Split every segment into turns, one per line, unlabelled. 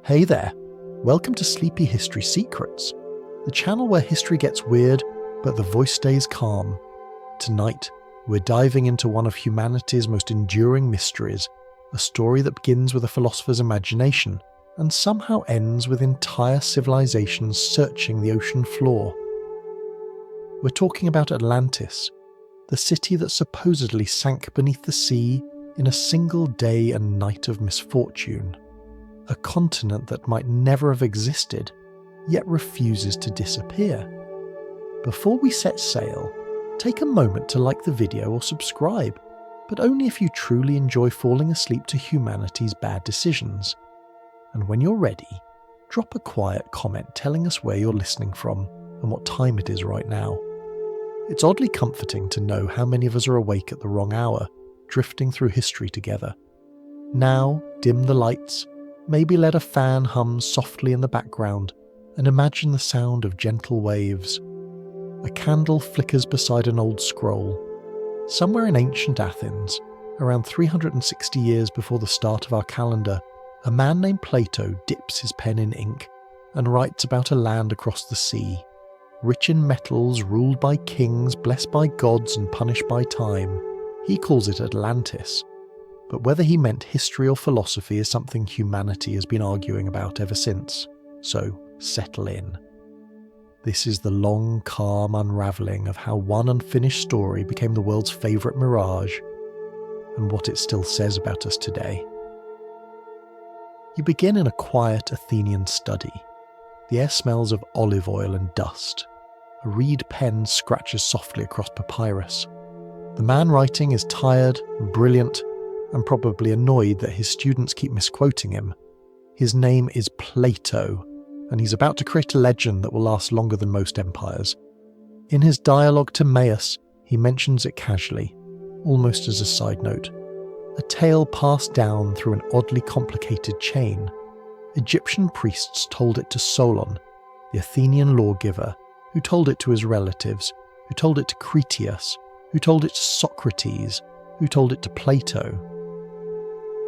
Hey there, welcome to Sleepy History Secrets, the channel where history gets weird, but the voice stays calm. Tonight, we're diving into one of humanity's most enduring mysteries, a story that begins with a philosopher's imagination and somehow ends with entire civilizations searching the ocean floor. We're talking about Atlantis, the city that supposedly sank beneath the sea in a single day and night of misfortune. A continent that might never have existed, yet refuses to disappear. Before we set sail, take a moment to like the video or subscribe, but only if you truly enjoy falling asleep to humanity's bad decisions. And when you're ready, drop a quiet comment telling us where you're listening from and what time it is right now. It's oddly comforting to know how many of us are awake at the wrong hour, drifting through history together. Now, dim the lights, maybe let a fan hum softly in the background, and imagine the sound of gentle waves. A candle flickers beside an old scroll. Somewhere in ancient Athens, around 360 years before the start of our calendar, a man named Plato dips his pen in ink and writes about a land across the sea, rich in metals, ruled by kings, blessed by gods and punished by time. He calls it Atlantis. But whether he meant history or philosophy is something humanity has been arguing about ever since. So, settle in. This is the long, calm unravelling of how one unfinished story became the world's favourite mirage, and what it still says about us today. You begin in a quiet Athenian study. The air smells of olive oil and dust. A reed pen scratches softly across papyrus. The man writing is tired, brilliant, and probably annoyed that his students keep misquoting him. His name is Plato, and he's about to create a legend that will last longer than most empires. In his dialogue to Maius, he mentions it casually, almost as a side note. A tale passed down through an oddly complicated chain. Egyptian priests told it to Solon, the Athenian lawgiver, who told it to his relatives, who told it to Critias, who told it to Socrates, who told it to Plato.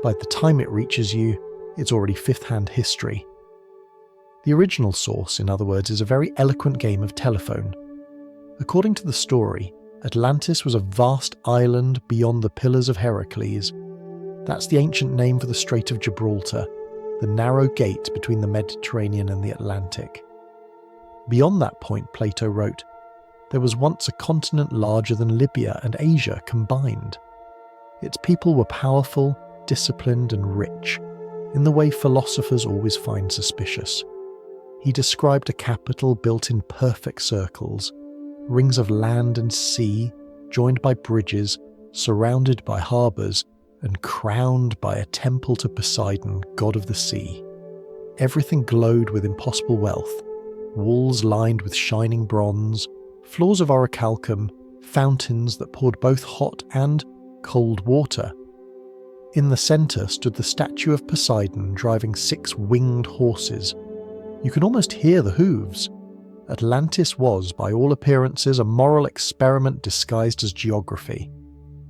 By the time it reaches you, it's already fifth-hand history. The original source, in other words, is a very eloquent game of telephone. According to the story, Atlantis was a vast island beyond the Pillars of Heracles. That's the ancient name for the Strait of Gibraltar, the narrow gate between the Mediterranean and the Atlantic. Beyond that point, Plato wrote, there was once a continent larger than Libya and Asia combined. Its people were powerful, disciplined and rich, in the way philosophers always find suspicious. He described a capital built in perfect circles, rings of land and sea, joined by bridges, surrounded by harbours, and crowned by a temple to Poseidon, god of the sea. Everything glowed with impossible wealth, walls lined with shining bronze, floors of orichalcum, fountains that poured both hot and cold water. In the centre stood the statue of Poseidon driving 6 winged horses. You can almost hear the hooves. Atlantis was, by all appearances, a moral experiment disguised as geography.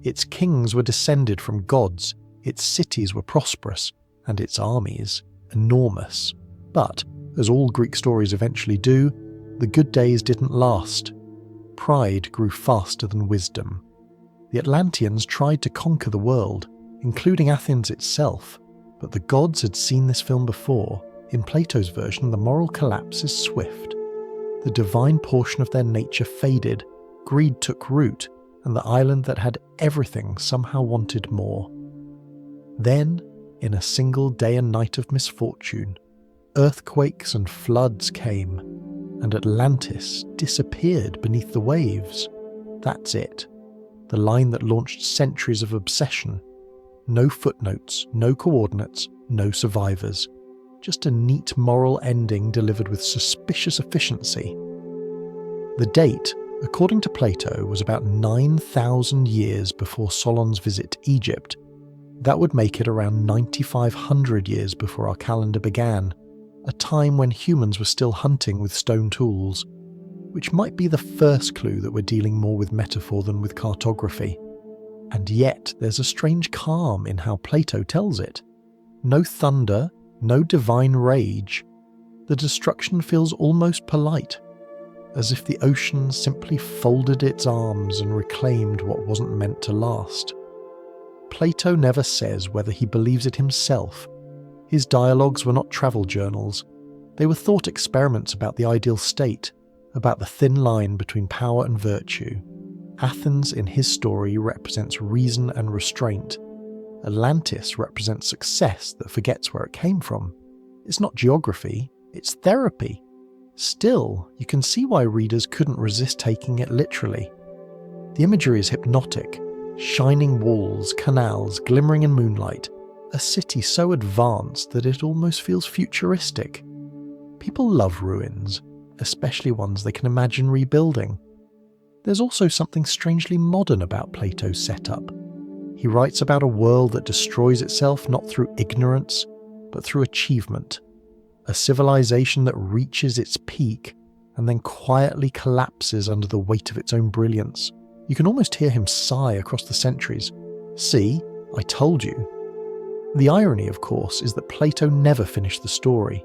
Its kings were descended from gods, its cities were prosperous, and its armies enormous. But, as all Greek stories eventually do, the good days didn't last. Pride grew faster than wisdom. The Atlanteans tried to conquer the world, including Athens itself, but the gods had seen this film before. In Plato's version, the moral collapse is swift. The divine portion of their nature faded, greed took root, and the island that had everything somehow wanted more. Then, in a single day and night of misfortune, earthquakes and floods came, and Atlantis disappeared beneath the waves. That's it. The line that launched centuries of obsession. No footnotes, no coordinates, no survivors. Just a neat moral ending delivered with suspicious efficiency. The date, according to Plato, was about 9,000 years before Solon's visit to Egypt. That would make it around 9,500 years before our calendar began, a time when humans were still hunting with stone tools, which might be the first clue that we're dealing more with metaphor than with cartography. And yet there's a strange calm in how Plato tells it. No thunder, No divine rage. The destruction feels almost polite, as if the ocean simply folded its arms and reclaimed what wasn't meant to last. Plato never says whether he believes it himself. His dialogues were not travel journals. They were thought experiments about the ideal state, about the thin line between power and virtue. Athens in his story represents reason and restraint. Atlantis represents success that forgets where it came from. It's not geography, it's therapy. Still, you can see why readers couldn't resist taking it literally. The imagery is hypnotic. Shining walls, canals, glimmering in moonlight. A city so advanced that it almost feels futuristic. People love ruins, especially ones they can imagine rebuilding. There's also something strangely modern about Plato's setup. He writes about a world that destroys itself not through ignorance, but through achievement. A civilization that reaches its peak and then quietly collapses under the weight of its own brilliance. You can almost hear him sigh across the centuries. See, I told you. The irony, of course, is that Plato never finished the story.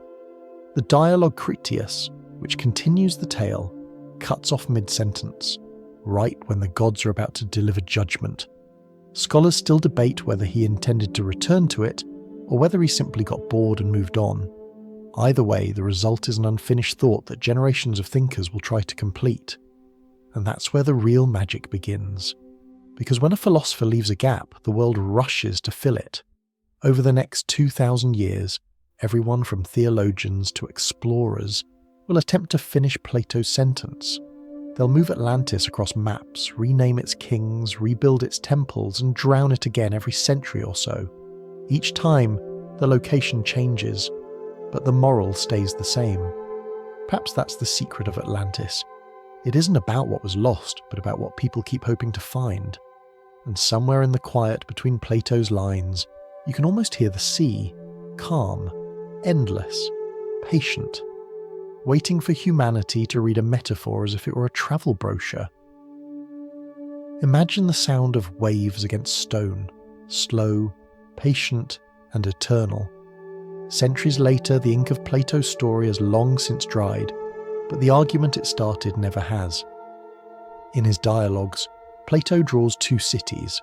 The dialogue Critias, which continues the tale, cuts off mid-sentence, right when the gods are about to deliver judgment. Scholars still debate whether he intended to return to it, or whether he simply got bored and moved on. Either way, the result is an unfinished thought that generations of thinkers will try to complete. And that's where the real magic begins. Because when a philosopher leaves a gap, the world rushes to fill it. Over the next 2,000 years, everyone from theologians to explorers will attempt to finish Plato's sentence. They'll move Atlantis across maps, rename its kings, rebuild its temples, and drown it again every century or so. Each time, the location changes, but the moral stays the same. Perhaps that's the secret of Atlantis. It isn't about what was lost, but about what people keep hoping to find. And somewhere in the quiet between Plato's lines, you can almost hear the sea, calm, endless, patient, waiting for humanity to read a metaphor as if it were a travel brochure. Imagine the sound of waves against stone, slow, patient, and eternal. Centuries later, the ink of Plato's story has long since dried, but the argument it started never has. In his dialogues, Plato draws two cities.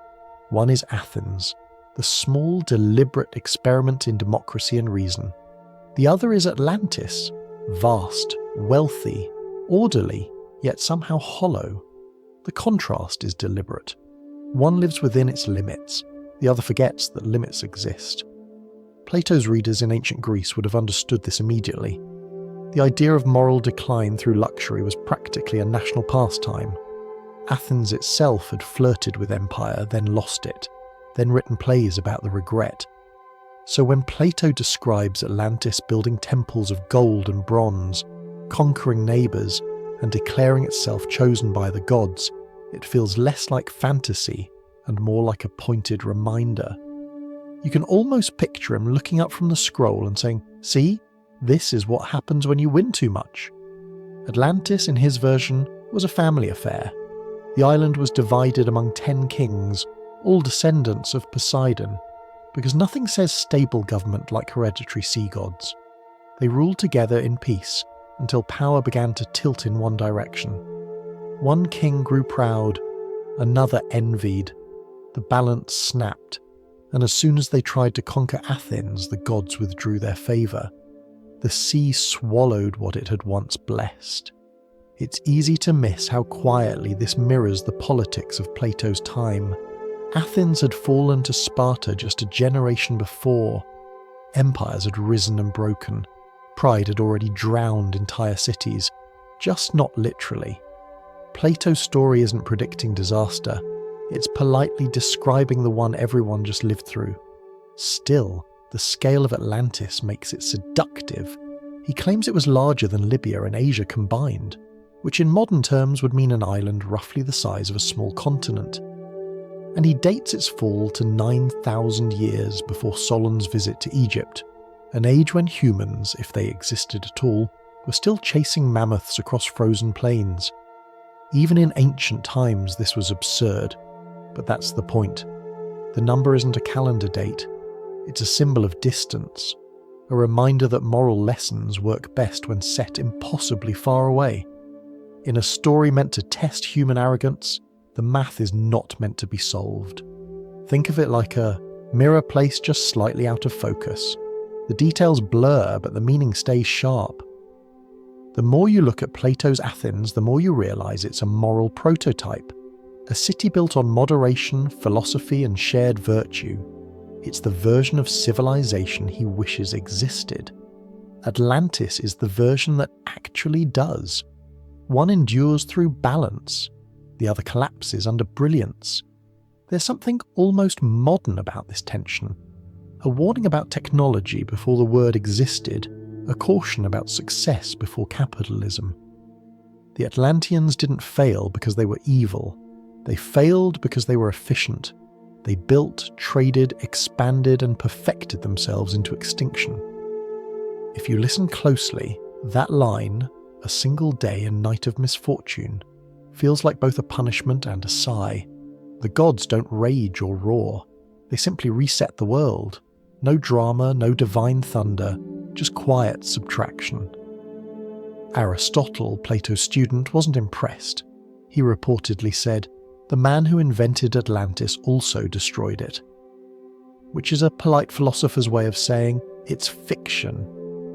One is Athens, the small, deliberate experiment in democracy and reason. The other is Atlantis, vast, wealthy, orderly, yet somehow hollow. The contrast is deliberate. One lives within its limits, the other forgets that limits exist. Plato's readers in ancient Greece would have understood this immediately. The idea of moral decline through luxury was practically a national pastime. Athens itself had flirted with empire, then lost it, then written plays about the regret. So when Plato describes Atlantis building temples of gold and bronze, conquering neighbours, and declaring itself chosen by the gods, it feels less like fantasy and more like a pointed reminder. You can almost picture him looking up from the scroll and saying, "See, this is what happens when you win too much." Atlantis, in his version, was a family affair. The island was divided among 10 kings, all descendants of Poseidon, because nothing says stable government like hereditary sea gods. They ruled together in peace until power began to tilt in one direction. One king grew proud, another envied. The balance snapped, and as soon as they tried to conquer Athens, the gods withdrew their favour. The sea swallowed what it had once blessed. It's easy to miss how quietly this mirrors the politics of Plato's time. Athens had fallen to Sparta just a generation before. Empires had risen and broken. Pride had already drowned entire cities, just not literally. Plato's story isn't predicting disaster. It's politely describing the one everyone just lived through. Still, the scale of Atlantis makes it seductive. He claims it was larger than Libya and Asia combined, which in modern terms would mean an island roughly the size of a small continent. And he dates its fall to 9,000 years before Solon's visit to Egypt, an age when humans, if they existed at all, were still chasing mammoths across frozen plains. Even in ancient times this was absurd, but that's the point. The number isn't a calendar date, it's a symbol of distance, a reminder that moral lessons work best when set impossibly far away. In a story meant to test human arrogance, the math is not meant to be solved. Think of it like a mirror placed just slightly out of focus. The details blur, but the meaning stays sharp. The more you look at Plato's Athens, the more you realise it's a moral prototype, a city built on moderation, philosophy and shared virtue. It's the version of civilization he wishes existed. Atlantis is the version that actually does. One endures through balance, the other collapses under brilliance. There's something almost modern about this tension, a warning about technology before the word existed, a caution about success before capitalism. The Atlanteans didn't fail because they were evil. They failed because they were efficient. They built, traded, expanded, and perfected themselves into extinction. If you listen closely, that line, a single day and night of misfortune, feels like both a punishment and a sigh. The gods don't rage or roar. They simply reset the world. No drama, no divine thunder, just quiet subtraction. Aristotle, Plato's student, wasn't impressed. He reportedly said, "The man who invented Atlantis also destroyed it." Which is a polite philosopher's way of saying, it's fiction.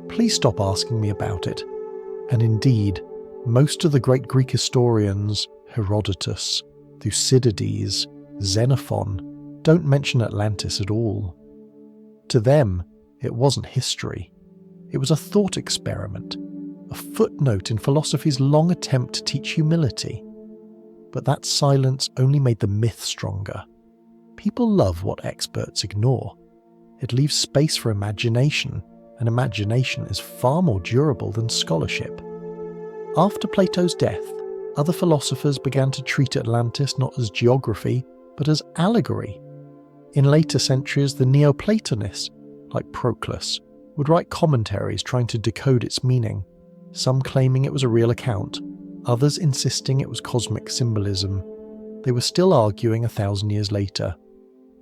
Please stop asking me about it. And indeed, most of the great Greek historians, Herodotus, Thucydides, Xenophon, don't mention Atlantis at all. To them, it wasn't history. It was a thought experiment, a footnote in philosophy's long attempt to teach humility. But that silence only made the myth stronger. People love what experts ignore. It leaves space for imagination, and imagination is far more durable than scholarship. After Plato's death, other philosophers began to treat Atlantis not as geography, but as allegory. In later centuries, the Neoplatonists, like Proclus, would write commentaries trying to decode its meaning, some claiming it was a real account, others insisting it was cosmic symbolism. They were still arguing 1,000 years later.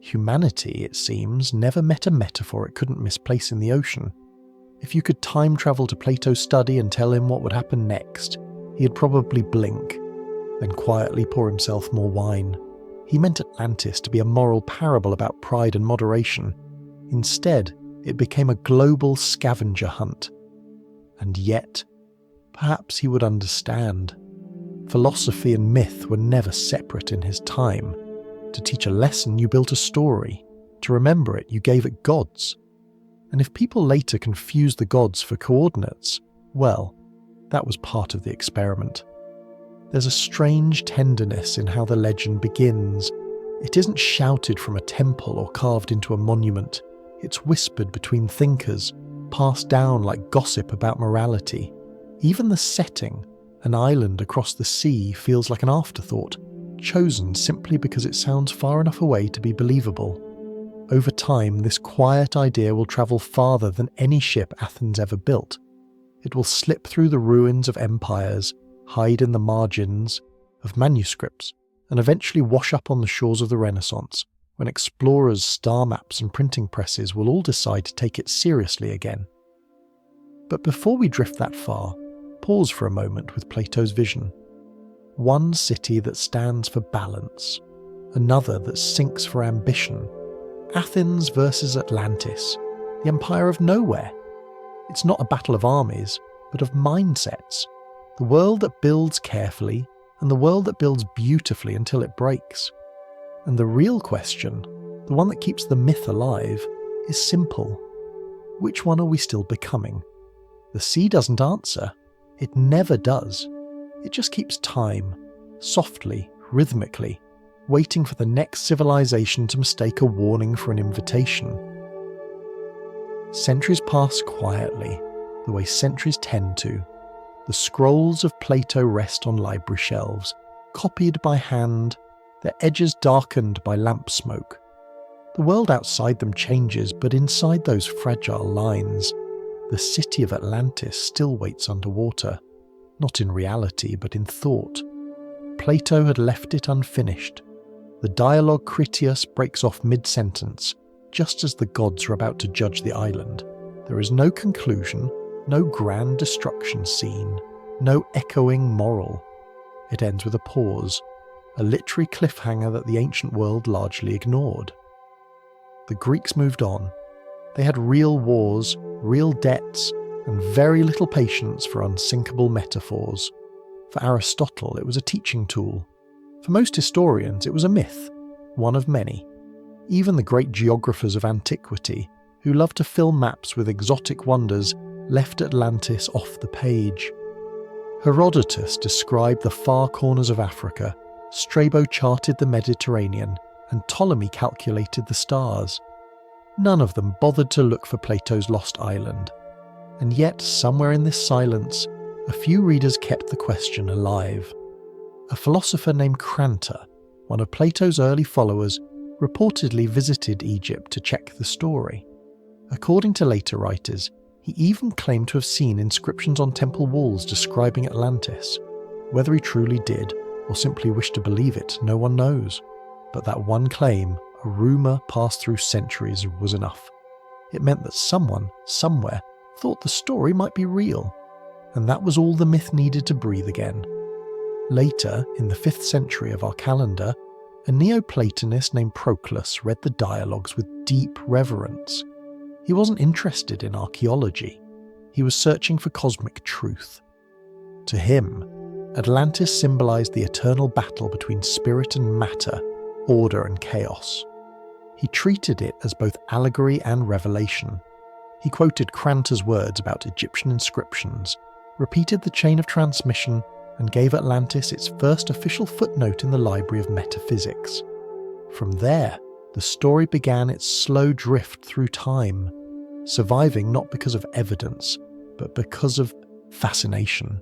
Humanity, it seems, never met a metaphor it couldn't misplace in the ocean. If you could time travel to Plato's study and tell him what would happen next, he'd probably blink, then quietly pour himself more wine. He meant Atlantis to be a moral parable about pride and moderation. Instead, it became a global scavenger hunt. And yet, perhaps he would understand. Philosophy and myth were never separate in his time. To teach a lesson, you built a story. To remember it, you gave it gods. And if people later confused the gods for coordinates, well, that was part of the experiment. There's a strange tenderness in how the legend begins. It isn't shouted from a temple or carved into a monument. It's whispered between thinkers, passed down like gossip about morality. Even the setting, an island across the sea, feels like an afterthought, chosen simply because it sounds far enough away to be believable. Over time, this quiet idea will travel farther than any ship Athens ever built. It will slip through the ruins of empires, hide in the margins of manuscripts, and eventually wash up on the shores of the Renaissance, when explorers, star maps and printing presses will all decide to take it seriously again. But before we drift that far, pause for a moment with Plato's vision. One city that stands for balance, another that sinks for ambition. Athens versus Atlantis, the empire of nowhere. It's not a battle of armies, but of mindsets. The world that builds carefully, and the world that builds beautifully until it breaks. And the real question, the one that keeps the myth alive, is simple. Which one are we still becoming? The sea doesn't answer. It never does. It just keeps time, softly, rhythmically, waiting for the next civilization to mistake a warning for an invitation. Centuries pass quietly, the way centuries tend to. The scrolls of Plato rest on library shelves, copied by hand, their edges darkened by lamp smoke. The world outside them changes, but inside those fragile lines, the city of Atlantis still waits underwater, not in reality, but in thought. Plato had left it unfinished. The dialogue Critias breaks off mid-sentence, just as the gods are about to judge the island. There is no conclusion, no grand destruction scene, no echoing moral. It ends with a pause, a literary cliffhanger that the ancient world largely ignored. The Greeks moved on. They had real wars, real debts, and very little patience for unsinkable metaphors. For Aristotle, it was a teaching tool. For most historians, it was a myth, one of many. Even the great geographers of antiquity, who loved to fill maps with exotic wonders, left Atlantis off the page. Herodotus described the far corners of Africa, Strabo charted the Mediterranean, and Ptolemy calculated the stars. None of them bothered to look for Plato's lost island. And yet, somewhere in this silence, a few readers kept the question alive. A philosopher named Crantor, one of Plato's early followers, reportedly visited Egypt to check the story. According to later writers, he even claimed to have seen inscriptions on temple walls describing Atlantis. Whether he truly did, or simply wished to believe it, no one knows. But that one claim, a rumour passed through centuries, was enough. It meant that someone, somewhere, thought the story might be real. And that was all the myth needed to breathe again. Later, in the 5th century of our calendar, a Neoplatonist named Proclus read the dialogues with deep reverence. He wasn't interested in archaeology. He was searching for cosmic truth. To him, Atlantis symbolized the eternal battle between spirit and matter, order and chaos. He treated it as both allegory and revelation. He quoted Crantor's words about Egyptian inscriptions, repeated the chain of transmission, and gave Atlantis its first official footnote in the Library of Metaphysics. From there, the story began its slow drift through time, surviving not because of evidence, but because of fascination.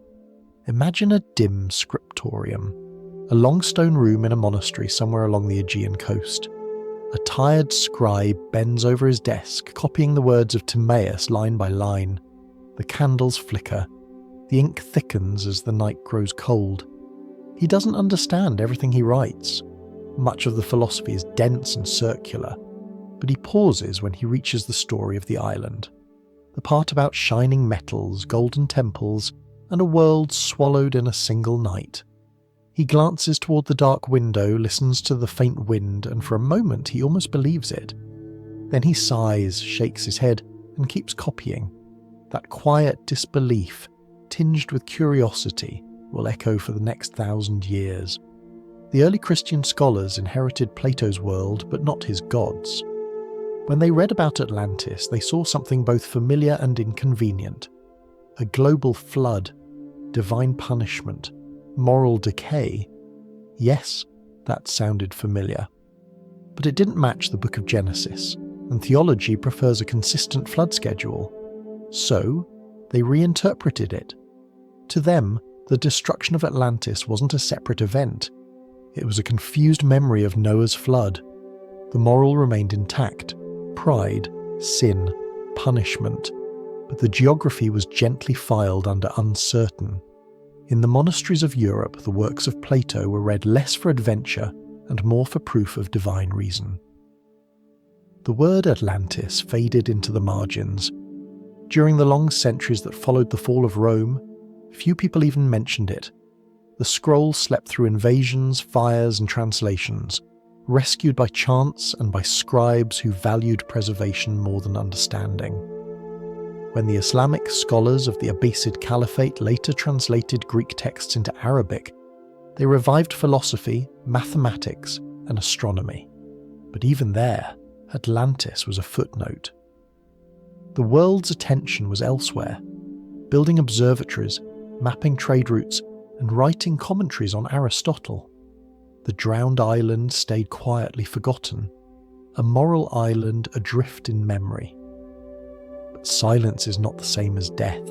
Imagine a dim scriptorium, a long stone room in a monastery somewhere along the Aegean coast. A tired scribe bends over his desk, copying the words of Timaeus line by line. The candles flicker. The ink thickens as the night grows cold. He doesn't understand everything he writes. Much of the philosophy is dense and circular, but he pauses when he reaches the story of the island. The part about shining metals, golden temples, and a world swallowed in a single night. He glances toward the dark window, listens to the faint wind, and for a moment he almost believes it. Then he sighs, shakes his head, and keeps copying. That quiet disbelief, tinged with curiosity, will echo for the next 1,000 years. The early Christian scholars inherited Plato's world, but not his gods. When they read about Atlantis, they saw something both familiar and inconvenient. A global flood, divine punishment, moral decay. Yes, that sounded familiar. But it didn't match the book of Genesis, and theology prefers a consistent flood schedule. So, they reinterpreted it. To them, the destruction of Atlantis wasn't a separate event. It was a confused memory of Noah's flood. The moral remained intact: pride, sin, punishment. But the geography was gently filed under uncertain. In the monasteries of Europe, the works of Plato were read less for adventure and more for proof of divine reason. The word Atlantis faded into the margins. During the long centuries that followed the fall of Rome, few people even mentioned it. The scroll slept through invasions, fires, and translations, rescued by chants and by scribes who valued preservation more than understanding. When the Islamic scholars of the Abbasid Caliphate later translated Greek texts into Arabic, they revived philosophy, mathematics, and astronomy. But even there, Atlantis was a footnote. The world's attention was elsewhere, building observatories, mapping trade routes, and writing commentaries on Aristotle. The drowned island stayed quietly forgotten, a moral island adrift in memory. But silence is not the same as death.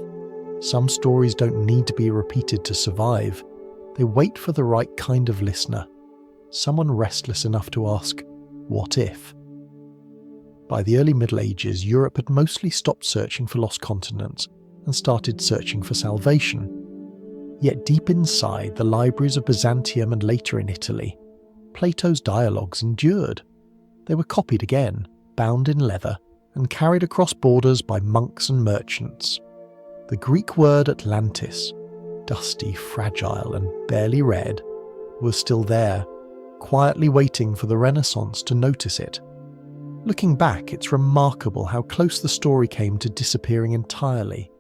Some stories don't need to be repeated to survive. They wait for the right kind of listener, someone restless enough to ask, what if? By the early Middle Ages, Europe had mostly stopped searching for lost continents and started searching for salvation. Yet deep inside the libraries of Byzantium and later in Italy, Plato's dialogues endured. They were copied again, bound in leather, and carried across borders by monks and merchants. The Greek word Atlantis, dusty, fragile, and barely read, was still there, quietly waiting for the Renaissance to notice it. Looking back, it's remarkable how close the story came to disappearing entirely.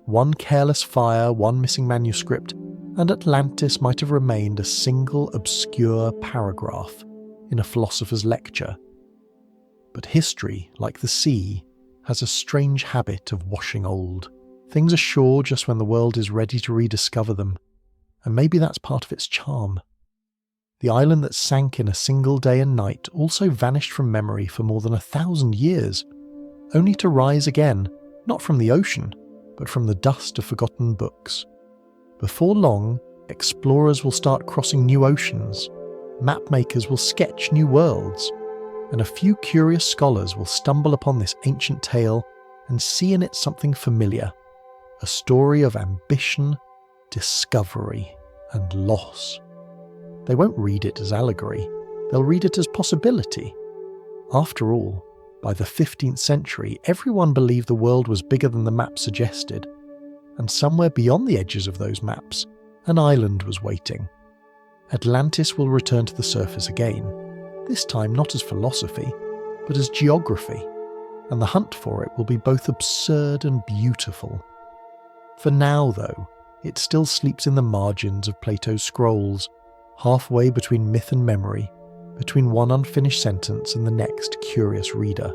One careless fire, one missing manuscript, and Atlantis might have remained a single obscure paragraph in a philosopher's lecture. But history, like the sea, has a strange habit of washing old. Things are sure just when the world is ready to rediscover them, and maybe that's part of its charm. The island that sank in a single day and night also vanished from memory for more than 1,000 years, only to rise again, not from the ocean, but from the dust of forgotten books. Before long, explorers will start crossing new oceans, mapmakers will sketch new worlds, and a few curious scholars will stumble upon this ancient tale and see in it something familiar, a story of ambition, discovery, and loss. They won't read it as allegory, they'll read it as possibility. After all, by the 15th century, everyone believed the world was bigger than the map suggested, and somewhere beyond the edges of those maps, an island was waiting. Atlantis will return to the surface again, this time not as philosophy, but as geography, and the hunt for it will be both absurd and beautiful. For now, though, it still sleeps in the margins of Plato's scrolls, halfway between myth and memory, between one unfinished sentence and the next curious reader.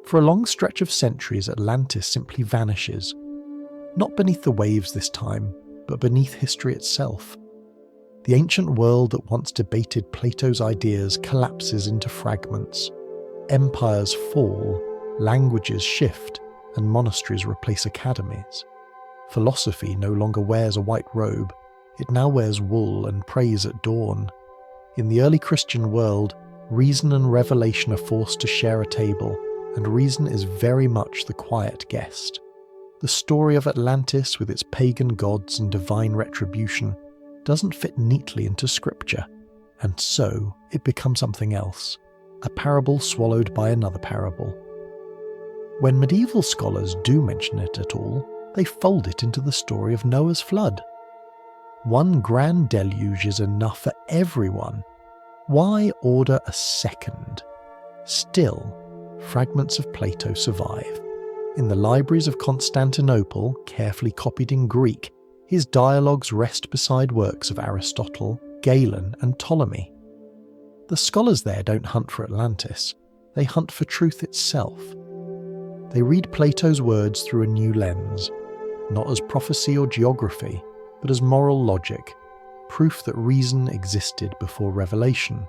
For a long stretch of centuries, Atlantis simply vanishes. Not beneath the waves this time, but beneath history itself. The ancient world that once debated Plato's ideas collapses into fragments. Empires fall, languages shift, and monasteries replace academies. Philosophy no longer wears a white robe, it now wears wool and prays at dawn. In the early Christian world, reason and revelation are forced to share a table, and reason is very much the quiet guest. The story of Atlantis, with its pagan gods and divine retribution, doesn't fit neatly into scripture, and so it becomes something else, a parable swallowed by another parable. When medieval scholars do mention it at all, they fold it into the story of Noah's flood. One grand deluge is enough for everyone. Why order a second? Still, fragments of Plato survive. In the libraries of Constantinople, carefully copied in Greek, his dialogues rest beside works of Aristotle, Galen, and Ptolemy. The scholars there don't hunt for Atlantis, they hunt for truth itself. They read Plato's words through a new lens, not as prophecy or geography, but as moral logic, proof that reason existed before revelation.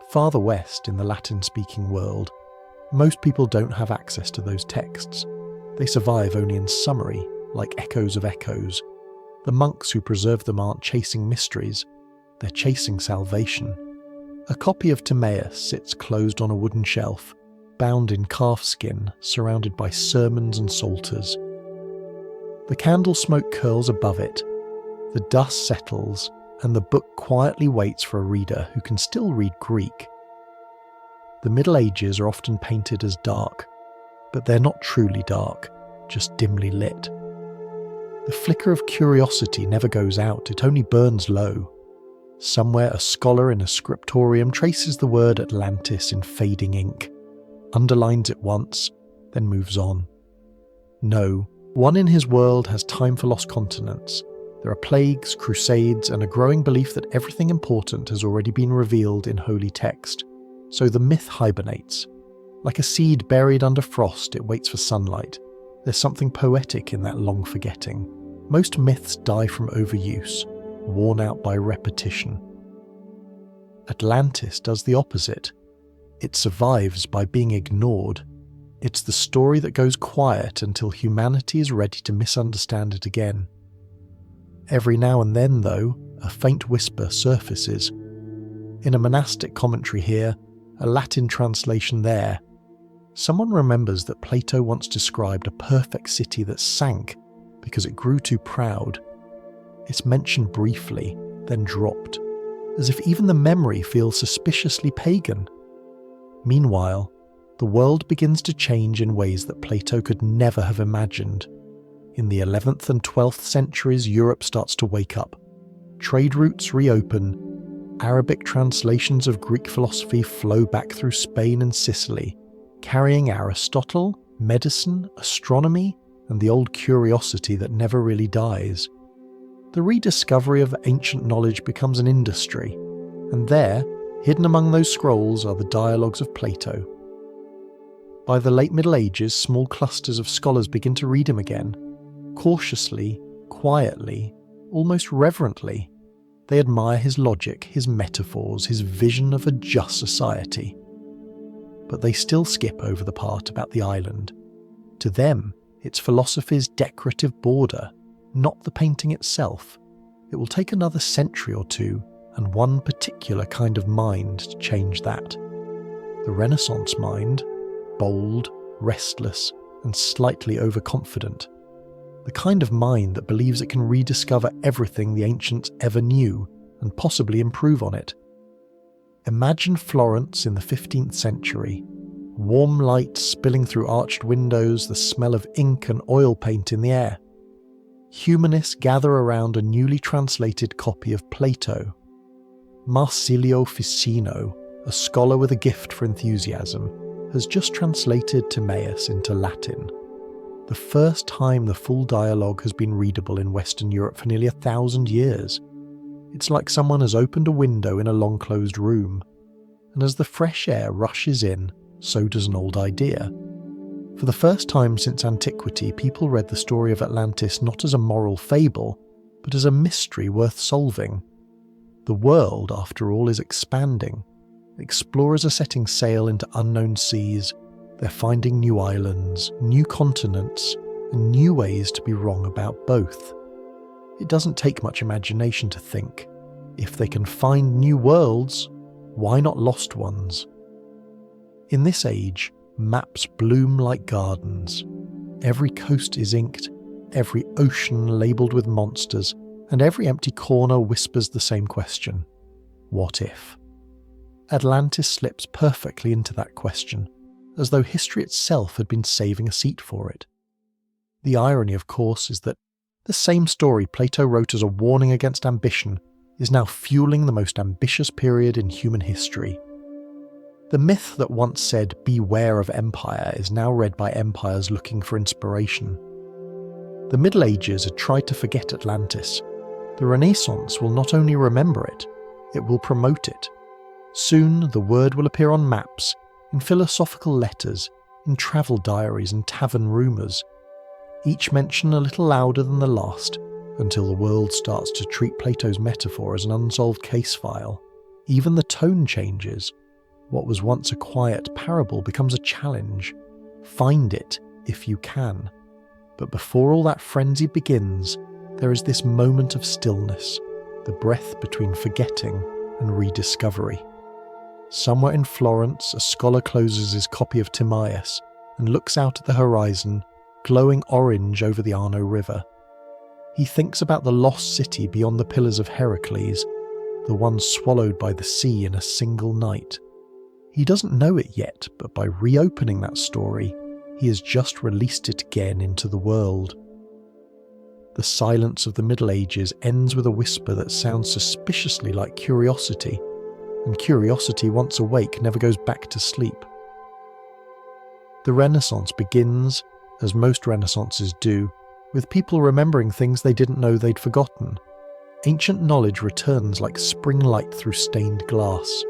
Farther west in the Latin-speaking world, most people don't have access to those texts. They survive only in summary, like echoes of echoes. The monks who preserve them aren't chasing mysteries, they're chasing salvation. A copy of Timaeus sits closed on a wooden shelf, bound in calfskin, surrounded by sermons and psalters. The candle smoke curls above it, the dust settles, and the book quietly waits for a reader who can still read Greek. The Middle Ages are often painted as dark, but they're not truly dark, just dimly lit. The flicker of curiosity never goes out, it only burns low. Somewhere a scholar in a scriptorium traces the word Atlantis in fading ink, underlines it once, then moves on. No, one in his world has time for lost continents. There are plagues, crusades, and a growing belief that everything important has already been revealed in holy text. So the myth hibernates. Like a seed buried under frost, it waits for sunlight. There's something poetic in that long forgetting. Most myths die from overuse, worn out by repetition. Atlantis does the opposite. It survives by being ignored. It's the story that goes quiet until humanity is ready to misunderstand it again. Every now and then, though, a faint whisper surfaces. In a monastic commentary here, a Latin translation there, someone remembers that Plato once described a perfect city that sank because it grew too proud. It's mentioned briefly, then dropped, as if even the memory feels suspiciously pagan. Meanwhile, the world begins to change in ways that Plato could never have imagined. In the 11th and 12th centuries, Europe starts to wake up. Trade routes reopen. Arabic translations of Greek philosophy flow back through Spain and Sicily, carrying Aristotle, medicine, astronomy, and the old curiosity that never really dies. The rediscovery of ancient knowledge becomes an industry, and there, hidden among those scrolls, are the dialogues of Plato. By the late Middle Ages, small clusters of scholars begin to read him again. Cautiously, quietly, almost reverently, they admire his logic, his metaphors, his vision of a just society. But they still skip over the part about the island. To them, it's philosophy's decorative border, not the painting itself. It will take another century or two, and one particular kind of mind to change that. The Renaissance mind, bold, restless, and slightly overconfident. The kind of mind that believes it can rediscover everything the ancients ever knew, and possibly improve on it. Imagine Florence in the 15th century. Warm light spilling through arched windows, the smell of ink and oil paint in the air. Humanists gather around a newly translated copy of Plato. Marsilio Ficino, a scholar with a gift for enthusiasm, has just translated Timaeus into Latin. The first time the full dialogue has been readable in Western Europe for nearly 1,000 years. It's like someone has opened a window in a long-closed room, and as the fresh air rushes in, so does an old idea. For the first time since antiquity, people read the story of Atlantis not as a moral fable, but as a mystery worth solving. The world, after all, is expanding. Explorers are setting sail into unknown seas. They're finding new islands, new continents, and new ways to be wrong about both. It doesn't take much imagination to think, if they can find new worlds, why not lost ones? In this age, maps bloom like gardens. Every coast is inked, every ocean labelled with monsters, and every empty corner whispers the same question: what if? Atlantis slips perfectly into that question, as though history itself had been saving a seat for it. The irony, of course, is that the same story Plato wrote as a warning against ambition is now fueling the most ambitious period in human history. The myth that once said, "Beware of empire," is now read by empires looking for inspiration. The Middle Ages had tried to forget Atlantis. The Renaissance will not only remember it, it will promote it. Soon the word will appear on maps, in philosophical letters, in travel diaries and tavern rumours. Each mention a little louder than the last, until the world starts to treat Plato's metaphor as an unsolved case file. Even the tone changes. What was once a quiet parable becomes a challenge. Find it, if you can. But before all that frenzy begins, there is this moment of stillness, the breath between forgetting and rediscovery. Somewhere in Florence, a scholar closes his copy of Timaeus and looks out at the horizon, glowing orange over the Arno River. He thinks about the lost city beyond the Pillars of Heracles, the one swallowed by the sea in a single night. He doesn't know it yet, but by reopening that story, he has just released it again into the world. The silence of the Middle Ages ends with a whisper that sounds suspiciously like curiosity, and curiosity once awake never goes back to sleep. The Renaissance begins, as most Renaissances do, with people remembering things they didn't know they'd forgotten. Ancient knowledge returns like spring light through stained glass.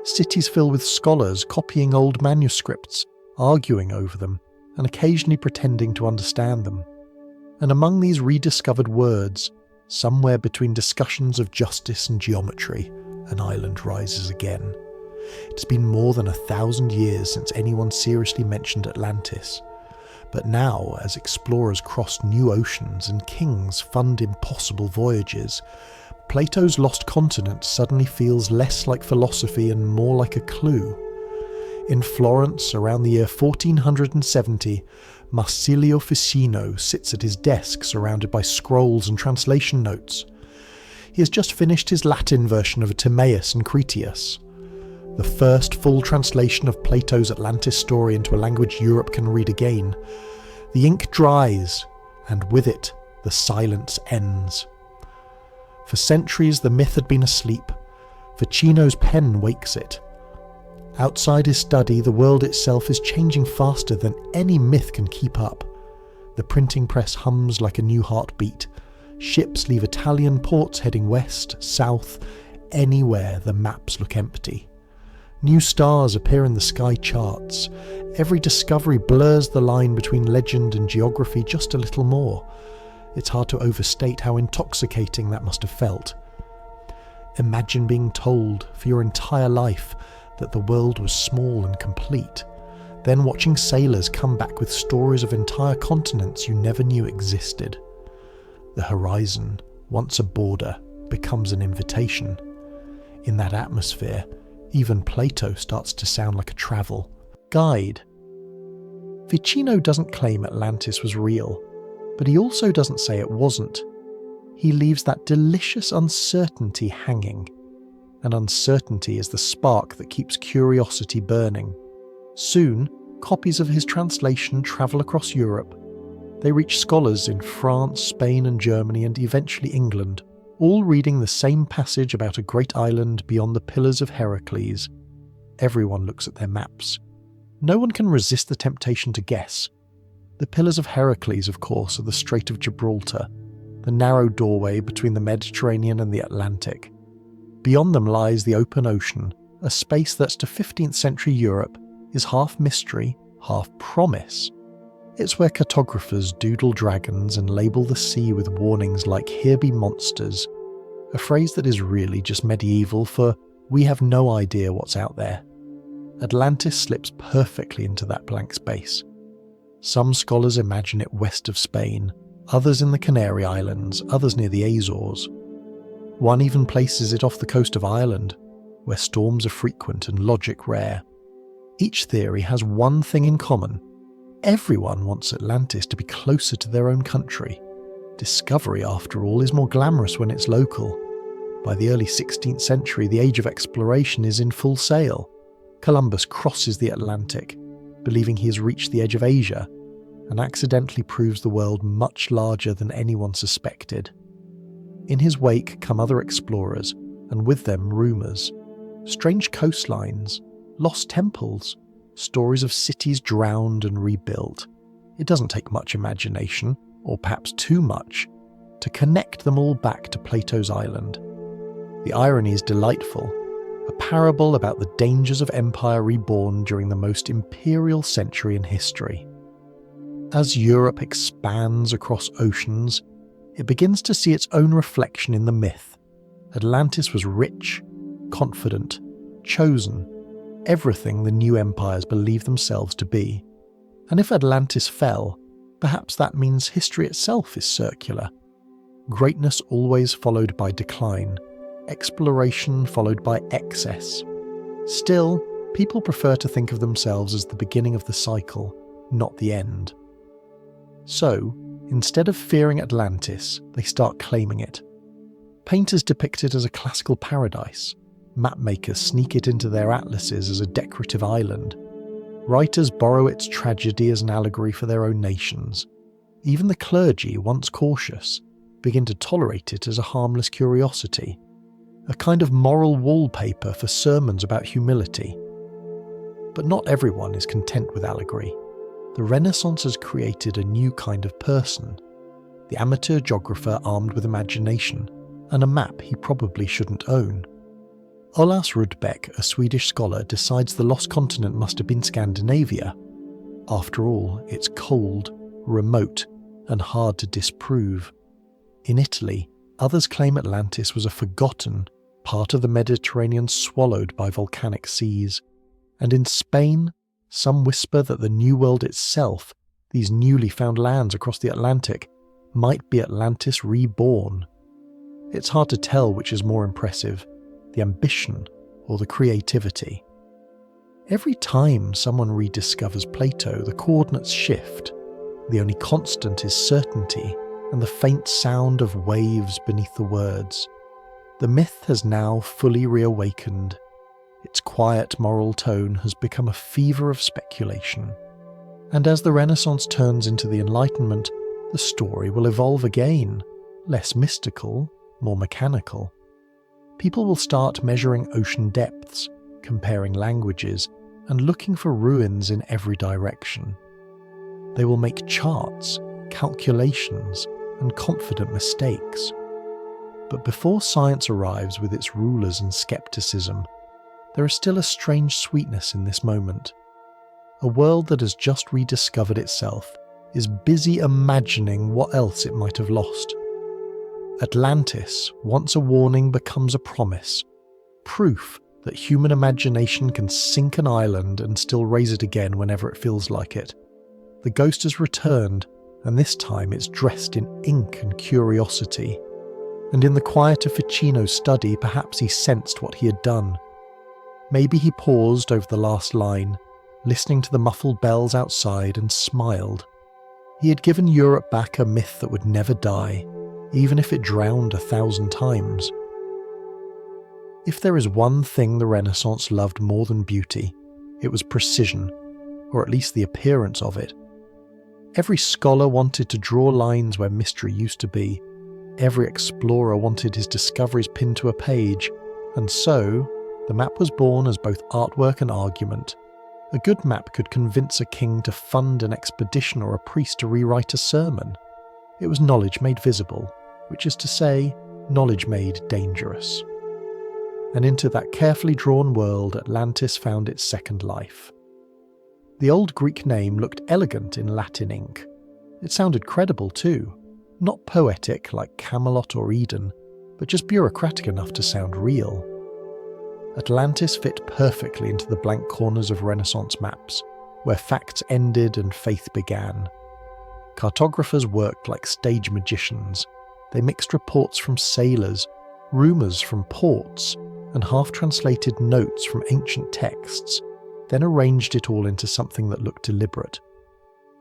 Cities fill with scholars copying old manuscripts, arguing over them, and occasionally pretending to understand them. And among these rediscovered words, somewhere between discussions of justice and geometry, an island rises again. It's been more than 1,000 years since anyone seriously mentioned Atlantis. But now, as explorers cross new oceans and kings fund impossible voyages, Plato's lost continent suddenly feels less like philosophy and more like a clue. In Florence, around the year 1470, Marsilio Ficino sits at his desk surrounded by scrolls and translation notes. He has just finished his Latin version of Timaeus and Critias. the first full translation of Plato's Atlantis story into a language Europe can read again, the ink dries, and with it, the silence ends. For centuries, the myth had been asleep. Ficino's pen wakes it. Outside his study, the world itself is changing faster than any myth can keep up. The printing press hums like a new heartbeat. Ships leave Italian ports heading west, south, anywhere the maps look empty. New stars appear in the sky charts. Every discovery blurs the line between legend and geography just a little more. It's hard to overstate how intoxicating that must have felt. Imagine being told for your entire life that the world was small and complete, then watching sailors come back with stories of entire continents you never knew existed. The horizon, once a border, becomes an invitation. In that atmosphere, even Plato starts to sound like a travel guide. Ficino doesn't claim Atlantis was real, but he also doesn't say it wasn't. He leaves that delicious uncertainty hanging. And uncertainty is the spark that keeps curiosity burning. Soon, copies of his translation travel across Europe. They reach scholars in France, Spain and Germany, and eventually England, all reading the same passage about a great island beyond the Pillars of Heracles. Everyone looks at their maps. No one can resist the temptation to guess. The Pillars of Heracles, of course, are the Strait of Gibraltar, the narrow doorway between the Mediterranean and the Atlantic. Beyond them lies the open ocean, a space that to 15th century Europe is half mystery, half promise. It's where cartographers doodle dragons and label the sea with warnings like "Here be monsters," a phrase that is really just medieval for "we have no idea what's out there." Atlantis slips perfectly into that blank space. Some scholars imagine it west of Spain, others in the Canary Islands, others near the Azores. One even places it off the coast of Ireland, where storms are frequent and logic rare. Each theory has one thing in common. Everyone wants Atlantis to be closer to their own country. Discovery, after all, is more glamorous when it's local. By the early 16th century, the age of exploration is in full sail. Columbus crosses the Atlantic, believing he has reached the edge of Asia, and accidentally proves the world much larger than anyone suspected. In his wake come other explorers, and with them rumours. Strange coastlines, lost temples, stories of cities drowned and rebuilt. It doesn't take much imagination, or perhaps too much, to connect them all back to Plato's island. The irony is delightful, a parable about the dangers of empire reborn during the most imperial century in history. As Europe expands across oceans, it begins to see its own reflection in the myth. Atlantis was rich, confident, chosen, everything the new empires believe themselves to be. And if Atlantis fell, perhaps that means history itself is circular. Greatness always followed by decline, exploration followed by excess. Still, people prefer to think of themselves as the beginning of the cycle, not the end. So, instead of fearing Atlantis, they start claiming it. Painters depict it as a classical paradise. Mapmakers sneak it into their atlases as a decorative island. Writers borrow its tragedy as an allegory for their own nations. Even the clergy, once cautious, begin to tolerate it as a harmless curiosity, a kind of moral wallpaper for sermons about humility. But not everyone is content with allegory. The Renaissance has created a new kind of person, the amateur geographer armed with imagination, and a map he probably shouldn't own. Olaus Rudbeck, a Swedish scholar, decides the lost continent must have been Scandinavia. After all, it's cold, remote, and hard to disprove. In Italy, others claim Atlantis was a forgotten part of the Mediterranean swallowed by volcanic seas. And in Spain, some whisper that the New World itself, these newly found lands across the Atlantic, might be Atlantis reborn. It's hard to tell which is more impressive, the ambition or the creativity. Every time someone rediscovers Plato, the coordinates shift. The only constant is certainty and the faint sound of waves beneath the words. The myth has now fully reawakened. Its quiet moral tone has become a fever of speculation. And as the Renaissance turns into the Enlightenment, the story will evolve again, less mystical, more mechanical. People will start measuring ocean depths, comparing languages, and looking for ruins in every direction. They will make charts, calculations, and confident mistakes. But before science arrives with its rulers and skepticism, there is still a strange sweetness in this moment. A world that has just rediscovered itself is busy imagining what else it might have lost. Atlantis, once a warning, becomes a promise, proof that human imagination can sink an island and still raise it again whenever it feels like it. The ghost has returned, and this time it's dressed in ink and curiosity. And in the quiet of Ficino's study, perhaps he sensed what he had done. Maybe he paused over the last line, listening to the muffled bells outside, and smiled. He had given Europe back a myth that would never die, even if it drowned 1,000 times. If there is one thing the Renaissance loved more than beauty, it was precision, or at least the appearance of it. Every scholar wanted to draw lines where mystery used to be. Every explorer wanted his discoveries pinned to a page, and so the map was born as both artwork and argument. A good map could convince a king to fund an expedition or a priest to rewrite a sermon. It was knowledge made visible, which is to say, knowledge made dangerous. And into that carefully drawn world Atlantis found its second life. The old Greek name looked elegant in Latin ink. It sounded credible too, not poetic like Camelot or Eden, but just bureaucratic enough to sound real. Atlantis fit perfectly into the blank corners of Renaissance maps, where facts ended and faith began. Cartographers worked like stage magicians. They mixed reports from sailors, rumours from ports, and half-translated notes from ancient texts, then arranged it all into something that looked deliberate.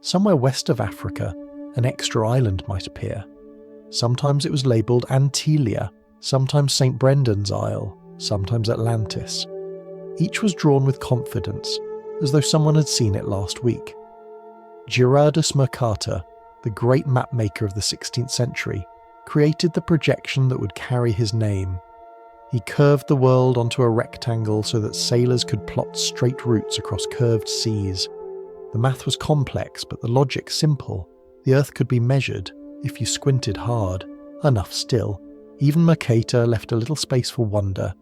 Somewhere west of Africa, an extra island might appear. Sometimes it was labelled Antilia, sometimes St. Brendan's Isle, sometimes Atlantis. Each was drawn with confidence, as though someone had seen it last week. Gerardus Mercator, the great mapmaker of the 16th century, created the projection that would carry his name. He curved the world onto a rectangle so that sailors could plot straight routes across curved seas. The math was complex, but the logic simple. The Earth could be measured, if you squinted hard. Enough still. Even Mercator left a little space for wonder.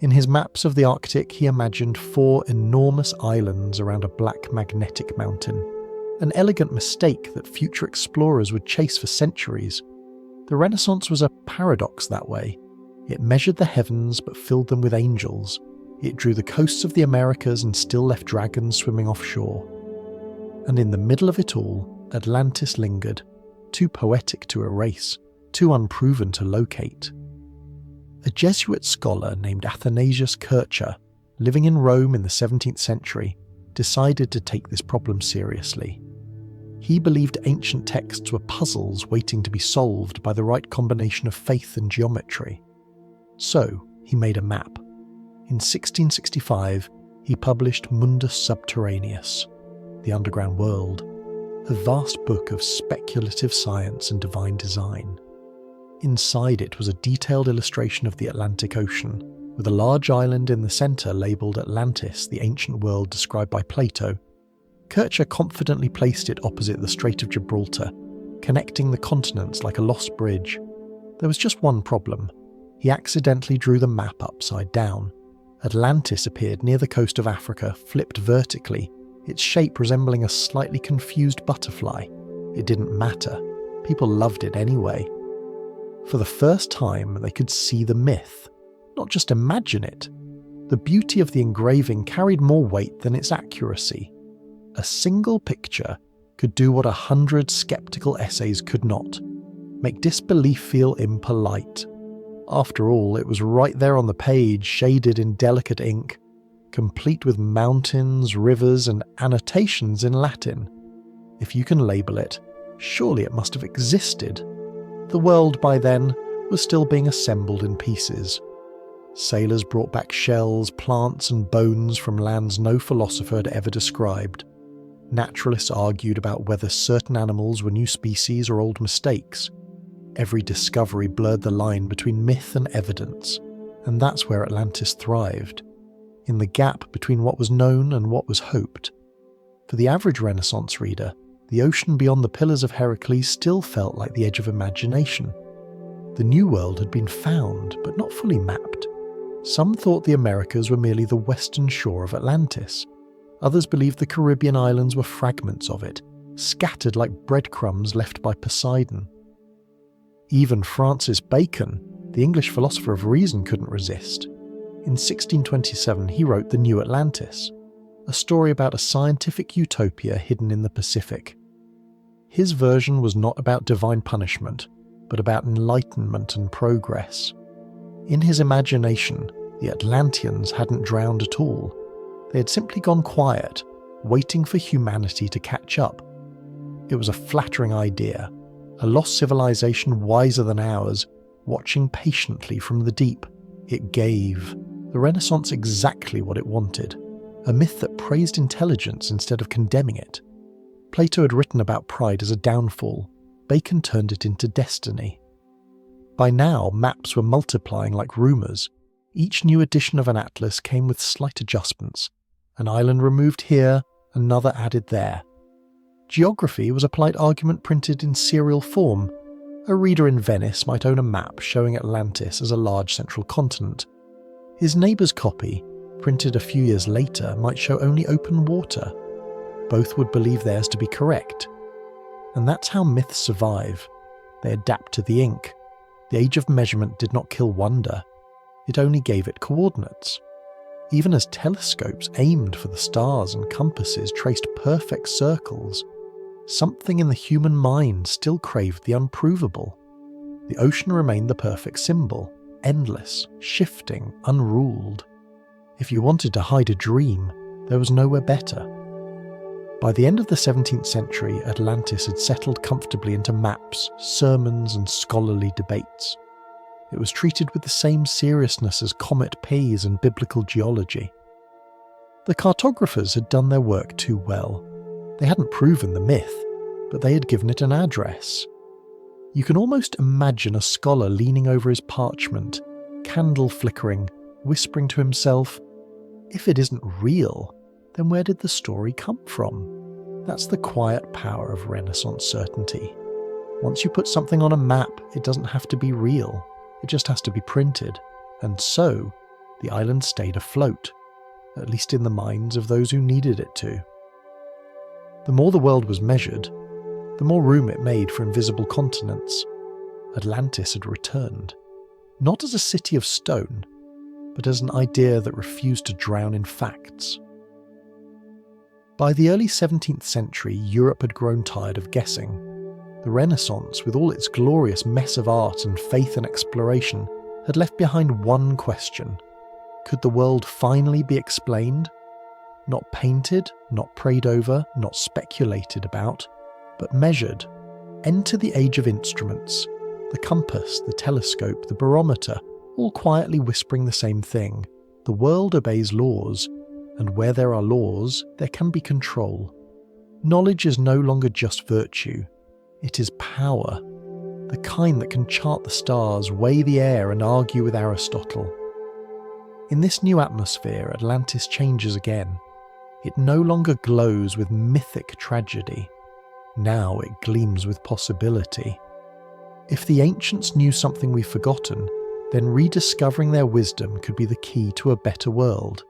In his maps of the Arctic, he imagined 4 enormous islands around a black magnetic mountain. An elegant mistake that future explorers would chase for centuries. The Renaissance was a paradox that way. It measured the heavens but filled them with angels. It drew the coasts of the Americas and still left dragons swimming offshore. And in the middle of it all, Atlantis lingered, too poetic to erase, too unproven to locate. A Jesuit scholar named Athanasius Kircher, living in Rome in the 17th century, decided to take this problem seriously. He believed ancient texts were puzzles waiting to be solved by the right combination of faith and geometry. So, he made a map. In 1665, he published Mundus Subterraneus, The Underground World, a vast book of speculative science and divine design. Inside it was a detailed illustration of the Atlantic Ocean, with a large island in the centre labelled Atlantis, the ancient world described by Plato. Kircher confidently placed it opposite the Strait of Gibraltar, connecting the continents like a lost bridge. There was just one problem. He accidentally drew the map upside down. Atlantis appeared near the coast of Africa, flipped vertically, its shape resembling a slightly confused butterfly. It didn't matter. People loved it anyway. For the first time, they could see the myth, not just imagine it. The beauty of the engraving carried more weight than its accuracy. A single picture could do what 100 skeptical essays could not, make disbelief feel impolite. After all, it was right there on the page, shaded in delicate ink, complete with mountains, rivers, and annotations in Latin. If you can label it, surely it must have existed. The world by then was still being assembled in pieces. Sailors brought back shells, plants and bones from lands no philosopher had ever described. Naturalists argued about whether certain animals were new species or old mistakes. Every discovery blurred the line between myth and evidence, and that's where Atlantis thrived, in the gap between what was known and what was hoped. For the average Renaissance reader, the ocean beyond the Pillars of Heracles still felt like the edge of imagination. The New World had been found, but not fully mapped. Some thought the Americas were merely the western shore of Atlantis. Others believed the Caribbean islands were fragments of it, scattered like breadcrumbs left by Poseidon. Even Francis Bacon, the English philosopher of reason, couldn't resist. In 1627 he wrote The New Atlantis, a story about a scientific utopia hidden in the Pacific. His version was not about divine punishment, but about enlightenment and progress. In his imagination, the Atlanteans hadn't drowned at all. They had simply gone quiet, waiting for humanity to catch up. It was a flattering idea, a lost civilization wiser than ours, watching patiently from the deep. It gave the Renaissance exactly what it wanted, a myth that praised intelligence instead of condemning it. Plato had written about pride as a downfall. Bacon turned it into destiny. By now, maps were multiplying like rumours. Each new edition of an atlas came with slight adjustments. An island removed here, another added there. Geography was a polite argument printed in serial form. A reader in Venice might own a map showing Atlantis as a large central continent. His neighbour's copy, printed a few years later, might show only open water. Both would believe theirs to be correct. And that's how myths survive. They adapt to the ink. The age of measurement did not kill wonder. It only gave it coordinates. Even as telescopes aimed for the stars and compasses traced perfect circles, something in the human mind still craved the unprovable. The ocean remained the perfect symbol, endless, shifting, unruled. If you wanted to hide a dream, there was nowhere better. By the end of the 17th century, Atlantis had settled comfortably into maps, sermons, and scholarly debates. It was treated with the same seriousness as Comet P's and biblical geology. The cartographers had done their work too well. They hadn't proven the myth, but they had given it an address. You can almost imagine a scholar leaning over his parchment, candle flickering, whispering to himself, "If it isn't real, then where did the story come from?" That's the quiet power of Renaissance certainty. Once you put something on a map, it doesn't have to be real. It just has to be printed. And so, the island stayed afloat, at least in the minds of those who needed it to. The more the world was measured, the more room it made for invisible continents. Atlantis had returned, not as a city of stone, but as an idea that refused to drown in facts. By the early 17th century, Europe had grown tired of guessing. The Renaissance, with all its glorious mess of art and faith and exploration, had left behind one question. Could the world finally be explained? Not painted, not prayed over, not speculated about, but measured. Enter the age of instruments, the compass, the telescope, the barometer, all quietly whispering the same thing. The world obeys laws, and where there are laws, there can be control. Knowledge is no longer just virtue. It is power, the kind that can chart the stars, weigh the air, and argue with Aristotle. In this new atmosphere, Atlantis changes again. It no longer glows with mythic tragedy. Now it gleams with possibility. If the ancients knew something we've forgotten, then rediscovering their wisdom could be the key to a better world.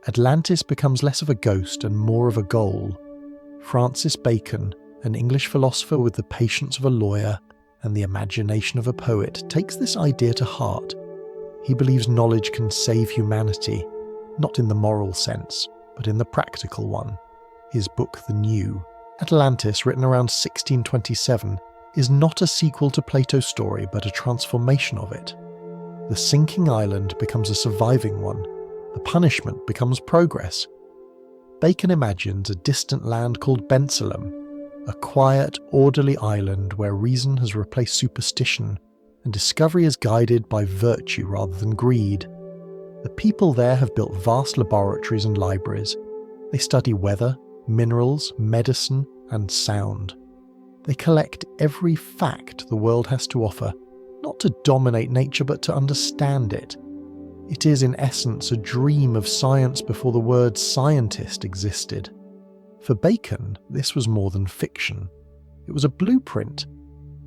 Atlantis becomes less of a ghost and more of a goal. Francis Bacon, an English philosopher with the patience of a lawyer and the imagination of a poet, takes this idea to heart. He believes knowledge can save humanity, not in the moral sense, but in the practical one. His book, The New, Atlantis, written around 1627, is not a sequel to Plato's story, but a transformation of it. The sinking island becomes a surviving one. The punishment becomes progress. Bacon imagines a distant land called Bensalem, a quiet, orderly island where reason has replaced superstition and discovery is guided by virtue rather than greed. The people there have built vast laboratories and libraries. They study weather, minerals, medicine, and sound. They collect every fact the world has to offer, not to dominate nature but to understand it. It is in essence a dream of science before the word scientist existed. For Bacon, this was more than fiction. It was a blueprint.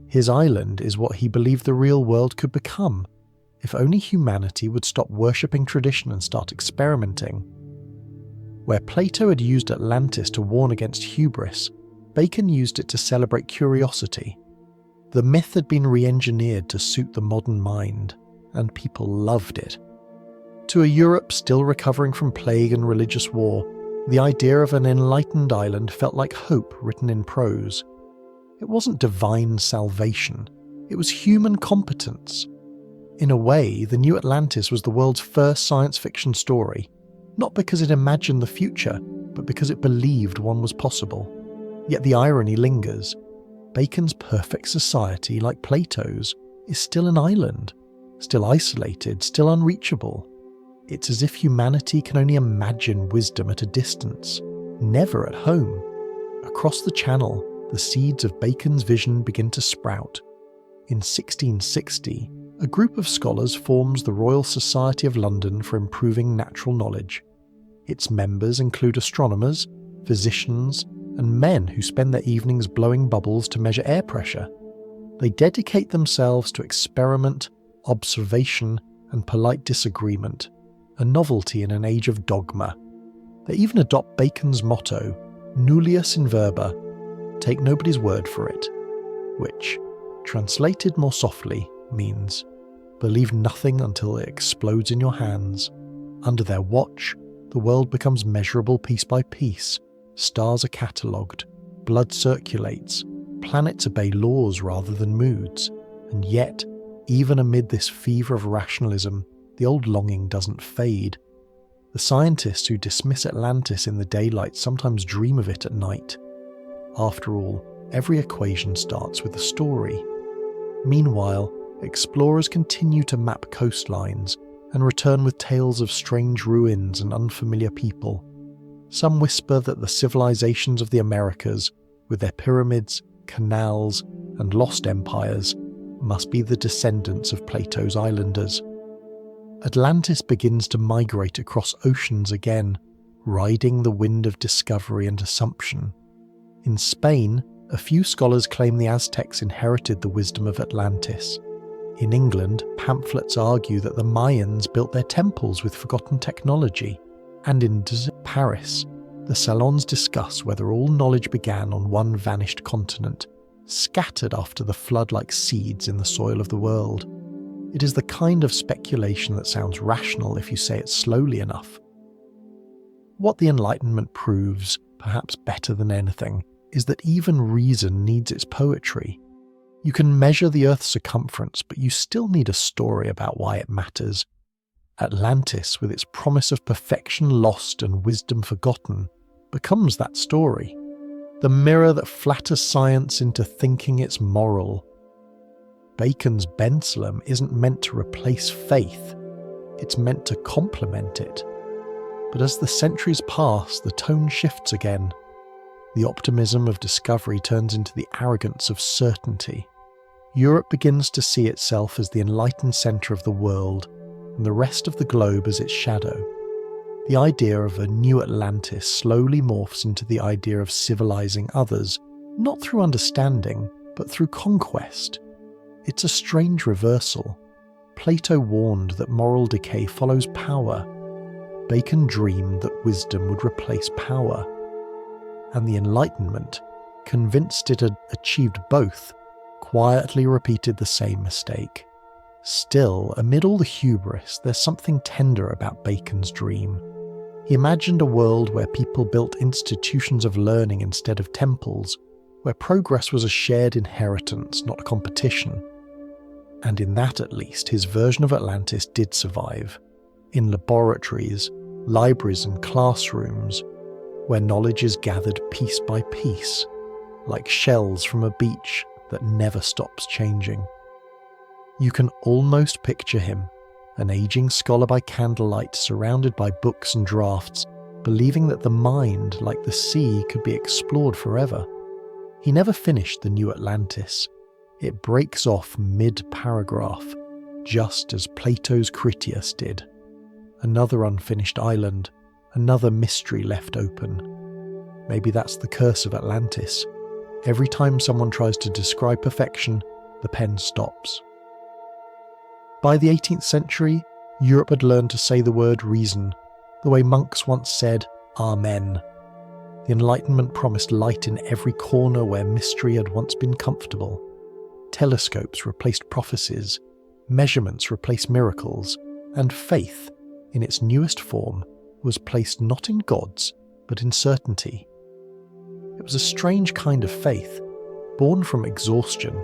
His island is what he believed the real world could become, if only humanity would stop worshipping tradition and start experimenting. Where Plato had used Atlantis to warn against hubris, Bacon used it to celebrate curiosity. The myth had been re-engineered to suit the modern mind, and people loved it. To a Europe still recovering from plague and religious war, the idea of an enlightened island felt like hope written in prose. It wasn't divine salvation, it was human competence. In a way, the new Atlantis was the world's first science fiction story, not because it imagined the future, but because it believed one was possible. Yet the irony lingers. Bacon's perfect society, like Plato's, is still an island, still isolated, still unreachable. It's as if humanity can only imagine wisdom at a distance, never at home. Across the Channel, the seeds of Bacon's vision begin to sprout. In 1660, a group of scholars forms the Royal Society of London for Improving Natural Knowledge. Its members include astronomers, physicians, and men who spend their evenings blowing bubbles to measure air pressure. They dedicate themselves to experiment, observation, and polite disagreement, a novelty in an age of dogma. They even adopt Bacon's motto, nullius in verba, take nobody's word for it, which, translated more softly, means believe nothing until it explodes in your hands. Under their watch, the world becomes measurable piece by piece. Stars are catalogued, blood circulates, planets obey laws rather than moods, and yet, even amid this fever of rationalism, the old longing doesn't fade. The scientists who dismiss Atlantis in the daylight sometimes dream of it at night. After all, every equation starts with a story. Meanwhile, explorers continue to map coastlines and return with tales of strange ruins and unfamiliar people. Some whisper that the civilizations of the Americas, with their pyramids, canals, and lost empires, must be the descendants of Plato's islanders. Atlantis begins to migrate across oceans again, riding the wind of discovery and assumption. In Spain, a few scholars claim the Aztecs inherited the wisdom of Atlantis. In England, pamphlets argue that the Mayans built their temples with forgotten technology. And in Paris, the salons discuss whether all knowledge began on one vanished continent, scattered after the flood like seeds in the soil of the world. It is the kind of speculation that sounds rational if you say it slowly enough. What the Enlightenment proves, perhaps better than anything, is that even reason needs its poetry. You can measure the Earth's circumference, but you still need a story about why it matters. Atlantis, with its promise of perfection lost and wisdom forgotten, becomes that story. The mirror that flatters science into thinking it's moral. Bacon's Bensalem isn't meant to replace faith, it's meant to complement it. But as the centuries pass, the tone shifts again. The optimism of discovery turns into the arrogance of certainty. Europe begins to see itself as the enlightened centre of the world, and the rest of the globe as its shadow. The idea of a new Atlantis slowly morphs into the idea of civilizing others, not through understanding, but through conquest. It's a strange reversal. Plato warned that moral decay follows power. Bacon dreamed that wisdom would replace power. And the Enlightenment, convinced it had achieved both, quietly repeated the same mistake. Still, amid all the hubris, there's something tender about Bacon's dream. He imagined a world where people built institutions of learning instead of temples, where progress was a shared inheritance, not a competition. And in that at least, his version of Atlantis did survive. In laboratories, libraries and classrooms, where knowledge is gathered piece by piece, like shells from a beach that never stops changing. You can almost picture him, an aging scholar by candlelight surrounded by books and drafts, believing that the mind, like the sea, could be explored forever. He never finished the new Atlantis. It breaks off mid-paragraph, just as Plato's Critias did. Another unfinished island, another mystery left open. Maybe that's the curse of Atlantis. Every time someone tries to describe perfection, the pen stops. By the 18th century, Europe had learned to say the word reason, the way monks once said, Amen. The Enlightenment promised light in every corner where mystery had once been comfortable. Telescopes replaced prophecies, measurements replaced miracles, and faith, in its newest form, was placed not in gods, but in certainty. It was a strange kind of faith, born from exhaustion.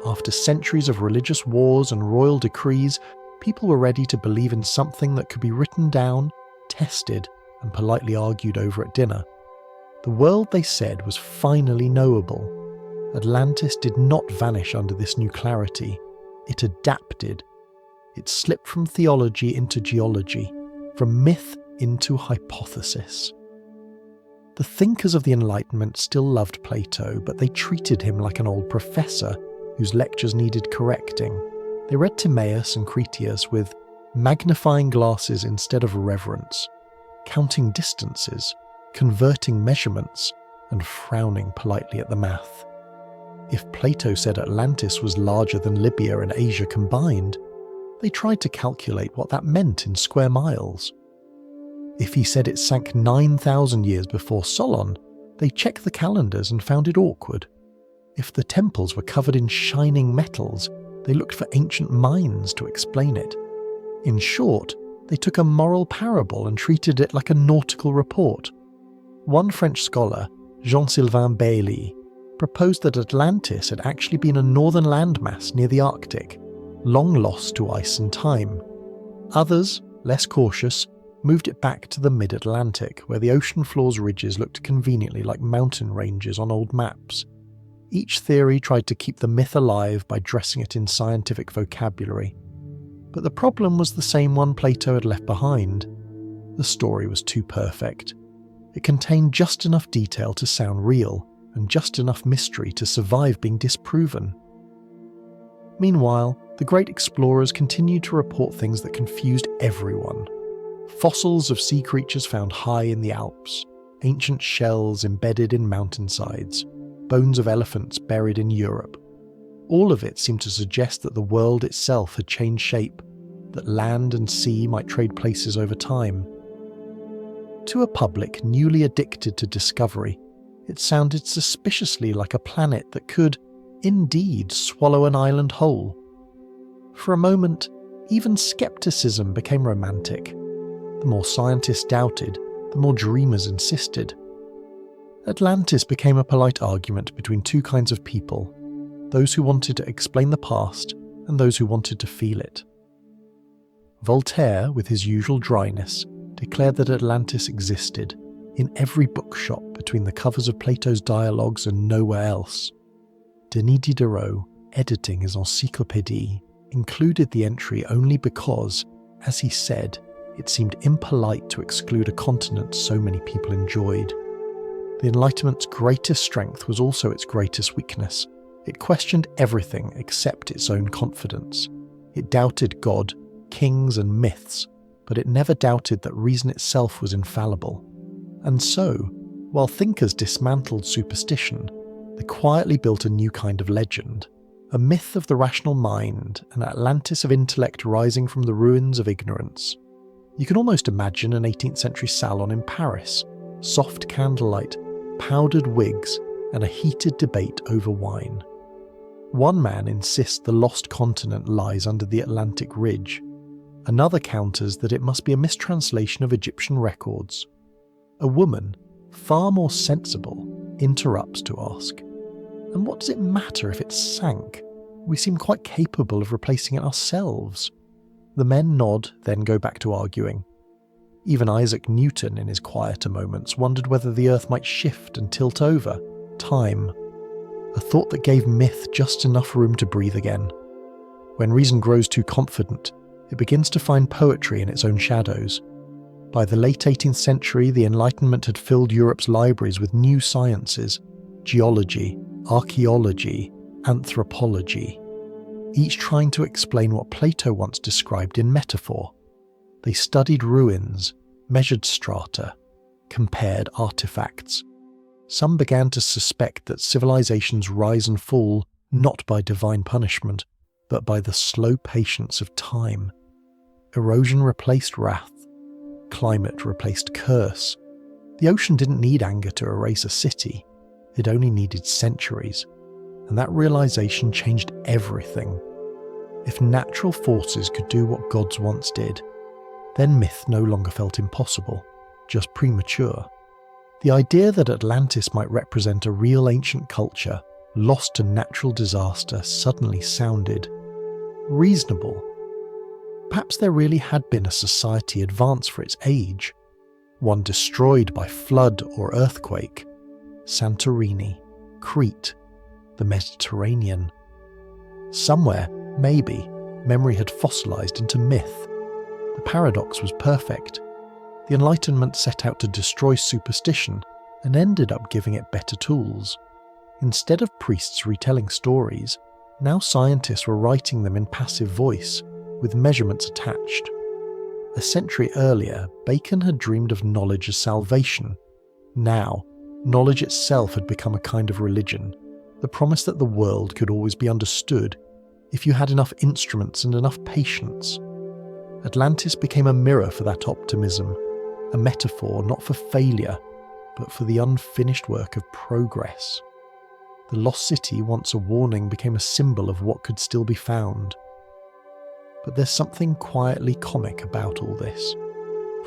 After centuries of religious wars and royal decrees, people were ready to believe in something that could be written down, tested, and politely argued over at dinner. The world, they said, was finally knowable. Atlantis did not vanish under this new clarity. It adapted. It slipped from theology into geology, from myth into hypothesis. The thinkers of the Enlightenment still loved Plato, but they treated him like an old professor whose lectures needed correcting. They read Timaeus and Critias with magnifying glasses instead of reverence, counting distances, converting measurements, and frowning politely at the math. If Plato said Atlantis was larger than Libya and Asia combined, they tried to calculate what that meant in square miles. If he said it sank 9,000 years before Solon, they checked the calendars and found it awkward. If the temples were covered in shining metals, they looked for ancient mines to explain it. In short, they took a moral parable and treated it like a nautical report. One French scholar, Jean-Sylvain Bailly, proposed that Atlantis had actually been a northern landmass near the Arctic, long lost to ice and time. Others, less cautious, moved it back to the mid-Atlantic, where the ocean floor's ridges looked conveniently like mountain ranges on old maps. Each theory tried to keep the myth alive by dressing it in scientific vocabulary. But the problem was the same one Plato had left behind. The story was too perfect. It contained just enough detail to sound real, and just enough mystery to survive being disproven. Meanwhile, the great explorers continued to report things that confused everyone. Fossils of sea creatures found high in the Alps, ancient shells embedded in mountainsides, bones of elephants buried in Europe. All of it seemed to suggest that the world itself had changed shape, that land and sea might trade places over time. To a public newly addicted to discovery, it sounded suspiciously like a planet that could, indeed, swallow an island whole. For a moment, even skepticism became romantic. The more scientists doubted, the more dreamers insisted. Atlantis became a polite argument between two kinds of people, those who wanted to explain the past and those who wanted to feel it. Voltaire, with his usual dryness, declared that Atlantis existed, in every bookshop between the covers of Plato's dialogues and nowhere else. Denis Diderot, editing his Encyclopédie, included the entry only because, as he said, it seemed impolite to exclude a continent so many people enjoyed. The Enlightenment's greatest strength was also its greatest weakness. It questioned everything except its own confidence. It doubted God, kings, and myths, but it never doubted that reason itself was infallible. And so, while thinkers dismantled superstition, they quietly built a new kind of legend, a myth of the rational mind, an Atlantis of intellect rising from the ruins of ignorance. You can almost imagine an 18th century salon in Paris, soft candlelight, powdered wigs, and a heated debate over wine. One man insists the lost continent lies under the Atlantic ridge. Another counters that it must be a mistranslation of Egyptian records. A woman, far more sensible, interrupts to ask, "And what does it matter if it sank? We seem quite capable of replacing it ourselves." The men nod, then go back to arguing. Even Isaac Newton, in his quieter moments, wondered whether the Earth might shift and tilt over. Time. A thought that gave myth just enough room to breathe again. When reason grows too confident, It begins to find poetry in its own shadows. By the late 18th century, the Enlightenment had filled Europe's libraries with new sciences: geology, archaeology, anthropology, each trying to explain what Plato once described in metaphor. They studied ruins, measured strata, compared artifacts. Some began to suspect that civilizations rise and fall not by divine punishment, but by the slow patience of time. Erosion replaced wrath. Climate replaced curse. The ocean didn't need anger to erase a city. It only needed centuries. And that realization changed everything. If natural forces could do what gods once did, then myth no longer felt impossible, just premature. The idea that Atlantis might represent a real ancient culture lost to natural disaster suddenly sounded reasonable. Perhaps there really had been a society advanced for its age, one destroyed by flood or earthquake. Santorini, Crete, the Mediterranean. Somewhere, maybe, memory had fossilized into myth. The paradox was perfect. The Enlightenment set out to destroy superstition and ended up giving it better tools. Instead of priests retelling stories, now scientists were writing them in passive voice, with measurements attached. A century earlier, Bacon had dreamed of knowledge as salvation. Now, knowledge itself had become a kind of religion, the promise that the world could always be understood if you had enough instruments and enough patience. Atlantis became a mirror for that optimism, a metaphor not for failure, but for the unfinished work of progress. The lost city, once a warning, became a symbol of what could still be found. But there's something quietly comic about all this.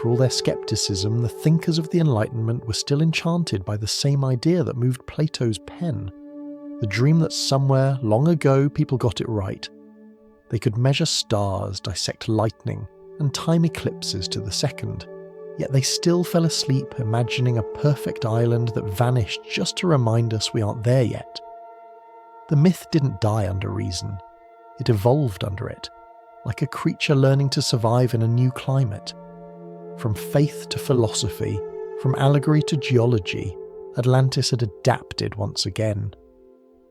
For all their skepticism, the thinkers of the Enlightenment were still enchanted by the same idea that moved Plato's pen, the dream that somewhere, long ago, people got it right. They could measure stars, dissect lightning, and time eclipses to the second, yet they still fell asleep imagining a perfect island that vanished just to remind us we aren't there yet. The myth didn't die under reason. It evolved under it, like a creature learning to survive in a new climate. From faith to philosophy, from allegory to geology, Atlantis had adapted once again.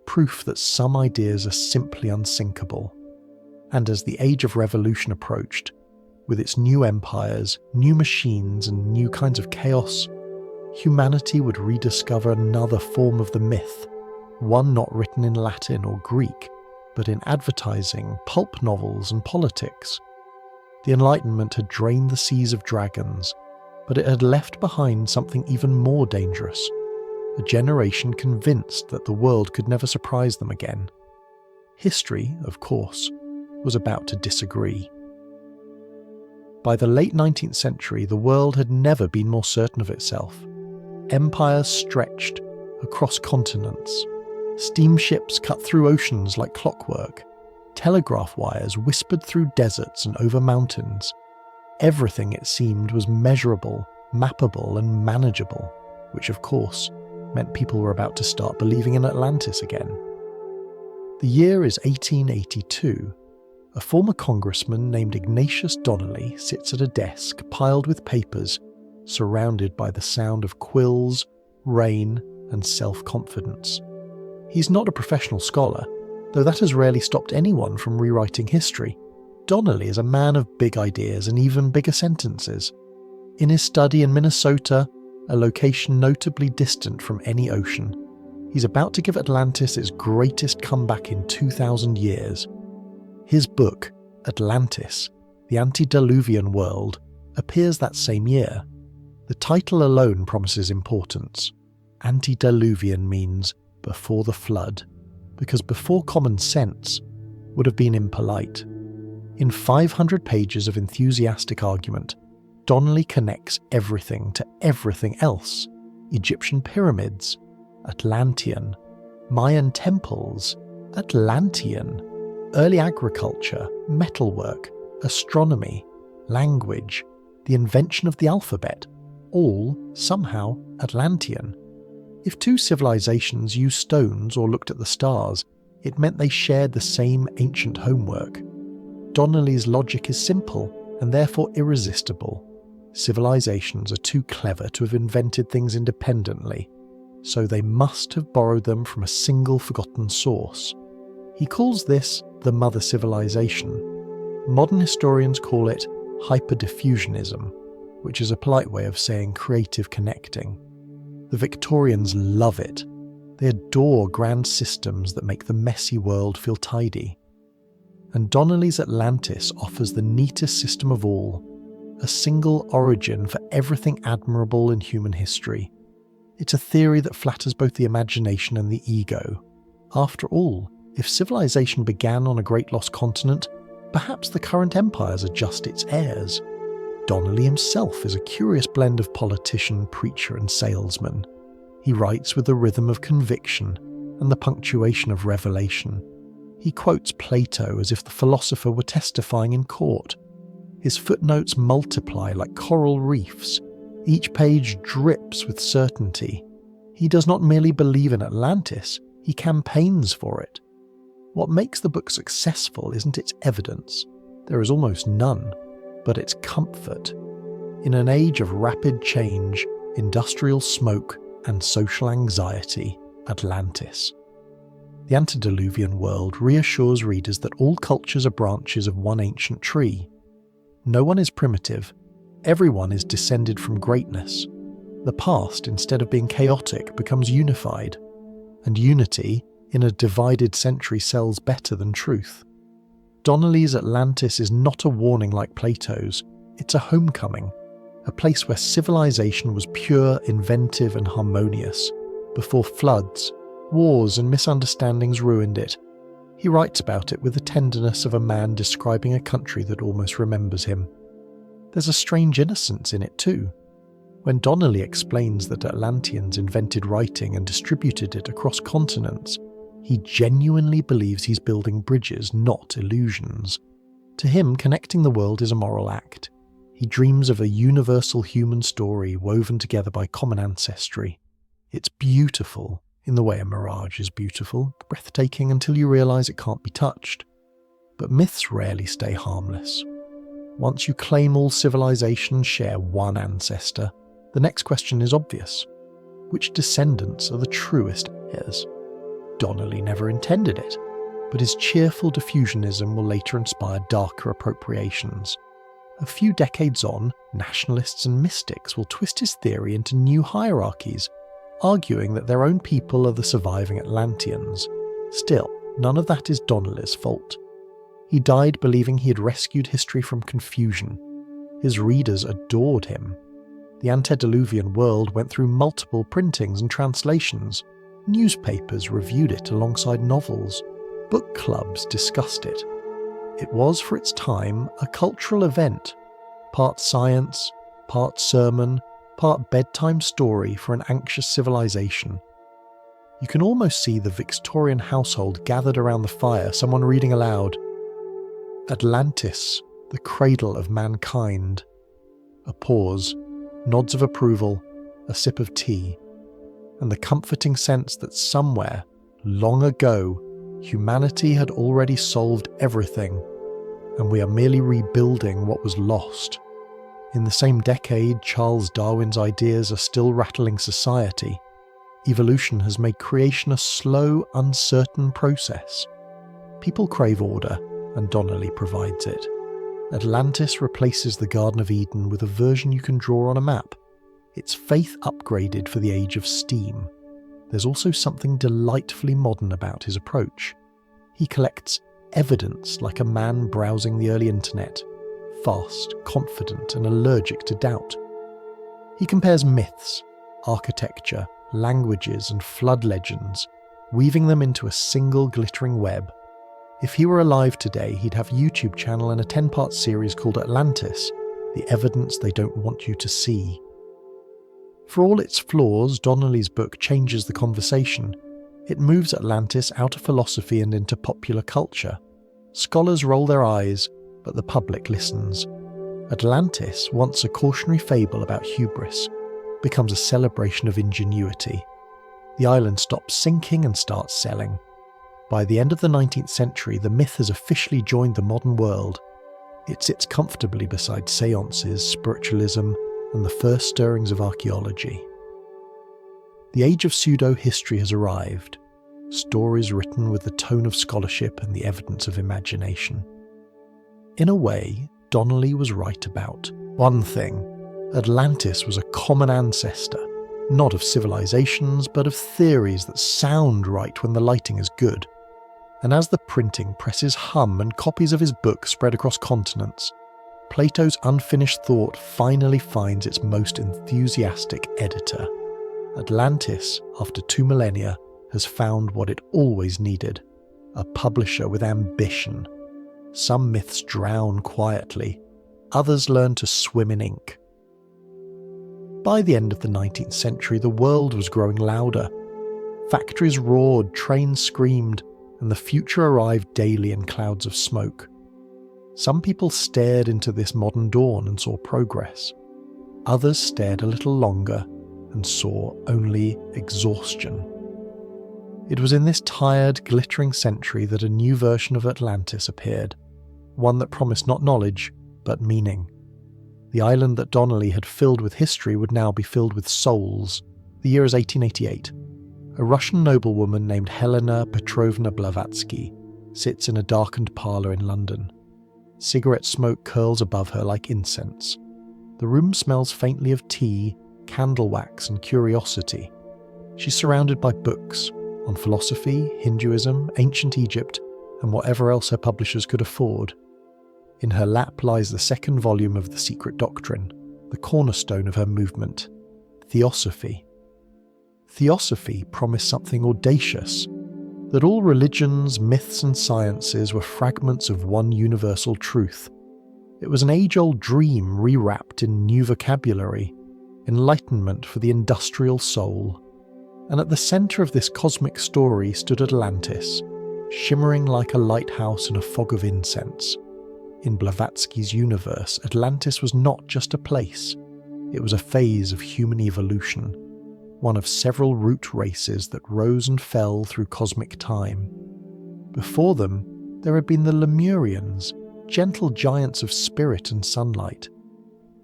Proof that some ideas are simply unsinkable. And as the age of revolution approached, with its new empires, new machines, and new kinds of chaos, humanity would rediscover another form of the myth, one not written in Latin or Greek, but in advertising, pulp novels, and politics. The Enlightenment had drained the seas of dragons, but it had left behind something even more dangerous, a generation convinced that the world could never surprise them again. History, of course, was about to disagree. By the late 19th century, the world had never been more certain of itself. Empires stretched across continents. Steamships cut through oceans like clockwork. Telegraph wires whispered through deserts and over mountains. Everything, it seemed, was measurable, mappable, and manageable, which, of course, meant people were about to start believing in Atlantis again. The year is 1882. A former congressman named Ignatius Donnelly sits at a desk piled with papers, surrounded by the sound of quills, rain, and self-confidence. He's not a professional scholar, though that has rarely stopped anyone from rewriting history. Donnelly is a man of big ideas and even bigger sentences. In his study in Minnesota, a location notably distant from any ocean, he's about to give Atlantis its greatest comeback in 2,000 years. His book, Atlantis, the Antediluvian World, appears that same year. The title alone promises importance. Antediluvian means before the flood, because before common sense would have been impolite. In 500 pages of enthusiastic argument, Donnelly connects everything to everything else: Egyptian pyramids, Atlantean, Mayan temples, Atlantean, early agriculture, metalwork, astronomy, language, the invention of the alphabet, all somehow Atlantean. If two civilizations used stones or looked at the stars, it meant they shared the same ancient homework. Donnelly's logic is simple and therefore irresistible. Civilizations are too clever to have invented things independently, so they must have borrowed them from a single forgotten source. He calls this the mother civilization. Modern historians call it hyperdiffusionism, which is a polite way of saying creative connecting. The Victorians love it. They adore grand systems that make the messy world feel tidy. And Donnelly's Atlantis offers the neatest system of all, a single origin for everything admirable in human history. It's a theory that flatters both the imagination and the ego. After all, if civilization began on a great lost continent, perhaps the current empires are just its heirs. Donnelly himself is a curious blend of politician, preacher, and salesman. He writes with the rhythm of conviction and the punctuation of revelation. He quotes Plato as if the philosopher were testifying in court. His footnotes multiply like coral reefs. Each page drips with certainty. He does not merely believe in Atlantis, he campaigns for it. What makes the book successful isn't its evidence, there is almost none, but its comfort. In an age of rapid change, industrial smoke, and social anxiety, Atlantis. The antediluvian world reassures readers that all cultures are branches of one ancient tree. No one is primitive. Everyone is descended from greatness. The past, instead of being chaotic, becomes unified. And unity, in a divided century, sells better than truth. Donnelly's Atlantis is not a warning like Plato's. It's a homecoming. A place where civilization was pure, inventive, and harmonious, before floods, wars, and misunderstandings ruined it. He writes about it with the tenderness of a man describing a country that almost remembers him. There's a strange innocence in it too. When Donnelly explains that Atlanteans invented writing and distributed it across continents, he genuinely believes he's building bridges, not illusions. To him, connecting the world is a moral act. He dreams of a universal human story woven together by common ancestry. It's beautiful, in the way a mirage is beautiful, breathtaking until you realise it can't be touched. But myths rarely stay harmless. Once you claim all civilizations share one ancestor, the next question is obvious. Which descendants are the truest heirs? Donnelly never intended it, but his cheerful diffusionism will later inspire darker appropriations. A few decades on, nationalists and mystics will twist his theory into new hierarchies, arguing that their own people are the surviving Atlanteans. Still, none of that is Donnelly's fault. He died believing he had rescued history from confusion. His readers adored him. The antediluvian world went through multiple printings and translations. Newspapers reviewed it alongside novels. Book clubs discussed it. It was, for its time, a cultural event, part science, part sermon, part bedtime story for an anxious civilization. You can almost see the Victorian household gathered around the fire, someone reading aloud, "Atlantis, the cradle of mankind." A pause, nods of approval, a sip of tea, and the comforting sense that somewhere, long ago, humanity had already solved everything, and we are merely rebuilding what was lost. In the same decade, Charles Darwin's ideas are still rattling society. Evolution has made creation a slow, uncertain process. People crave order, and Donnelly provides it. Atlantis replaces the Garden of Eden with a version you can draw on a map. It's faith upgraded for the age of steam. There's also something delightfully modern about his approach. He collects evidence like a man browsing the early internet, fast, confident, and allergic to doubt. He compares myths, architecture, languages, and flood legends, weaving them into a single glittering web. If he were alive today, he'd have a YouTube channel and a 10-part series called Atlantis, the evidence they don't want you to see. For all its flaws, Donnelly's book changes the conversation. It moves Atlantis out of philosophy and into popular culture. Scholars roll their eyes, but the public listens. Atlantis, once a cautionary fable about hubris, becomes a celebration of ingenuity. The island stops sinking and starts selling. By the end of the 19th century, the myth has officially joined the modern world. It sits comfortably beside seances, spiritualism, and the first stirrings of archaeology. The age of pseudo-history has arrived, stories written with the tone of scholarship and the evidence of imagination. In a way, Donnelly was right about one thing. Atlantis was a common ancestor, not of civilizations, but of theories that sound right when the lighting is good. And as the printing presses hum and copies of his book spread across continents, Plato's unfinished thought finally finds its most enthusiastic editor. Atlantis, after 2 millennia, has found what it always needed: a publisher with ambition. Some myths drown quietly, others learn to swim in ink. By the end of the 19th century, the world was growing louder. Factories roared, trains screamed, and the future arrived daily in clouds of smoke. Some people stared into this modern dawn and saw progress. Others stared a little longer and saw only exhaustion. It was in this tired, glittering century that a new version of Atlantis appeared, one that promised not knowledge, but meaning. The island that Donnelly had filled with history would now be filled with souls. The year is 1888. A Russian noblewoman named Helena Petrovna Blavatsky sits in a darkened parlour in London. Cigarette smoke curls above her like incense. The room smells faintly of tea, candle wax and curiosity. She's surrounded by books on philosophy, Hinduism, ancient Egypt, and whatever else her publishers could afford. In her lap lies the second volume of The Secret Doctrine, the cornerstone of her movement, Theosophy. Theosophy promised something audacious, that all religions, myths and sciences were fragments of one universal truth. It was an age-old dream rewrapped in new vocabulary, enlightenment for the industrial soul. And at the centre of this cosmic story stood Atlantis, shimmering like a lighthouse in a fog of incense. In Blavatsky's universe, Atlantis was not just a place. It was a phase of human evolution, one of several root races that rose and fell through cosmic time. Before them, there had been the Lemurians, gentle giants of spirit and sunlight.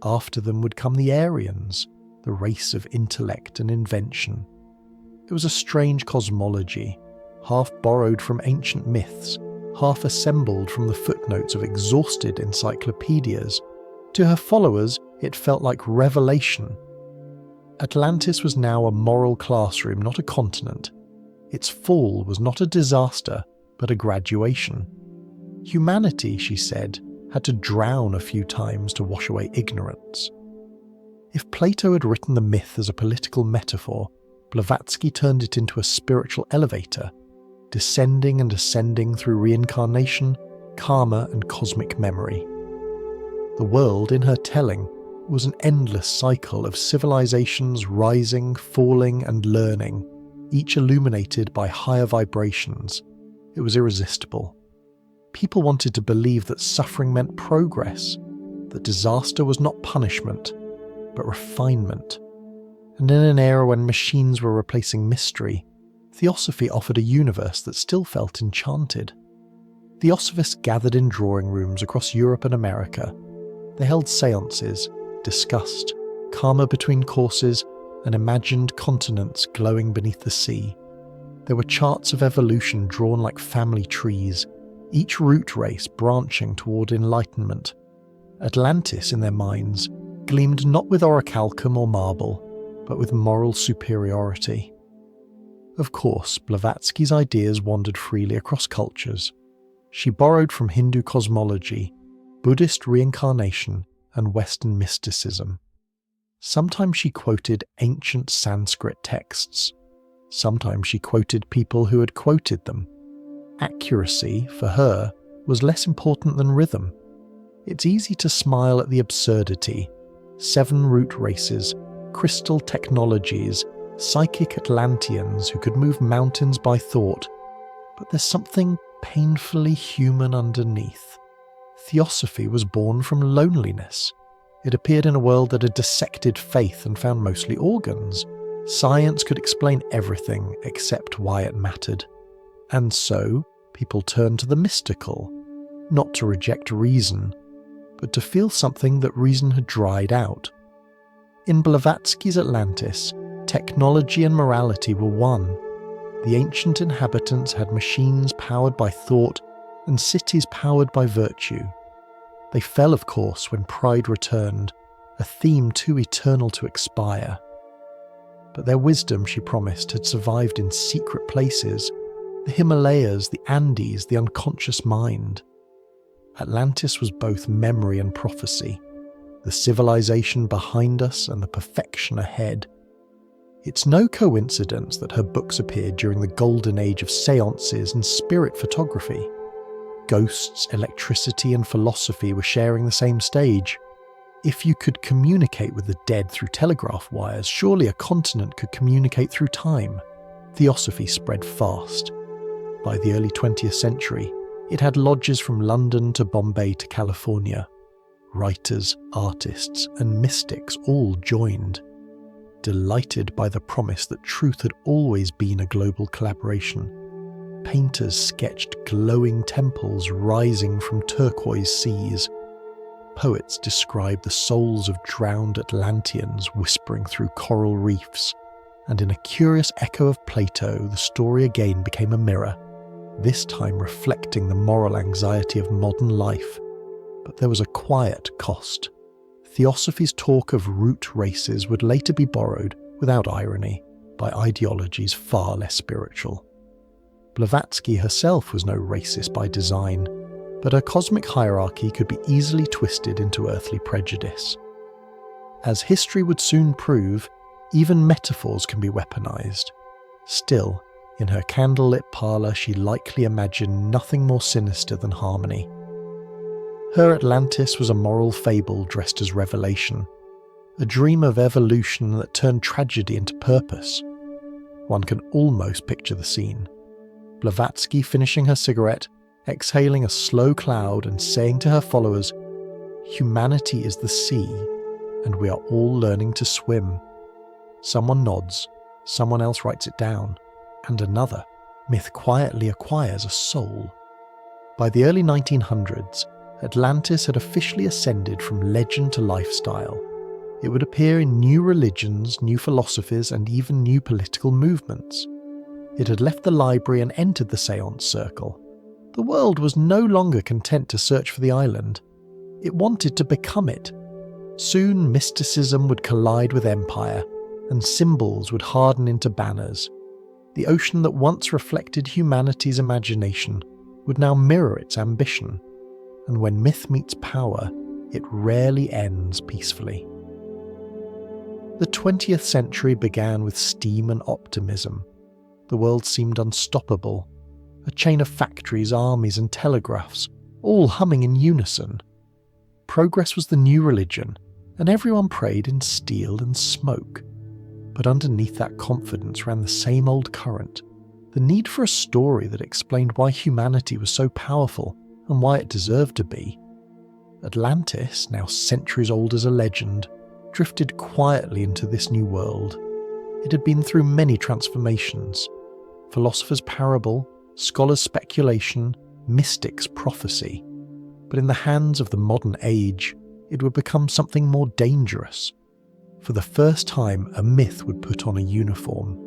After them would come the Aryans, the race of intellect and invention. It was a strange cosmology, half borrowed from ancient myths, half assembled from the footnotes of exhausted encyclopedias. To her followers, it felt like revelation. Atlantis was now a moral classroom, not a continent. Its fall was not a disaster, but a graduation. Humanity, she said, had to drown a few times to wash away ignorance. If Plato had written the myth as a political metaphor, Blavatsky turned it into a spiritual elevator, descending and ascending through reincarnation, karma and cosmic memory. The world, in her telling, was an endless cycle of civilizations rising, falling and learning, each illuminated by higher vibrations. It was irresistible. People wanted to believe that suffering meant progress, that disaster was not punishment, but refinement. And in an era when machines were replacing mystery, Theosophy offered a universe that still felt enchanted. Theosophists gathered in drawing rooms across Europe and America. They held seances, discussed karma between courses, and imagined continents glowing beneath the sea. There were charts of evolution drawn like family trees, each root race branching toward enlightenment. Atlantis, in their minds, gleamed not with orichalcum or marble, but with moral superiority. Of course, Blavatsky's ideas wandered freely across cultures. She borrowed from Hindu cosmology, Buddhist reincarnation, and Western mysticism. Sometimes she quoted ancient Sanskrit texts. Sometimes she quoted people who had quoted them. Accuracy, for her, was less important than rhythm. It's easy to smile at the absurdity. 7 root races, crystal technologies, psychic Atlanteans who could move mountains by thought. But there's something painfully human underneath. Theosophy was born from loneliness. It appeared in a world that had dissected faith and found mostly organs. Science could explain everything except why it mattered. And so, people turned to the mystical, not to reject reason, but to feel something that reason had dried out. In Blavatsky's Atlantis, technology and morality were one. The ancient inhabitants had machines powered by thought and cities powered by virtue. They fell, of course, when pride returned, a theme too eternal to expire. But their wisdom, she promised, had survived in secret places, the Himalayas, the Andes, the unconscious mind. Atlantis was both memory and prophecy, the civilization behind us and the perfection ahead. It's no coincidence that her books appeared during the golden age of seances and spirit photography. Ghosts, electricity, and philosophy were sharing the same stage. If you could communicate with the dead through telegraph wires, surely a continent could communicate through time. Theosophy spread fast. By the early 20th century, it had lodges from London to Bombay to California. Writers, artists, and mystics all joined, delighted by the promise that truth had always been a global collaboration. Painters sketched glowing temples rising from turquoise seas. Poets described the souls of drowned Atlanteans whispering through coral reefs. And in a curious echo of Plato, the story again became a mirror, this time reflecting the moral anxiety of modern life. But there was a quiet cost. Theosophy's talk of root races would later be borrowed, without irony, by ideologies far less spiritual. Blavatsky herself was no racist by design, but her cosmic hierarchy could be easily twisted into earthly prejudice. As history would soon prove, even metaphors can be weaponized. Still, in her candlelit parlour she likely imagined nothing more sinister than harmony. Her Atlantis was a moral fable dressed as revelation, a dream of evolution that turned tragedy into purpose. One can almost picture the scene. Blavatsky finishing her cigarette, exhaling a slow cloud and saying to her followers, "Humanity is the sea, and we are all learning to swim." Someone nods, someone else writes it down, and another, myth quietly acquires a soul. By the early 1900s, Atlantis had officially ascended from legend to lifestyle. It would appear in new religions, new philosophies, and even new political movements. It had left the library and entered the seance circle. The world was no longer content to search for the island. It wanted to become it. Soon mysticism would collide with empire, and symbols would harden into banners. The ocean that once reflected humanity's imagination would now mirror its ambition. And when myth meets power, it rarely ends peacefully. The 20th century began with steam and optimism. The world seemed unstoppable. A chain of factories, armies, and telegraphs, all humming in unison. Progress was the new religion, and everyone prayed in steel and smoke. But underneath that confidence ran the same old current, the need for a story that explained why humanity was so powerful and why it deserved to be. Atlantis, now centuries old as a legend, drifted quietly into this new world. It had been through many transformations. Philosophers' parable, scholars' speculation, mystics' prophecy. But in the hands of the modern age, it would become something more dangerous. For the first time, a myth would put on a uniform.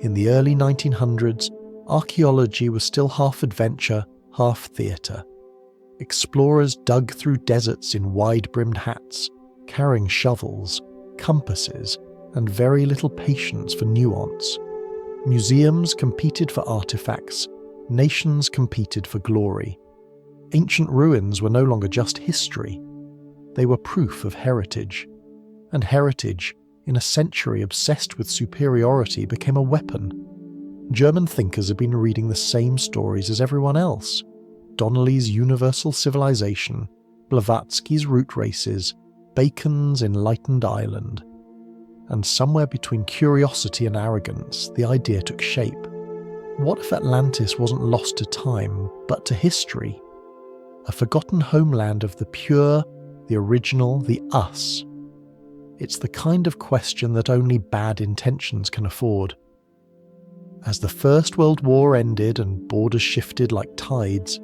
In the early 1900s, archaeology was still half adventure, half theatre. Explorers dug through deserts in wide-brimmed hats, carrying shovels, compasses, and very little patience for nuance. Museums competed for artifacts, nations competed for glory. Ancient ruins were no longer just history. They were proof of heritage. And heritage, in a century obsessed with superiority, became a weapon. German thinkers had been reading the same stories as everyone else. Donnelly's universal civilization, Blavatsky's root races, Bacon's enlightened island. And somewhere between curiosity and arrogance, the idea took shape. What if Atlantis wasn't lost to time, but to history? A forgotten homeland of the pure, the original, the us. It's the kind of question that only bad intentions can afford. As the First World War ended and borders shifted like tides,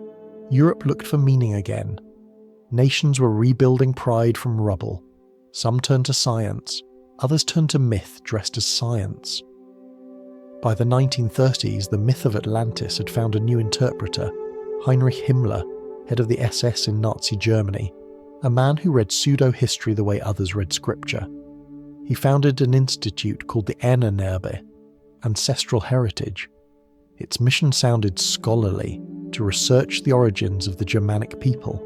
Europe looked for meaning again. Nations were rebuilding pride from rubble. Some turned to science, others turned to myth dressed as science. By the 1930s, the myth of Atlantis had found a new interpreter, Heinrich Himmler, head of the SS in Nazi Germany, a man who read pseudo-history the way others read scripture. He founded an institute called the Ahnenerbe, Ancestral Heritage. Its mission sounded scholarly, to research the origins of the Germanic people.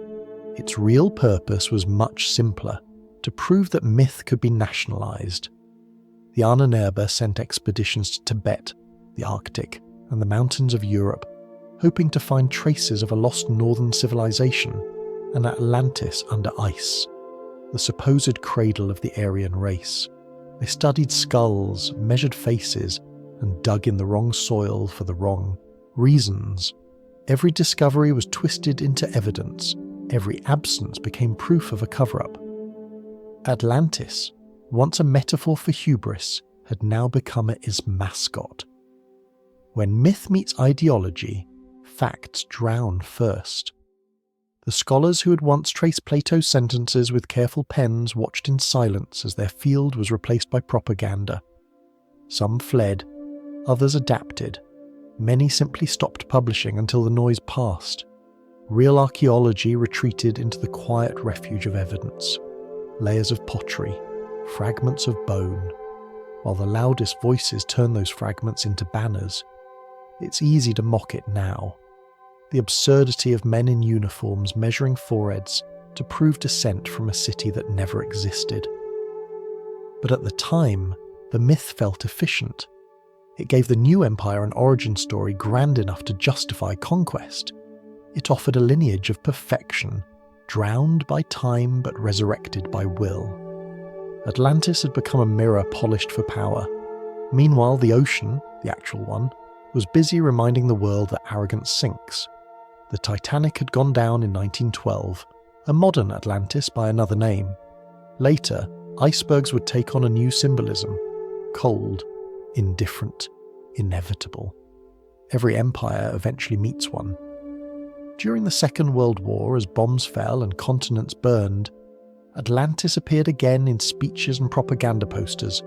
Its real purpose was much simpler, to prove that myth could be nationalized. The Ahnenerbe sent expeditions to Tibet, the Arctic, and the mountains of Europe, hoping to find traces of a lost northern civilization, an Atlantis under ice, the supposed cradle of the Aryan race. They studied skulls, measured faces, and dug in the wrong soil for the wrong reasons. Every discovery was twisted into evidence. Every absence became proof of a cover-up. Atlantis, once a metaphor for hubris, had now become its mascot. When myth meets ideology, facts drown first. The scholars who had once traced Plato's sentences with careful pens watched in silence as their field was replaced by propaganda. Some fled, others adapted. Many simply stopped publishing until the noise passed. Real archaeology retreated into the quiet refuge of evidence. Layers of pottery, fragments of bone, while the loudest voices turn those fragments into banners. It's easy to mock it now. The absurdity of men in uniforms measuring foreheads to prove descent from a city that never existed. But at the time, the myth felt efficient. It gave the new empire an origin story grand enough to justify conquest. It offered a lineage of perfection, drowned by time but resurrected by will. Atlantis had become a mirror polished for power. Meanwhile, the ocean, the actual one, was busy reminding the world that arrogance sinks. The Titanic had gone down in 1912, a modern Atlantis by another name. Later, icebergs would take on a new symbolism: cold, indifferent, inevitable. Every empire eventually meets one. During the Second World War, as bombs fell and continents burned, Atlantis appeared again in speeches and propaganda posters,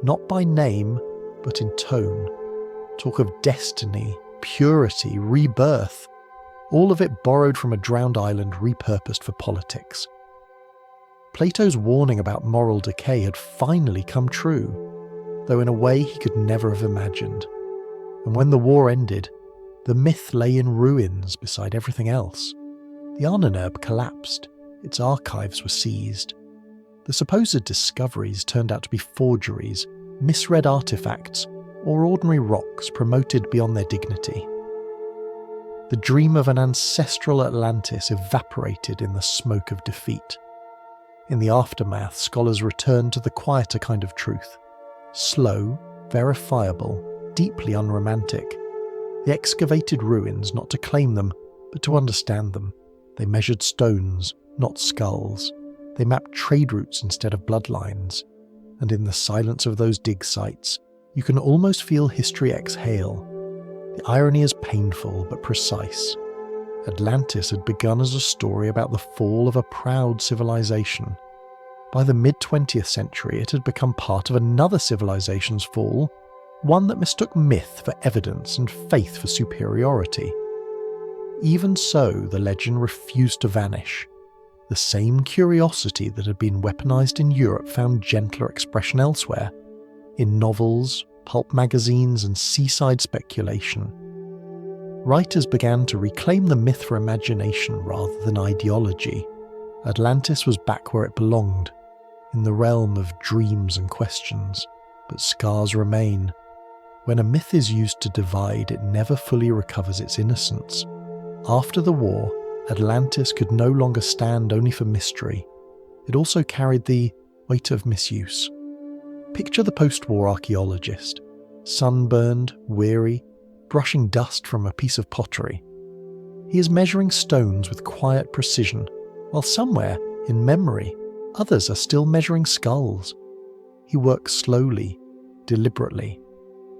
not by name, but in tone. Talk of destiny, purity, rebirth, all of it borrowed from a drowned island repurposed for politics. Plato's warning about moral decay had finally come true, though in a way he could never have imagined. And when the war ended, the myth lay in ruins beside everything else. The Ahnenerbe collapsed, its archives were seized. The supposed discoveries turned out to be forgeries, misread artifacts, or ordinary rocks promoted beyond their dignity. The dream of an ancestral Atlantis evaporated in the smoke of defeat. In the aftermath, scholars returned to the quieter kind of truth. Slow, verifiable, deeply unromantic. They excavated ruins not to claim them, but to understand them. They measured stones, not skulls. They mapped trade routes instead of bloodlines. And in the silence of those dig sites, you can almost feel history exhale. The irony is painful but precise. Atlantis had begun as a story about the fall of a proud civilization. By the mid-20th century, it had become part of another civilization's fall, one that mistook myth for evidence and faith for superiority. Even so, the legend refused to vanish. The same curiosity that had been weaponized in Europe found gentler expression elsewhere, in novels, pulp magazines, and seaside speculation. Writers began to reclaim the myth for imagination rather than ideology. Atlantis was back where it belonged, in the realm of dreams and questions, but scars remain. When a myth is used to divide, it never fully recovers its innocence. After the war, Atlantis could no longer stand only for mystery. It also carried the weight of misuse. Picture the post-war archaeologist, sunburned, weary, brushing dust from a piece of pottery. He is measuring stones with quiet precision, while somewhere, in memory, others are still measuring skulls. He works slowly, deliberately,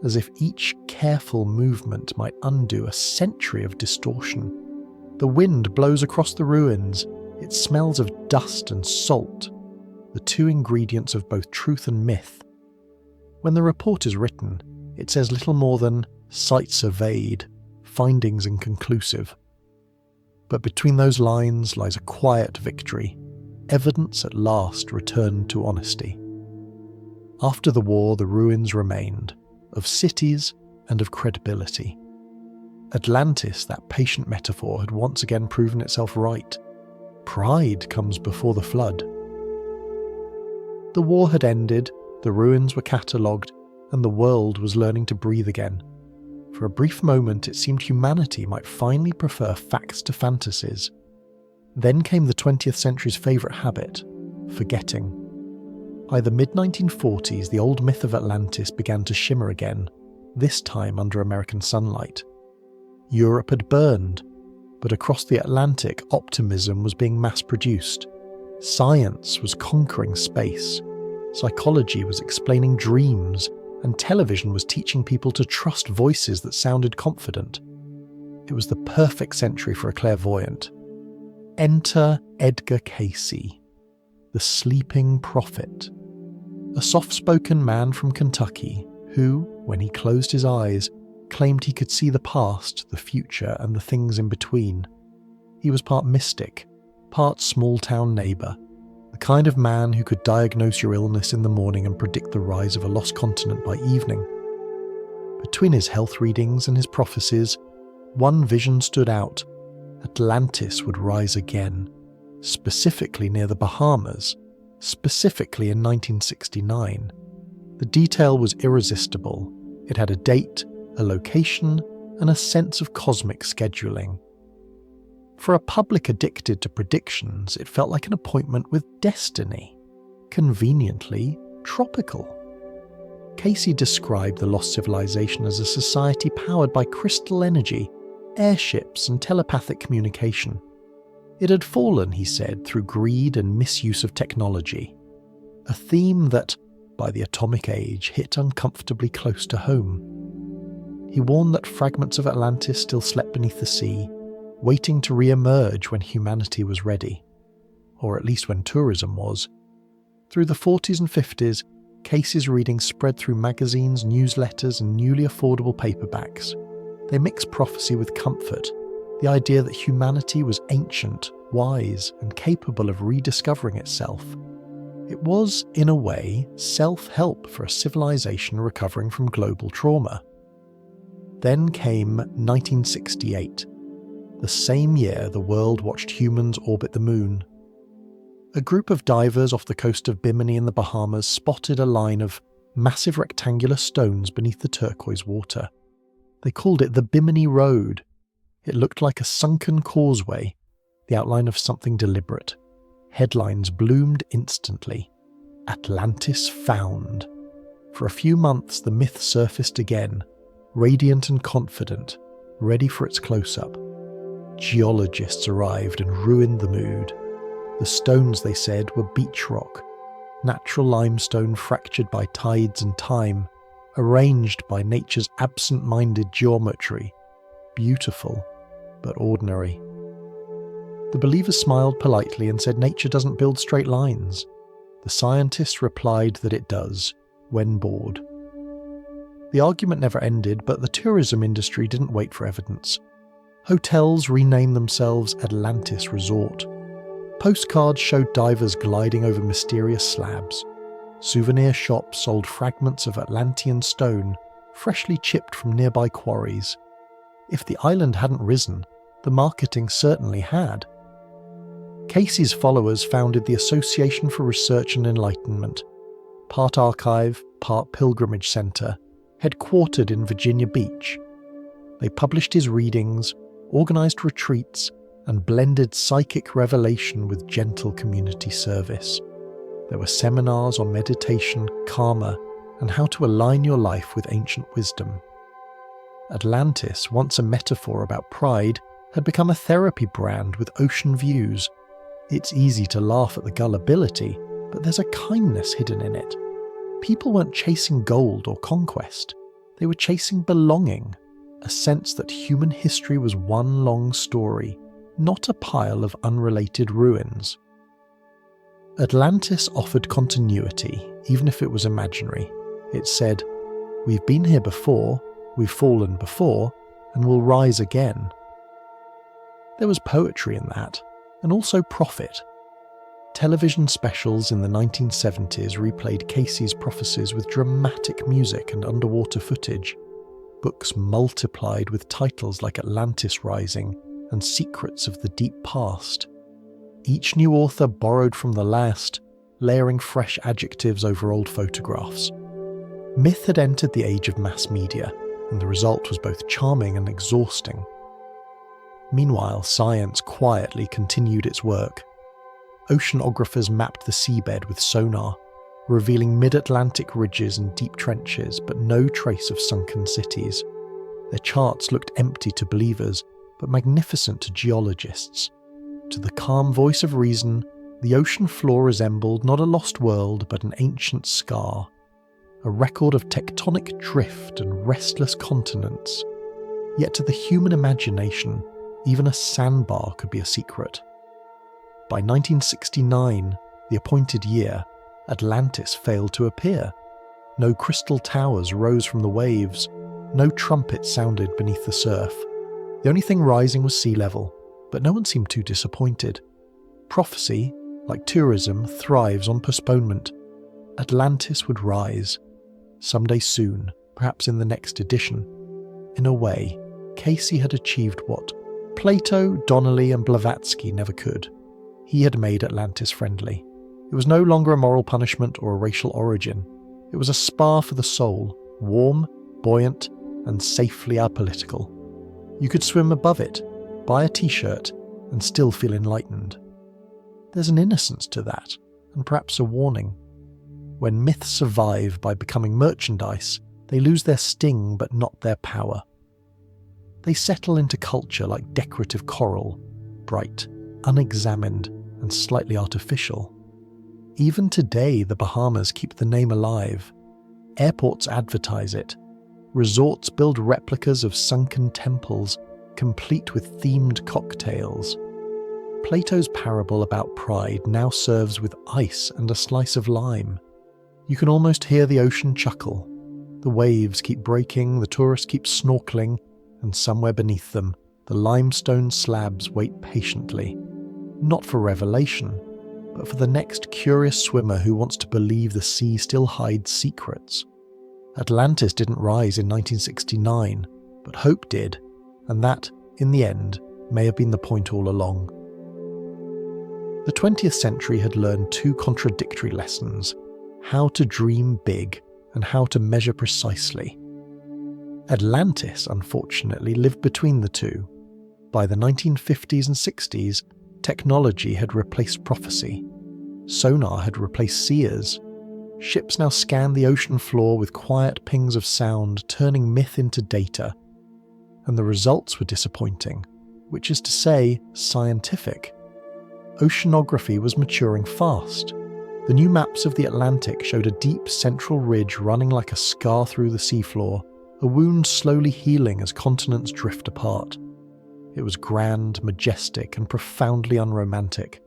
as if each careful movement might undo a century of distortion. The wind blows across the ruins. It smells of dust and salt, the two ingredients of both truth and myth. When the report is written, it says little more than "site surveyed, findings inconclusive." But between those lines lies a quiet victory. Evidence at last returned to honesty. After the war, the ruins remained, of cities and of credibility. Atlantis, that patient metaphor, had once again proven itself right. Pride comes before the flood. The war had ended, the ruins were catalogued, and the world was learning to breathe again. For a brief moment, it seemed humanity might finally prefer facts to fantasies. Then came the 20th century's favourite habit, forgetting. By the mid-1940s, the old myth of Atlantis began to shimmer again, this time under American sunlight. Europe had burned, but across the Atlantic, optimism was being mass-produced. Science was conquering space. Psychology was explaining dreams, and television was teaching people to trust voices that sounded confident. It was the perfect century for a clairvoyant. Enter Edgar Cayce, the sleeping prophet, a soft-spoken man from Kentucky who, when he closed his eyes, claimed he could see the past, the future, and the things in between. He was part mystic, part small-town neighbour, the kind of man who could diagnose your illness in the morning and predict the rise of a lost continent by evening. Between his health readings and his prophecies, one vision stood out. Atlantis would rise again, specifically near the Bahamas, specifically in 1969. The detail was irresistible. It had a date, a location, and a sense of cosmic scheduling. For a public addicted to predictions, it felt like an appointment with destiny, conveniently tropical. Cayce described the lost civilization as a society powered by crystal energy, airships, and telepathic communication. It had fallen, he said, through greed and misuse of technology, a theme that, by the atomic age, hit uncomfortably close to home. He warned that fragments of Atlantis still slept beneath the sea, waiting to re-emerge when humanity was ready, or at least when tourism was. Through the 40s and 50s, Cayce's readings spread through magazines, newsletters, and newly affordable paperbacks. They mixed prophecy with comfort, the idea that humanity was ancient, wise, and capable of rediscovering itself. It was, in a way, self-help for a civilization recovering from global trauma. Then came 1968, the same year the world watched humans orbit the moon. A group of divers off the coast of Bimini in the Bahamas spotted a line of massive rectangular stones beneath the turquoise water. They called it the Bimini Road. It looked like a sunken causeway, the outline of something deliberate. Headlines bloomed instantly. Atlantis found. For a few months, the myth surfaced again, radiant and confident, ready for its close-up. Geologists arrived and ruined the mood. The stones, they said, were beach rock, natural limestone fractured by tides and time, arranged by nature's absent-minded geometry, beautiful but ordinary. The believers smiled politely and said nature doesn't build straight lines. The scientists replied that it does, when bored. The argument never ended, but the tourism industry didn't wait for evidence. Hotels renamed themselves Atlantis Resort. Postcards showed divers gliding over mysterious slabs. Souvenir shops sold fragments of Atlantean stone, freshly chipped from nearby quarries. If the island hadn't risen, the marketing certainly had. Cayce's followers founded the Association for Research and Enlightenment, part archive, part pilgrimage centre, headquartered in Virginia Beach. They published his readings, organised retreats, and blended psychic revelation with gentle community service. There were seminars on meditation, karma, and how to align your life with ancient wisdom. Atlantis, once a metaphor about pride, had become a therapy brand with ocean views. It's easy to laugh at the gullibility, but there's a kindness hidden in it. People weren't chasing gold or conquest. They were chasing belonging, a sense that human history was one long story, not a pile of unrelated ruins. Atlantis offered continuity, even if it was imaginary. It said, "We've been here before, we've fallen before, and we'll rise again." There was poetry in that, and also profit. Television specials in the 1970s replayed Casey's prophecies with dramatic music and underwater footage. Books multiplied with titles like Atlantis Rising and Secrets of the Deep Past. Each new author borrowed from the last, layering fresh adjectives over old photographs. Myth had entered the age of mass media, and the result was both charming and exhausting. Meanwhile, science quietly continued its work. Oceanographers mapped the seabed with sonar, revealing mid-Atlantic ridges and deep trenches, but no trace of sunken cities. Their charts looked empty to believers, but magnificent to geologists. To the calm voice of reason, the ocean floor resembled not a lost world, but an ancient scar, a record of tectonic drift and restless continents. Yet to the human imagination, even a sandbar could be a secret. By 1969, the appointed year, Atlantis failed to appear. No crystal towers rose from the waves, no trumpet sounded beneath the surf. The only thing rising was sea level, but no one seemed too disappointed. Prophecy, like tourism, thrives on postponement. Atlantis would rise. Someday soon, perhaps in the next edition. In a way, Casey had achieved what Plato, Donnelly and Blavatsky never could. He had made Atlantis friendly. It was no longer a moral punishment or a racial origin. It was a spa for the soul, warm, buoyant, and safely apolitical. You could swim above it, buy a t-shirt, and still feel enlightened. There's an innocence to that, and perhaps a warning. When myths survive by becoming merchandise, they lose their sting but not their power. They settle into culture like decorative coral, bright, unexamined, and slightly artificial. Even today, the Bahamas keep the name alive. Airports advertise it. Resorts build replicas of sunken temples, complete with themed cocktails. Plato's parable about pride now serves with ice and a slice of lime. You can almost hear the ocean chuckle. The waves keep breaking, the tourists keep snorkeling, and somewhere beneath them, the limestone slabs wait patiently. Not for revelation, but for the next curious swimmer who wants to believe the sea still hides secrets. Atlantis didn't rise in 1969, but hope did, and that, in the end, may have been the point all along. The 20th century had learned two contradictory lessons: how to dream big and how to measure precisely. Atlantis, unfortunately, lived between the two. By the 1950s and 60s, technology had replaced prophecy. Sonar had replaced seers. Ships now scanned the ocean floor with quiet pings of sound, turning myth into data. And the results were disappointing, which is to say, scientific. Oceanography was maturing fast. The new maps of the Atlantic showed a deep central ridge running like a scar through the seafloor, a wound slowly healing as continents drift apart. It was grand, majestic, and profoundly unromantic.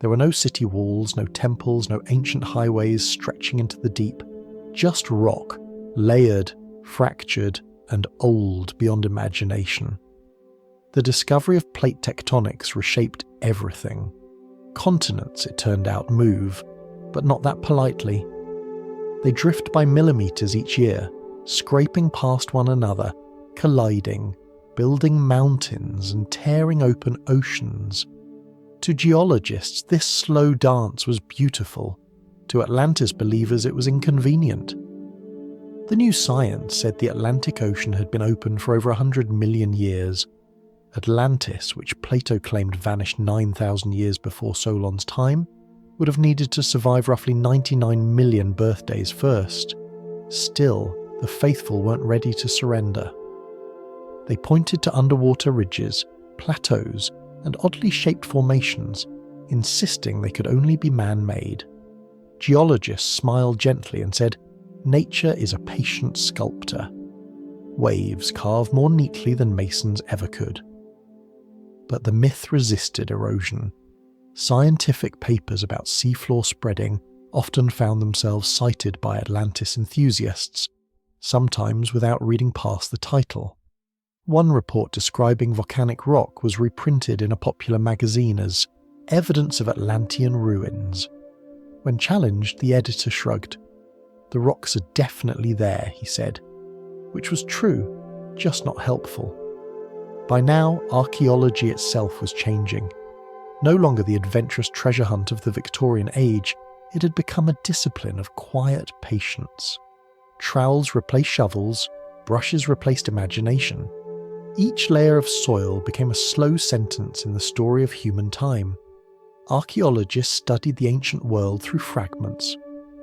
There were no city walls, no temples, no ancient highways stretching into the deep. Just rock, layered, fractured, and old beyond imagination. The discovery of plate tectonics reshaped everything. Continents, it turned out, move, but not that politely. They drift by millimeters each year, scraping past one another, colliding, building mountains and tearing open oceans. To geologists, this slow dance was beautiful. To Atlantis believers, it was inconvenient. The new science said the Atlantic Ocean had been open for over 100 million years. Atlantis, which Plato claimed vanished 9,000 years before Solon's time, would have needed to survive roughly 99 million birthdays first. Still, the faithful weren't ready to surrender. They pointed to underwater ridges, plateaus, and oddly shaped formations, insisting they could only be man-made. Geologists smiled gently and said, "Nature is a patient sculptor. waves carved more neatly than masons ever could. But the myth resisted erosion. Scientific papers about seafloor spreading often found themselves cited by Atlantis enthusiasts, sometimes without reading past the title. One report describing volcanic rock was reprinted in a popular magazine as evidence of Atlantean ruins. When challenged, the editor shrugged. "The rocks are definitely there," he said, which was true, just not helpful. By now, archaeology itself was changing. No longer the adventurous treasure hunt of the Victorian age, it had become a discipline of quiet patience. Trowels replaced shovels, brushes replaced imagination. Each layer of soil became a slow sentence in the story of human time. Archaeologists studied the ancient world through fragments,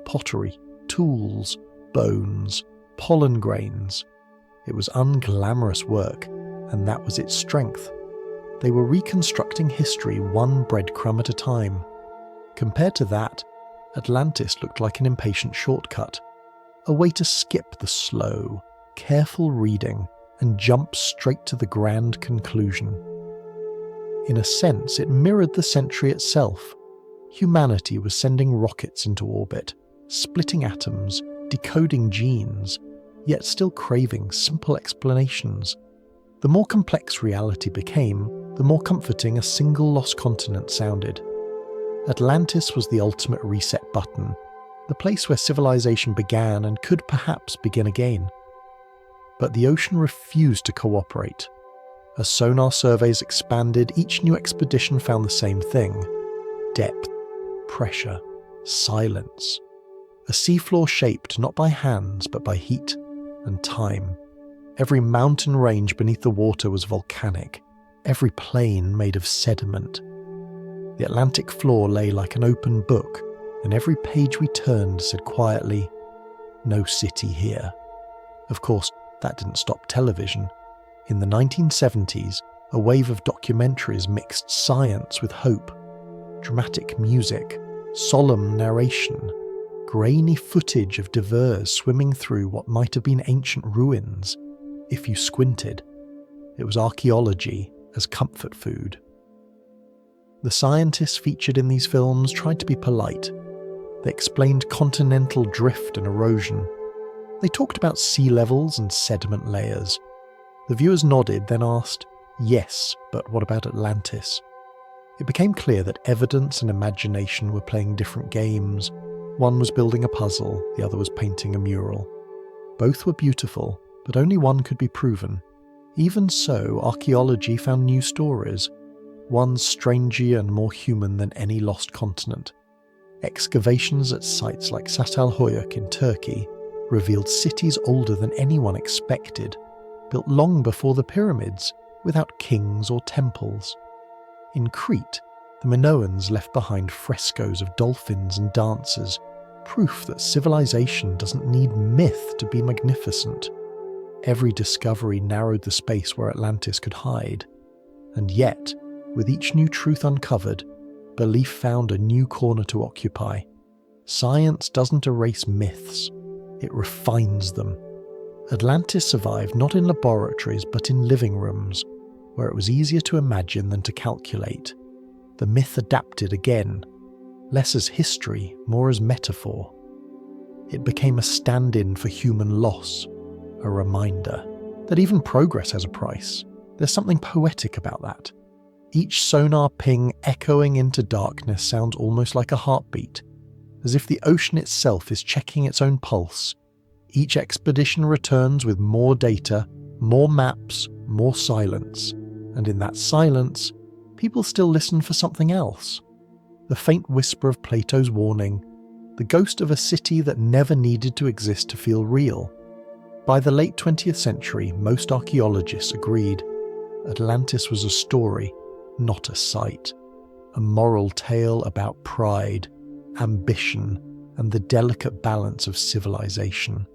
pottery, tools, bones, pollen grains. It was unglamorous work, and that was its strength. They were reconstructing history one breadcrumb at a time. Compared to that, Atlantis looked like an impatient shortcut, a way to skip the slow, careful reading and jump straight to the grand conclusion. In a sense, it mirrored the century itself. Humanity was sending rockets into orbit, splitting atoms, decoding genes, yet still craving simple explanations. The more complex reality became, the more comforting a single lost continent sounded. Atlantis was the ultimate reset button, the place where civilization began and could perhaps begin again. But the ocean refused to cooperate. As sonar surveys expanded, each new expedition found the same thing: depth, pressure, silence. A seafloor shaped not by hands but by heat and time. Every mountain range beneath the water was volcanic, every plain made of sediment. The Atlantic floor lay like an open book, and every page we turned said quietly, "No city here." Of course, that didn't stop television. In the 1970s, a wave of documentaries mixed science with hope. Dramatic music, solemn narration, grainy footage of divers swimming through what might have been ancient ruins, if you squinted. It was archaeology as comfort food. The scientists featured in these films tried to be polite. They explained continental drift and erosion. They talked about sea levels and sediment layers. The viewers nodded, then asked, "Yes, but what about Atlantis?" It became clear that evidence and imagination were playing different games. One was building a puzzle, the other was painting a mural. Both were beautiful, but only one could be proven. Even so, archaeology found new stories, one stranger and more human than any lost continent. Excavations at sites like Çatalhöyük in Turkey revealed cities older than anyone expected, built long before the pyramids, without kings or temples. In Crete, the Minoans left behind frescoes of dolphins and dancers, proof that civilization doesn't need myth to be magnificent. Every discovery narrowed the space where Atlantis could hide. And yet, with each new truth uncovered, belief found a new corner to occupy. Science doesn't erase myths, it refines them. Atlantis survived not in laboratories but in living rooms, where it was easier to imagine than to calculate. The myth adapted again, less as history, more as metaphor. It became a stand-in for human loss, a reminder that even progress has a price. There's something poetic about that. Each sonar ping echoing into darkness sounds almost like a heartbeat, as if the ocean itself is checking its own pulse. Each expedition returns with more data, more maps, more silence, and in that silence, people still listen for something else. The faint whisper of Plato's warning, the ghost of a city that never needed to exist to feel real. By the late 20th century, most archaeologists agreed Atlantis was a story, not a site, a moral tale about pride, ambition, and the delicate balance of civilization.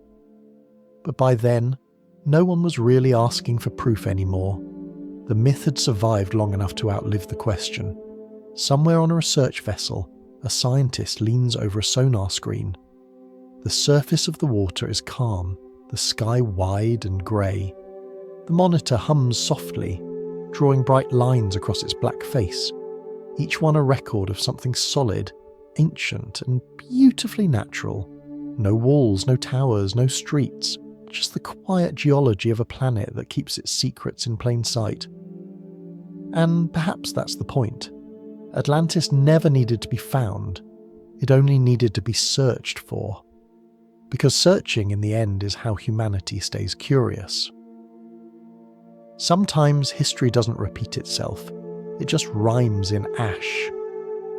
But by then, no one was really asking for proof anymore. The myth had survived long enough to outlive the question. Somewhere on a research vessel, a scientist leans over a sonar screen. The surface of the water is calm, the sky wide and grey. The monitor hums softly, drawing bright lines across its black face, each one a record of something solid, ancient, and beautifully natural. No walls, no towers, no streets, just the quiet geology of a planet that keeps its secrets in plain sight. And perhaps that's the point. Atlantis never needed to be found. It only needed to be searched for. Because searching, in the end, is how humanity stays curious. Sometimes history doesn't repeat itself. It just rhymes in ash.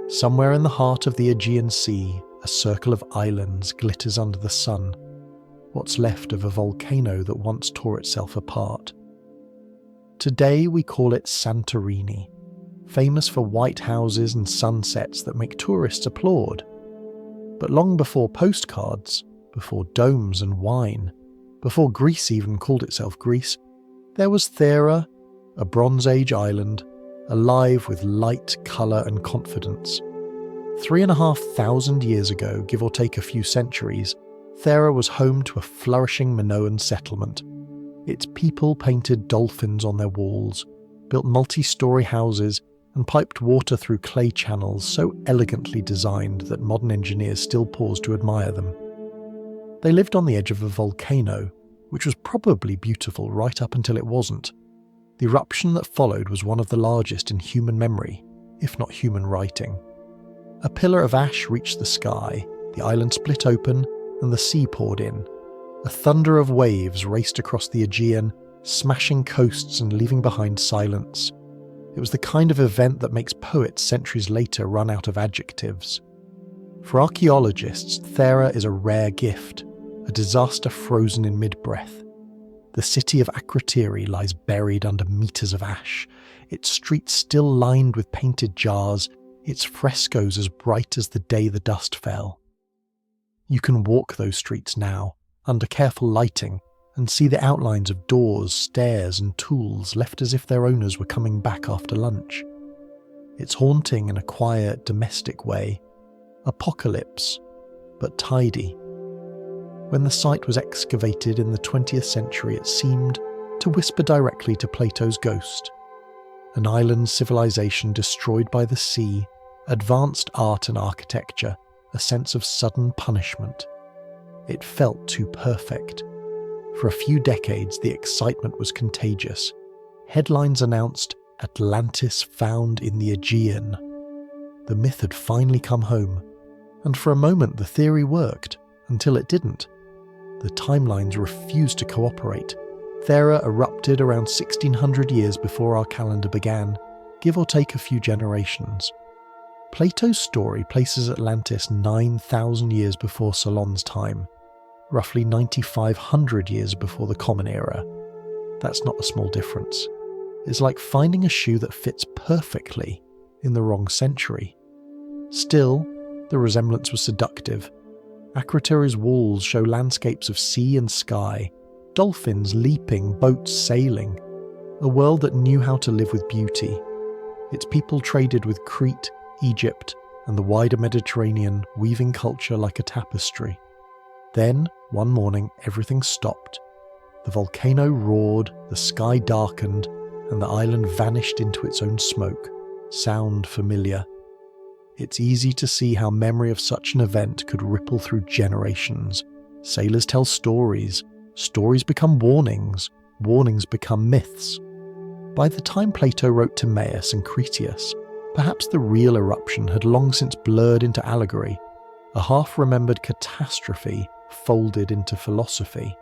Somewhere in the heart of the Aegean Sea, a circle of islands glitters under the sun, what's left of a volcano that once tore itself apart. Today we call it Santorini, famous for white houses and sunsets that make tourists applaud. But long before postcards, before domes and wine, before Greece even called itself Greece, there was Thera, a Bronze Age island, alive with light, colour and confidence. 3,500 years ago, give or take a few centuries, Thera was home to a flourishing Minoan settlement. Its people painted dolphins on their walls, built multi-storey houses, and piped water through clay channels so elegantly designed that modern engineers still pause to admire them. They lived on the edge of a volcano, which was probably beautiful right up until it wasn't. The eruption that followed was one of the largest in human memory, if not human writing. A pillar of ash reached the sky, the island split open, and the sea poured in. A thunder of waves raced across the Aegean, smashing coasts and leaving behind silence. It was the kind of event that makes poets centuries later run out of adjectives. For archaeologists, Thera is a rare gift, a disaster frozen in mid-breath. The city of Akrotiri lies buried under meters of ash, its streets still lined with painted jars, its frescoes as bright as the day the dust fell. You can walk those streets now, under careful lighting, and see the outlines of doors, stairs, and tools left as if their owners were coming back after lunch. It's haunting in a quiet, domestic way. Apocalypse, but tidy. When the site was excavated in the 20th century, it seemed to whisper directly to Plato's ghost. An island civilization destroyed by the sea, advanced art and architecture, a sense of sudden punishment. It felt too perfect. For a few decades, the excitement was contagious. Headlines announced, "Atlantis found in the Aegean." The myth had finally come home, and for a moment the theory worked, until it didn't. The timelines refused to cooperate. Thera erupted around 1600 years before our calendar began, give or take a few generations. Plato's story places Atlantis 9,000 years before Solon's time, roughly 9,500 years before the Common Era. That's not a small difference. It's like finding a shoe that fits perfectly in the wrong century. Still, the resemblance was seductive. Akrotiri's walls show landscapes of sea and sky, dolphins leaping, boats sailing, a world that knew how to live with beauty. Its people traded with Crete, Egypt, and the wider Mediterranean, weaving culture like a tapestry. Then, one morning, everything stopped. The volcano roared, the sky darkened, and the island vanished into its own smoke. Sound familiar? It's easy to see how memory of such an event could ripple through generations. Sailors tell stories, stories become warnings, warnings become myths. By the time Plato wrote Timaeus and Critias, perhaps the real eruption had long since blurred into allegory, a half-remembered catastrophe folded into philosophy.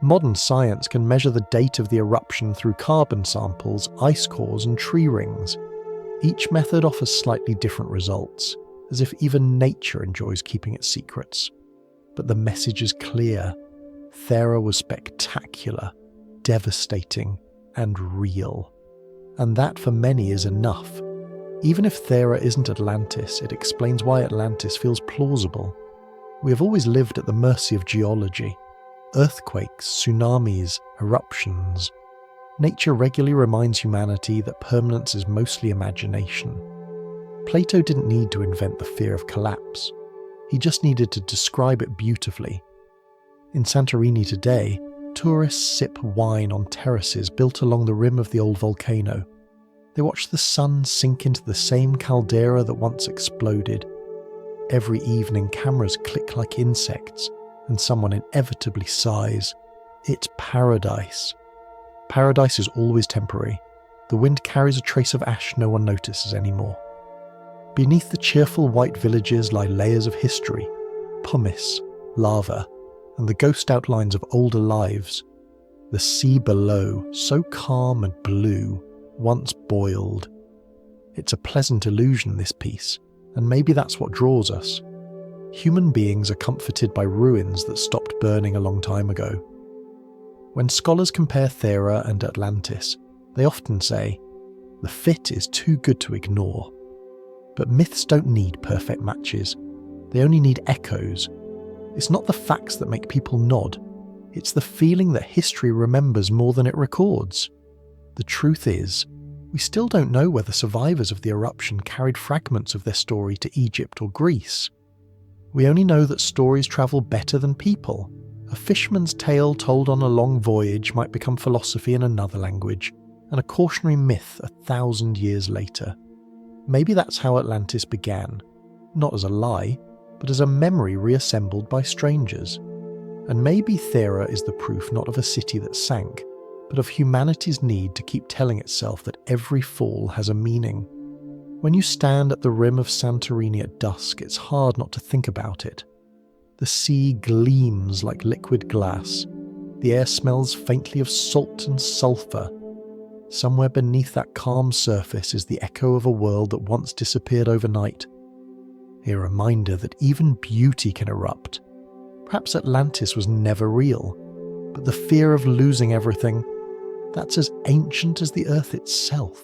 Modern science can measure the date of the eruption through carbon samples, ice cores, and tree rings. Each method offers slightly different results, as if even nature enjoys keeping its secrets. But the message is clear. Thera was spectacular, devastating, and real. And that for many is enough. Even if Thera isn't Atlantis, it explains why Atlantis feels plausible. We have always lived at the mercy of geology. Earthquakes, tsunamis, eruptions. Nature regularly reminds humanity that permanence is mostly imagination. Plato didn't need to invent the fear of collapse. He just needed to describe it beautifully. In Santorini today, tourists sip wine on terraces built along the rim of the old volcano. They watch the sun sink into the same caldera that once exploded. Every evening, cameras click like insects, and someone inevitably sighs, "It's paradise." Paradise is always temporary. The wind carries a trace of ash no one notices anymore. Beneath the cheerful white villages lie layers of history, pumice, lava, and the ghost outlines of older lives. The sea below, so calm and blue, once boiled. It's a pleasant illusion, this piece, and maybe that's what draws us. Human beings are comforted by ruins that stopped burning a long time ago. When scholars compare Thera and Atlantis, they often say, the fit is too good to ignore. But myths don't need perfect matches. They only need echoes. It's not the facts that make people nod. It's the feeling that history remembers more than it records. The truth is, we still don't know whether survivors of the eruption carried fragments of their story to Egypt or Greece. We only know that stories travel better than people. A fisherman's tale told on a long voyage might become philosophy in another language, and a cautionary myth 1,000 years later. Maybe that's how Atlantis began, not as a lie, but as a memory reassembled by strangers. And maybe Thera is the proof not of a city that sank, but of humanity's need to keep telling itself that every fall has a meaning. When you stand at the rim of Santorini at dusk, it's hard not to think about it. The sea gleams like liquid glass. The air smells faintly of salt and sulphur. Somewhere beneath that calm surface is the echo of a world that once disappeared overnight. A reminder that even beauty can erupt. Perhaps Atlantis was never real, but the fear of losing everything, that's as ancient as the earth itself.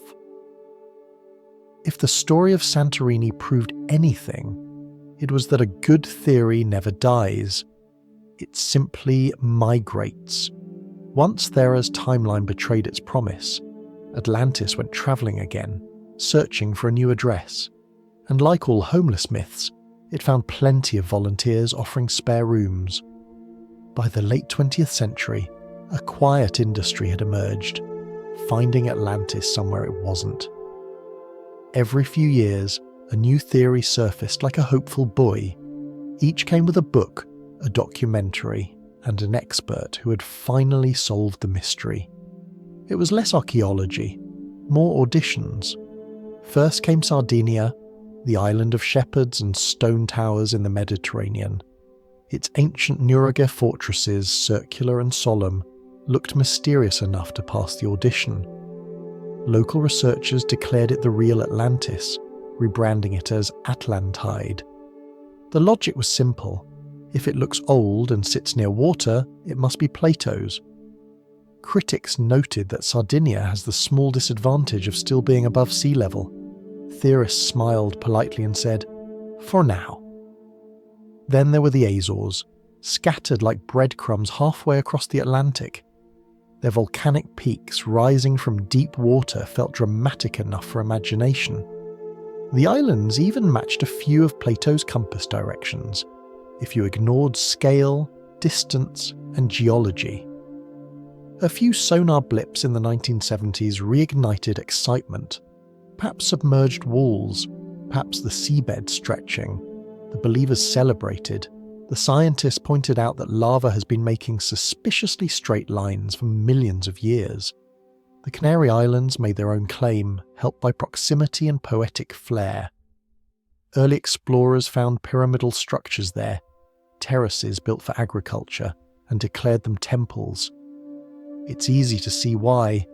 If the story of Santorini proved anything, it was that a good theory never dies. It simply migrates. Once Thera's timeline betrayed its promise, Atlantis went travelling again, searching for a new address. And like all homeless myths, it found plenty of volunteers offering spare rooms. By the late 20th century, a quiet industry had emerged, finding Atlantis somewhere it wasn't. Every few years, a new theory surfaced like a hopeful buoy. Each came with a book, a documentary, and an expert who had finally solved the mystery. It was less archaeology, more auditions. First came Sardinia, the island of shepherds and stone towers in the Mediterranean. Its ancient Nuremberg fortresses, circular and solemn, looked mysterious enough to pass the audition. Local researchers declared it the real Atlantis, rebranding it as Atlantide. The logic was simple. If it looks old and sits near water, it must be Plato's. Critics noted that Sardinia has the small disadvantage of still being above sea level. Theorists smiled politely and said, "For now." Then there were the Azores, scattered like breadcrumbs halfway across the Atlantic. Their volcanic peaks rising from deep water felt dramatic enough for imagination. The islands even matched a few of Plato's compass directions, if you ignored scale, distance, and geology. A few sonar blips in the 1970s reignited excitement. Perhaps submerged walls, perhaps the seabed stretching. The believers celebrated. The scientists pointed out that lava has been making suspiciously straight lines for millions of years. The Canary Islands made their own claim, helped by proximity and poetic flair. Early explorers found pyramidal structures there, terraces built for agriculture, and declared them temples. It's easy to see why.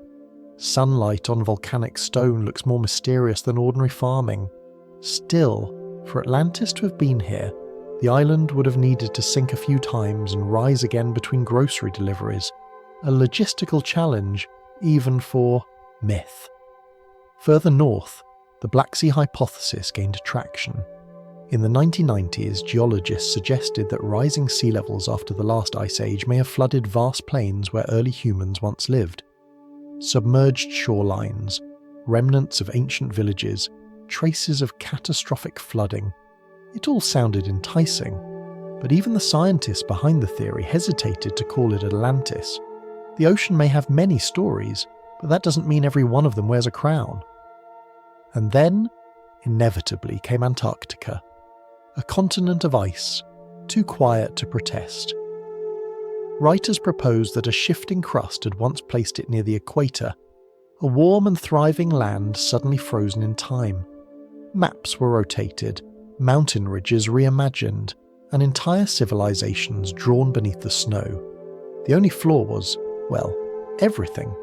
Sunlight on volcanic stone looks more mysterious than ordinary farming. Still, for Atlantis to have been here, the island would have needed to sink a few times and rise again between grocery deliveries, a logistical challenge even for myth. Further north, the Black Sea hypothesis gained traction. In the 1990s, geologists suggested that rising sea levels after the last ice age may have flooded vast plains where early humans once lived. Submerged shorelines, remnants of ancient villages, traces of catastrophic flooding. It all sounded enticing, But even the scientists behind the theory hesitated to call it Atlantis. The ocean may have many stories, but that doesn't mean every one of them wears a crown. And then, inevitably, came Antarctica, a continent of ice, too quiet to protest. Writers proposed that a shifting crust had once placed it near the equator, a warm and thriving land suddenly frozen in time. Maps were rotated, mountain ridges reimagined, and entire civilizations drawn beneath the snow. The only flaw was, well, everything.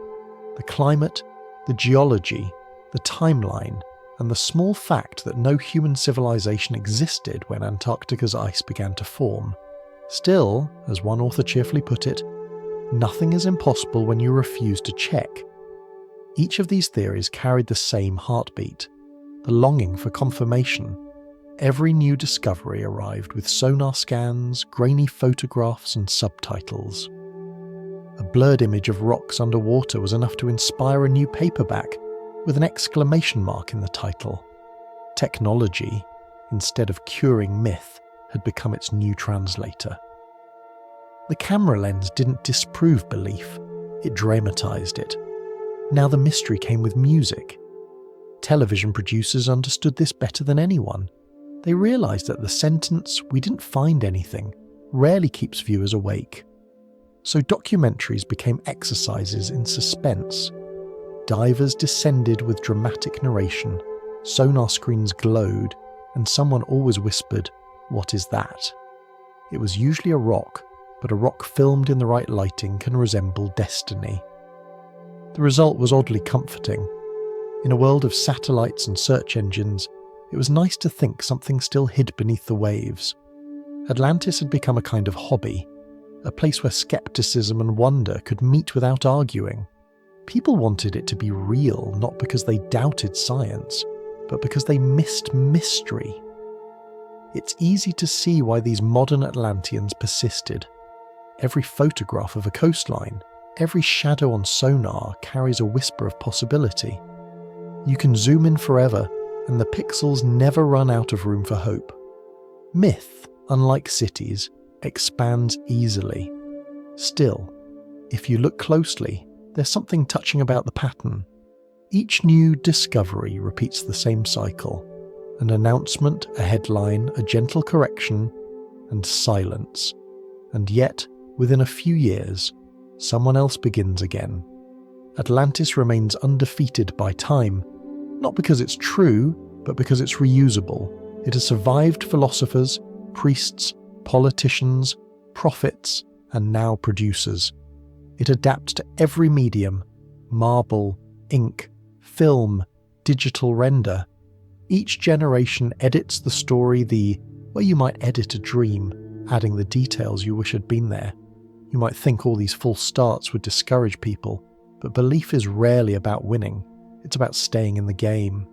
The climate, the geology, the timeline, and the small fact that no human civilization existed when Antarctica's ice began to form. Still, as one author cheerfully put it, nothing is impossible when you refuse to check. Each of these theories carried the same heartbeat, the longing for confirmation. Every new discovery arrived with sonar scans, grainy photographs, and subtitles. A blurred image of rocks underwater was enough to inspire a new paperback, with an exclamation mark in the title. Technology, instead of curing myth, had become its new translator. The camera lens didn't disprove belief, it dramatized it. Now the mystery came with music. Television producers understood this better than anyone. They realized that the sentence, "we didn't find anything," rarely keeps viewers awake. So documentaries became exercises in suspense. Divers descended with dramatic narration, sonar screens glowed, and someone always whispered, "What is that?" It was usually a rock, but a rock filmed in the right lighting can resemble destiny. The result was oddly comforting. In a world of satellites and search engines, it was nice to think something still hid beneath the waves. Atlantis had become a kind of hobby, a place where skepticism and wonder could meet without arguing. People wanted it to be real, not because they doubted science, but because they missed mystery. It's easy to see why these modern Atlanteans persisted. Every photograph of a coastline, every shadow on sonar carries a whisper of possibility. You can zoom in forever, and the pixels never run out of room for hope. Myth, unlike cities, expands easily. Still, if you look closely, there's something touching about the pattern. Each new discovery repeats the same cycle. An announcement, a headline, a gentle correction, and silence. And yet, within a few years, someone else begins again. Atlantis remains undefeated by time, not because it's true, but because it's reusable. It has survived philosophers, priests, politicians, prophets, and now producers. It adapts to every medium: marble, ink, film, digital render. Each generation edits the story the way you might edit a dream, adding the details you wish had been there. You might think all these false starts would discourage people, but belief is rarely about winning. It's about staying in the game.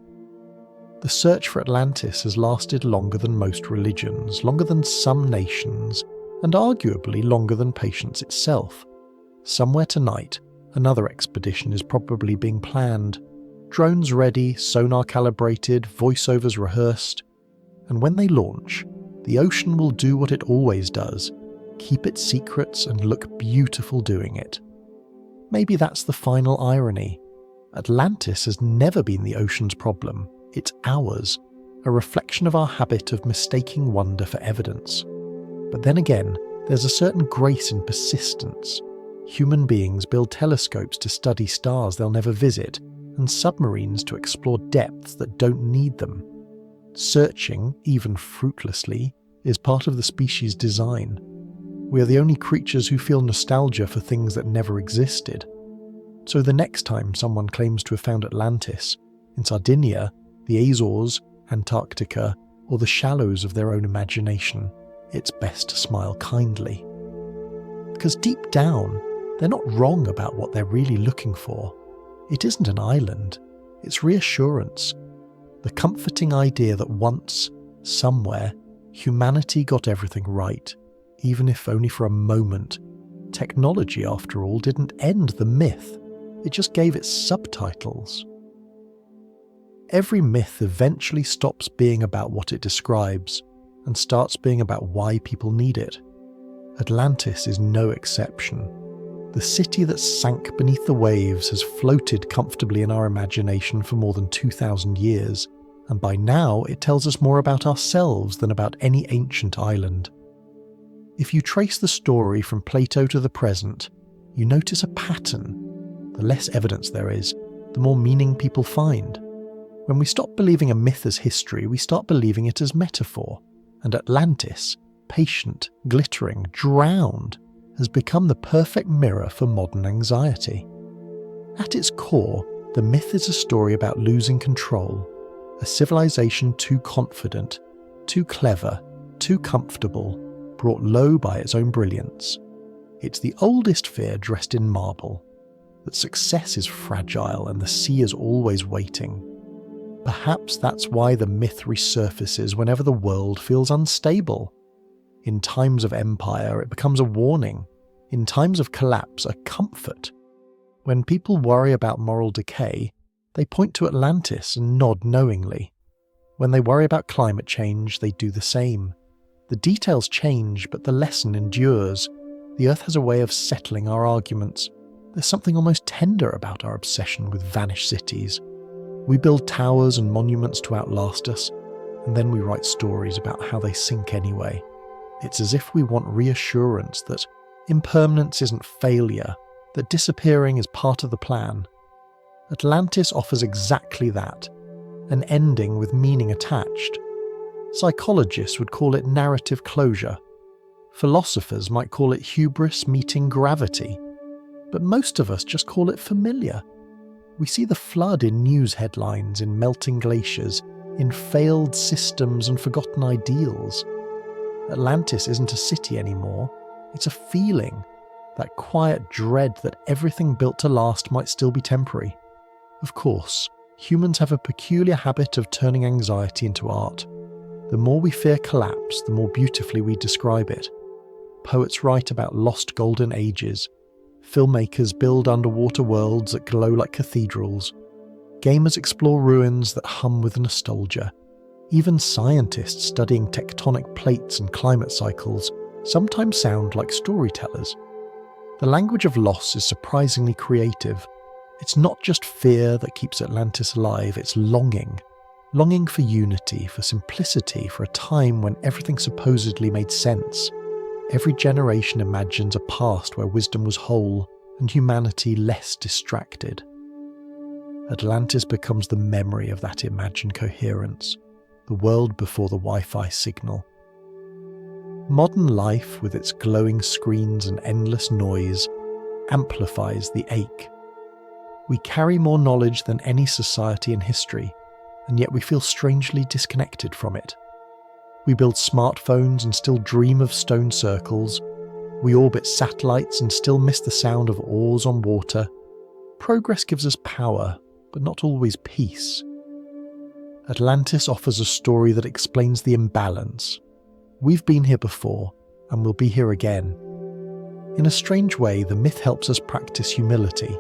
The search for Atlantis has lasted longer than most religions, longer than some nations, and arguably longer than patience itself. Somewhere tonight, another expedition is probably being planned. Drones ready, sonar calibrated, voiceovers rehearsed. And when they launch, the ocean will do what it always does: keep its secrets and look beautiful doing it. Maybe that's the final irony. Atlantis has never been the ocean's problem. It's ours, a reflection of our habit of mistaking wonder for evidence. But then again, there's a certain grace in persistence. Human beings build telescopes to study stars they'll never visit, and submarines to explore depths that don't need them. Searching, even fruitlessly, is part of the species' design. We are the only creatures who feel nostalgia for things that never existed. So the next time someone claims to have found Atlantis, in Sardinia, the Azores, Antarctica, or the shallows of their own imagination, it's best to smile kindly. Because deep down, they're not wrong about what they're really looking for. It isn't an island, it's reassurance. The comforting idea that once, somewhere, humanity got everything right, even if only for a moment. Technology, after all, didn't end the myth, it just gave it subtitles. Every myth eventually stops being about what it describes and starts being about why people need it. Atlantis is no exception. The city that sank beneath the waves has floated comfortably in our imagination for more than 2,000 years, and by now it tells us more about ourselves than about any ancient island. If you trace the story from Plato to the present, you notice a pattern. The less evidence there is, the more meaning people find. When we stop believing a myth as history, we start believing it as metaphor, and Atlantis, patient, glittering, drowned, has become the perfect mirror for modern anxiety. At its core, the myth is a story about losing control, a civilization too confident, too clever, too comfortable, brought low by its own brilliance. It's the oldest fear dressed in marble, that success is fragile and the sea is always waiting. Perhaps that's why the myth resurfaces whenever the world feels unstable. In times of empire, it becomes a warning. In times of collapse, a comfort. When people worry about moral decay, they point to Atlantis and nod knowingly. When they worry about climate change, they do the same. The details change, but the lesson endures. The Earth has a way of settling our arguments. There's something almost tender about our obsession with vanished cities. We build towers and monuments to outlast us, and then we write stories about how they sink anyway. It's as if we want reassurance that impermanence isn't failure, that disappearing is part of the plan. Atlantis offers exactly that, an ending with meaning attached. Psychologists would call it narrative closure. Philosophers might call it hubris meeting gravity. But most of us just call it familiar. We see the flood in news headlines, in melting glaciers, in failed systems and forgotten ideals. Atlantis isn't a city anymore. It's a feeling, that quiet dread that everything built to last might still be temporary. Of course, humans have a peculiar habit of turning anxiety into art. The more we fear collapse, the more beautifully we describe it. Poets write about lost golden ages. Filmmakers build underwater worlds that glow like cathedrals. Gamers explore ruins that hum with nostalgia. Even scientists studying tectonic plates and climate cycles sometimes sound like storytellers. The language of loss is surprisingly creative. It's not just fear that keeps Atlantis alive, it's longing. Longing for unity, for simplicity, for a time when everything supposedly made sense. Every generation imagines a past where wisdom was whole and humanity less distracted. Atlantis becomes the memory of that imagined coherence, the world before the Wi-Fi signal. Modern life, with its glowing screens and endless noise, amplifies the ache. We carry more knowledge than any society in history, and yet we feel strangely disconnected from it. We build smartphones and still dream of stone circles. We orbit satellites and still miss the sound of oars on water. Progress gives us power, but not always peace. Atlantis offers a story that explains the imbalance. We've been here before, and we'll be here again. In a strange way, the myth helps us practice humility.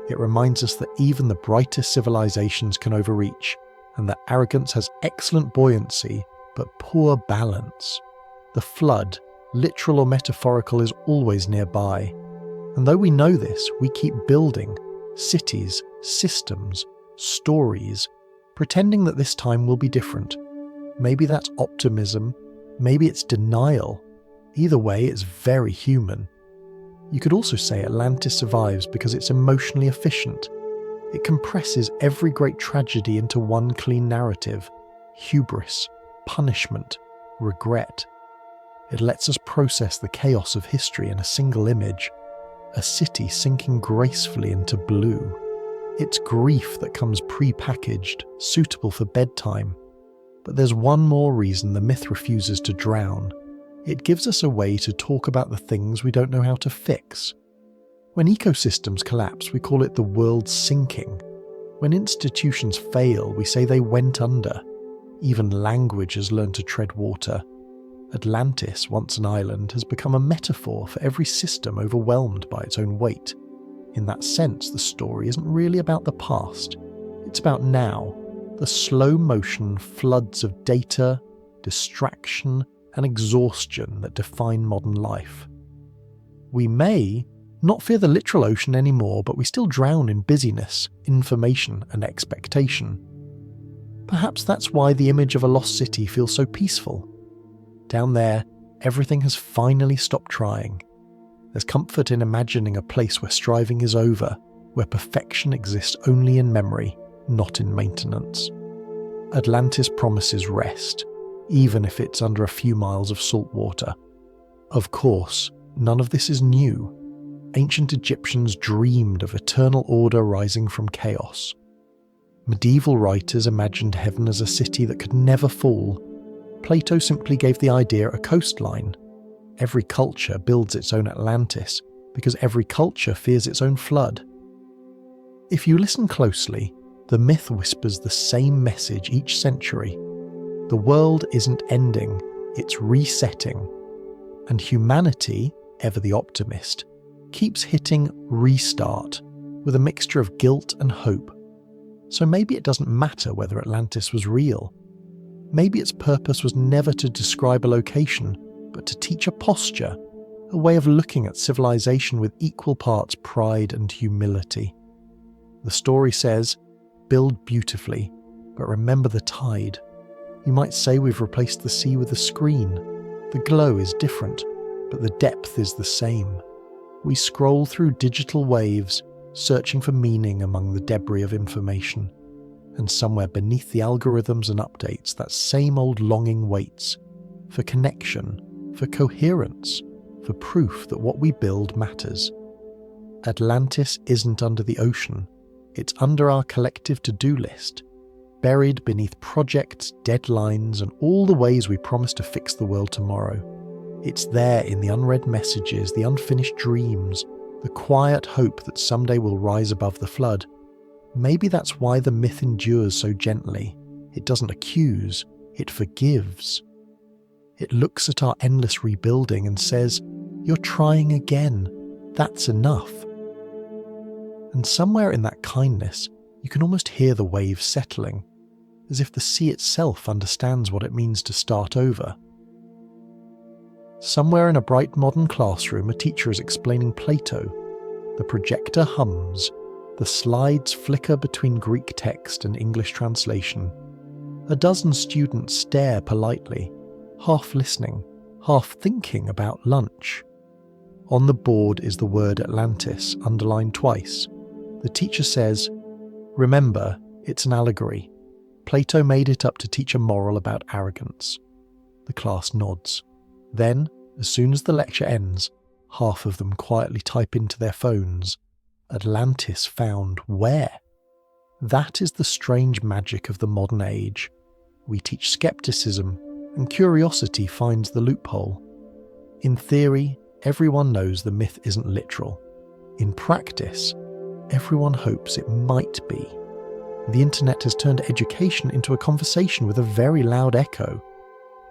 It reminds us that even the brightest civilizations can overreach, and that arrogance has excellent buoyancy, but poor balance. The flood, literal or metaphorical, is always nearby. And though we know this, we keep building cities, systems, stories, pretending that this time will be different. Maybe that's optimism, maybe it's denial. Either way, it's very human. You could also say Atlantis survives because it's emotionally efficient. It compresses every great tragedy into one clean narrative: hubris, punishment, regret. It lets us process the chaos of history in a single image, a city sinking gracefully into blue. It's grief that comes pre-packaged, suitable for bedtime. But there's one more reason the myth refuses to drown. It gives us a way to talk about the things we don't know how to fix. When ecosystems collapse, we call it the world sinking. When institutions fail, we say they went under. Even language has learned to tread water. Atlantis, once an island, has become a metaphor for every system overwhelmed by its own weight. In that sense, the story isn't really about the past. It's about now, the slow motion floods of data, distraction, and exhaustion that define modern life. We may not fear the literal ocean anymore, but we still drown in busyness, information, and expectation. Perhaps that's why the image of a lost city feels so peaceful. Down there, everything has finally stopped trying. There's comfort in imagining a place where striving is over, where perfection exists only in memory, not in maintenance. Atlantis promises rest, even if it's under a few miles of salt water. Of course, none of this is new. Ancient Egyptians dreamed of eternal order rising from chaos. Medieval writers imagined heaven as a city that could never fall. Plato simply gave the idea a coastline. Every culture builds its own Atlantis, because every culture fears its own flood. If you listen closely, the myth whispers the same message each century. The world isn't ending, it's resetting. And humanity, ever the optimist, keeps hitting restart with a mixture of guilt and hope. So maybe it doesn't matter whether Atlantis was real. Maybe its purpose was never to describe a location, but to teach a posture, a way of looking at civilization with equal parts pride and humility. The story says, build beautifully, but remember the tide. You might say we've replaced the sea with a screen. The glow is different, but the depth is the same. We scroll through digital waves, searching for meaning among the debris of information. And somewhere beneath the algorithms and updates, that same old longing waits for connection, for coherence, for proof that what we build matters. Atlantis isn't under the ocean. It's under our collective to-do list, buried beneath projects, deadlines, and all the ways we promise to fix the world tomorrow. It's there in the unread messages, the unfinished dreams, the quiet hope that someday we'll rise above the flood. Maybe that's why the myth endures so gently. It doesn't accuse, it forgives. It looks at our endless rebuilding and says, "You're trying again. That's enough." And somewhere in that kindness, you can almost hear the waves settling, as if the sea itself understands what it means to start over. Somewhere in a bright modern classroom, a teacher is explaining Plato. The projector hums. The slides flicker between Greek text and English translation. A dozen students stare politely, half listening, half thinking about lunch. On the board is the word Atlantis, underlined twice. The teacher says, "Remember, it's an allegory. Plato made it up to teach a moral about arrogance." The class nods. Then, as soon as the lecture ends, half of them quietly type into their phones, "Atlantis found where?" That is the strange magic of the modern age. We teach skepticism, and curiosity finds the loophole. In theory, everyone knows the myth isn't literal. In practice, everyone hopes it might be. The internet has turned education into a conversation with a very loud echo.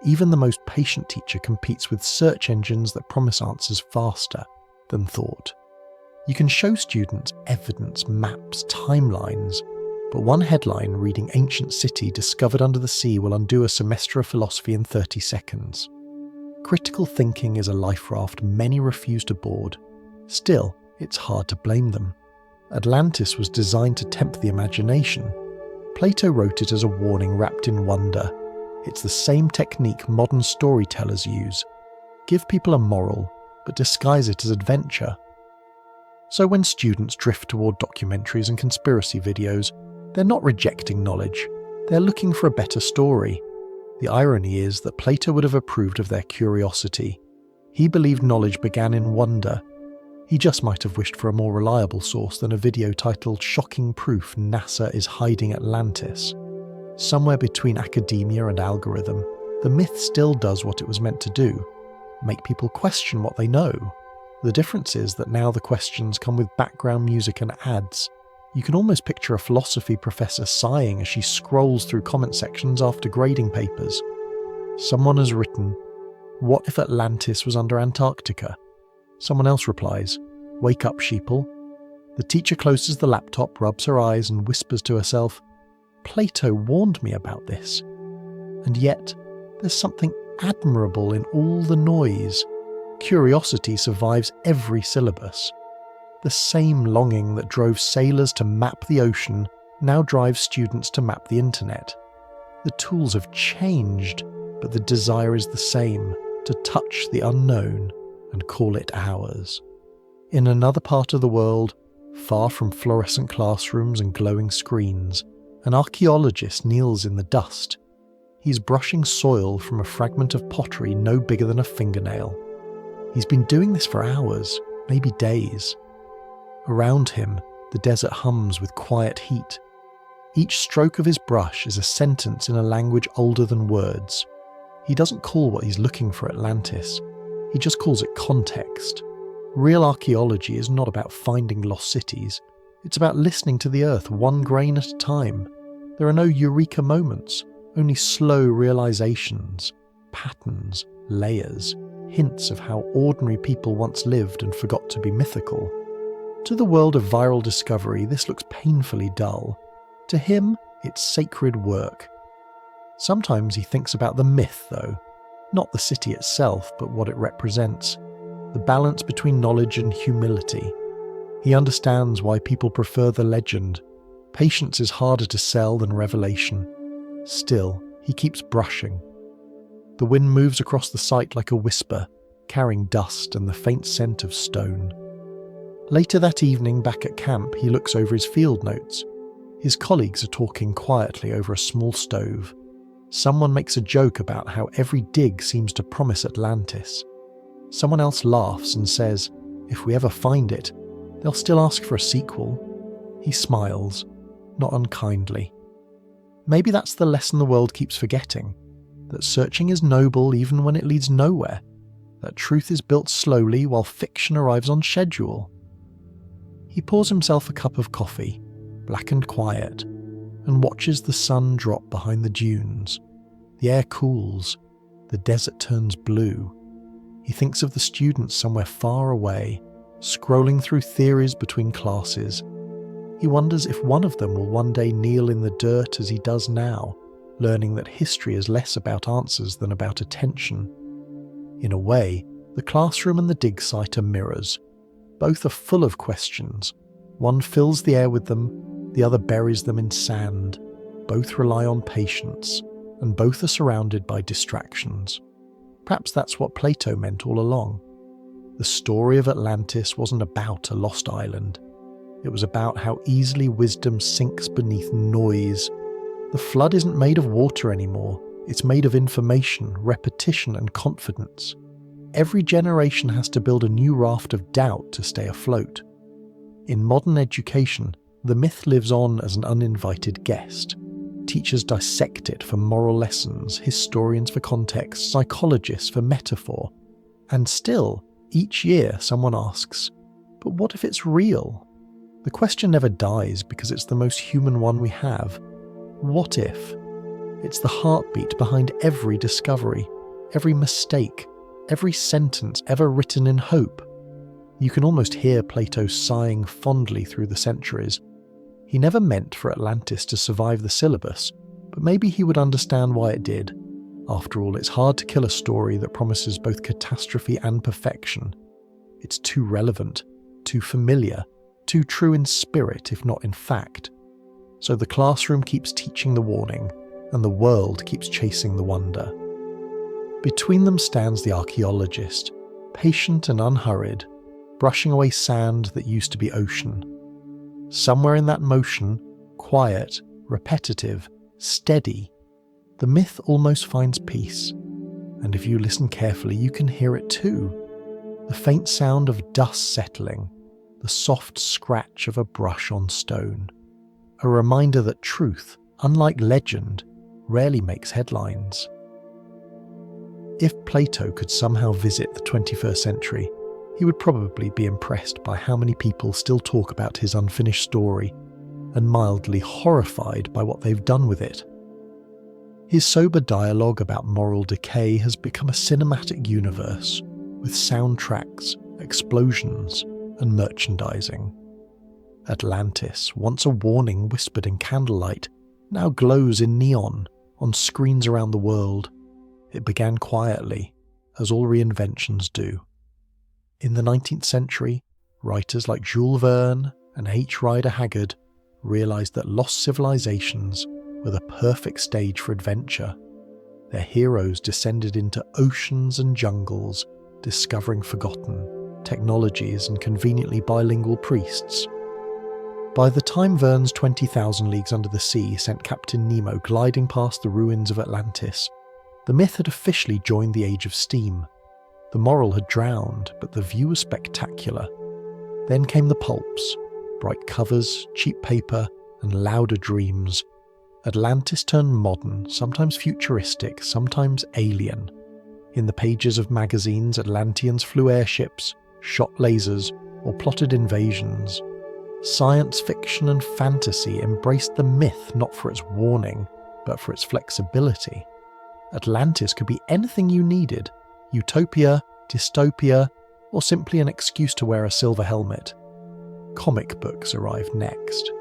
Even the most patient teacher competes with search engines that promise answers faster than thought. You can show students evidence, maps, timelines, but one headline reading "Ancient City discovered under the sea" will undo a semester of philosophy in 30 seconds. Critical thinking is a life raft many refuse to board. Still, it's hard to blame them. Atlantis was designed to tempt the imagination. Plato wrote it as a warning wrapped in wonder. It's the same technique modern storytellers use. Give people a moral, but disguise it as adventure. So when students drift toward documentaries and conspiracy videos, they're not rejecting knowledge, they're looking for a better story. The irony is that Plato would have approved of their curiosity. He believed knowledge began in wonder. He just might have wished for a more reliable source than a video titled "Shocking Proof NASA is Hiding Atlantis." Somewhere between academia and algorithm, the myth still does what it was meant to do: make people question what they know. The difference is that now the questions come with background music and ads. You can almost picture a philosophy professor sighing as she scrolls through comment sections after grading papers. Someone has written, "What if Atlantis was under Antarctica?" Someone else replies, "Wake up, sheeple." The teacher closes the laptop, rubs her eyes, and whispers to herself, "Plato warned me about this." And yet, There's something admirable in all the noise. Curiosity survives every syllabus. The same longing that drove sailors to map the ocean now drives students to map the internet. The tools have changed, but the desire is the same, to touch the unknown and call it ours. In another part of the world, far from fluorescent classrooms and glowing screens, an archaeologist kneels in the dust. He's brushing soil from a fragment of pottery no bigger than a fingernail. He's been doing this for hours, maybe days. Around him, the desert hums with quiet heat. Each stroke of his brush is a sentence in a language older than words. He doesn't call what he's looking for Atlantis. He just calls it context. Real archaeology is not about finding lost cities. It's about listening to the earth one grain at a time. There are no eureka moments, only slow realizations, patterns, layers, hints of how ordinary people once lived and forgot to be mythical. To the world of viral discovery, this looks painfully dull. To him, it's sacred work. Sometimes he thinks about the myth, though. Not the city itself, but what it represents. The balance between knowledge and humility. He understands why people prefer the legend. Patience is harder to sell than revelation. Still, he keeps brushing. The wind moves across the site like a whisper, carrying dust and the faint scent of stone. Later that evening, back at camp, he looks over his field notes. His colleagues are talking quietly over a small stove. Someone makes a joke about how every dig seems to promise Atlantis. Someone else laughs and says, if we ever find it, they'll still ask for a sequel. He smiles, not unkindly. Maybe that's the lesson the world keeps forgetting, that searching is noble even when it leads nowhere, that truth is built slowly while fiction arrives on schedule. He pours himself a cup of coffee, black and quiet, and watches the sun drop behind the dunes. The air cools, the desert turns blue. He thinks of the students somewhere far away, scrolling through theories between classes. He wonders if one of them will one day kneel in the dirt as he does now, learning that history is less about answers than about attention. In a way, the classroom and the dig site are mirrors. Both are full of questions. One fills the air with them, the other buries them in sand. Both rely on patience, and both are surrounded by distractions. Perhaps that's what Plato meant all along. The story of Atlantis wasn't about a lost island. It was about how easily wisdom sinks beneath noise. The flood isn't made of water anymore. It's made of information, repetition, and confidence. Every generation has to build a new raft of doubt to stay afloat. In modern education, the myth lives on as an uninvited guest. Teachers dissect it for moral lessons, historians for context, psychologists for metaphor. And still, each year someone asks, but what if it's real? The question never dies because it's the most human one we have. What if? It's the heartbeat behind every discovery, every mistake, every sentence ever written in hope. You can almost hear Plato sighing fondly through the centuries. He never meant for Atlantis to survive the syllabus, but maybe he would understand why it did. After all, it's hard to kill a story that promises both catastrophe and perfection. It's too relevant, too familiar, too true in spirit if not in fact. So the classroom keeps teaching the warning, and the world keeps chasing the wonder. Between them stands the archaeologist, patient and unhurried, brushing away sand that used to be ocean. Somewhere in that motion, quiet, repetitive, steady, the myth almost finds peace. And if you listen carefully, you can hear it too. The faint sound of dust settling, the soft scratch of a brush on stone. A reminder that truth, unlike legend, rarely makes headlines. If Plato could somehow visit the 21st century, he would probably be impressed by how many people still talk about his unfinished story, and mildly horrified by what they've done with it. His sober dialogue about moral decay has become a cinematic universe, with soundtracks, explosions, and merchandising. Atlantis, once a warning whispered in candlelight, now glows in neon on screens around the world. It began quietly, as all reinventions do. In the 19th century, writers like Jules Verne and H. Rider Haggard realised that lost civilizations were the perfect stage for adventure. Their heroes descended into oceans and jungles, discovering forgotten technologies and conveniently bilingual priests. By the time Verne's 20,000 Leagues Under the Sea sent Captain Nemo gliding past the ruins of Atlantis, the myth had officially joined the age of steam. The moral had drowned, but the view was spectacular. Then came the pulps, bright covers, cheap paper, and louder dreams. Atlantis turned modern, sometimes futuristic, sometimes alien. In the pages of magazines, Atlanteans flew airships, shot lasers, or plotted invasions. Science fiction and fantasy embraced the myth not for its warning, but for its flexibility. Atlantis could be anything you needed: utopia, dystopia, or simply an excuse to wear a silver helmet. Comic books arrived next.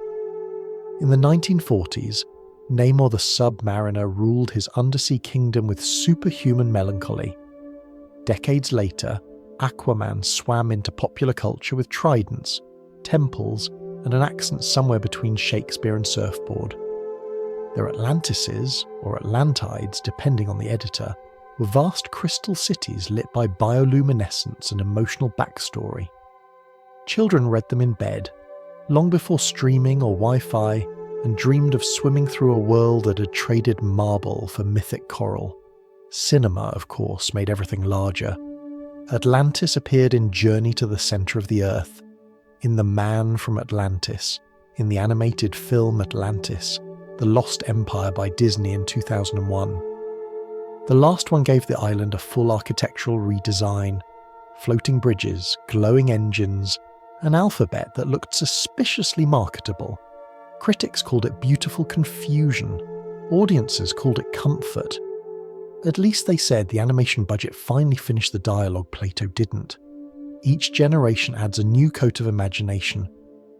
In the 1940s, Namor the Submariner ruled his undersea kingdom with superhuman melancholy. Decades later, Aquaman swam into popular culture with tridents, temples, and an accent somewhere between Shakespeare and surfboard. Their Atlantises, or Atlantides depending on the editor, were vast crystal cities lit by bioluminescence and emotional backstory. Children read them in bed, long before streaming or Wi-Fi, and dreamed of swimming through a world that had traded marble for mythic coral. Cinema, of course, made everything larger. Atlantis appeared in Journey to the Centre of the Earth, in The Man from Atlantis, in the animated film Atlantis, The Lost Empire by Disney in 2001. The last one gave the island a full architectural redesign, floating bridges, glowing engines, an alphabet that looked suspiciously marketable. Critics called it beautiful confusion. Audiences called it comfort. At least they said the animation budget finally finished the dialogue Plato didn't. Each generation adds a new coat of imagination.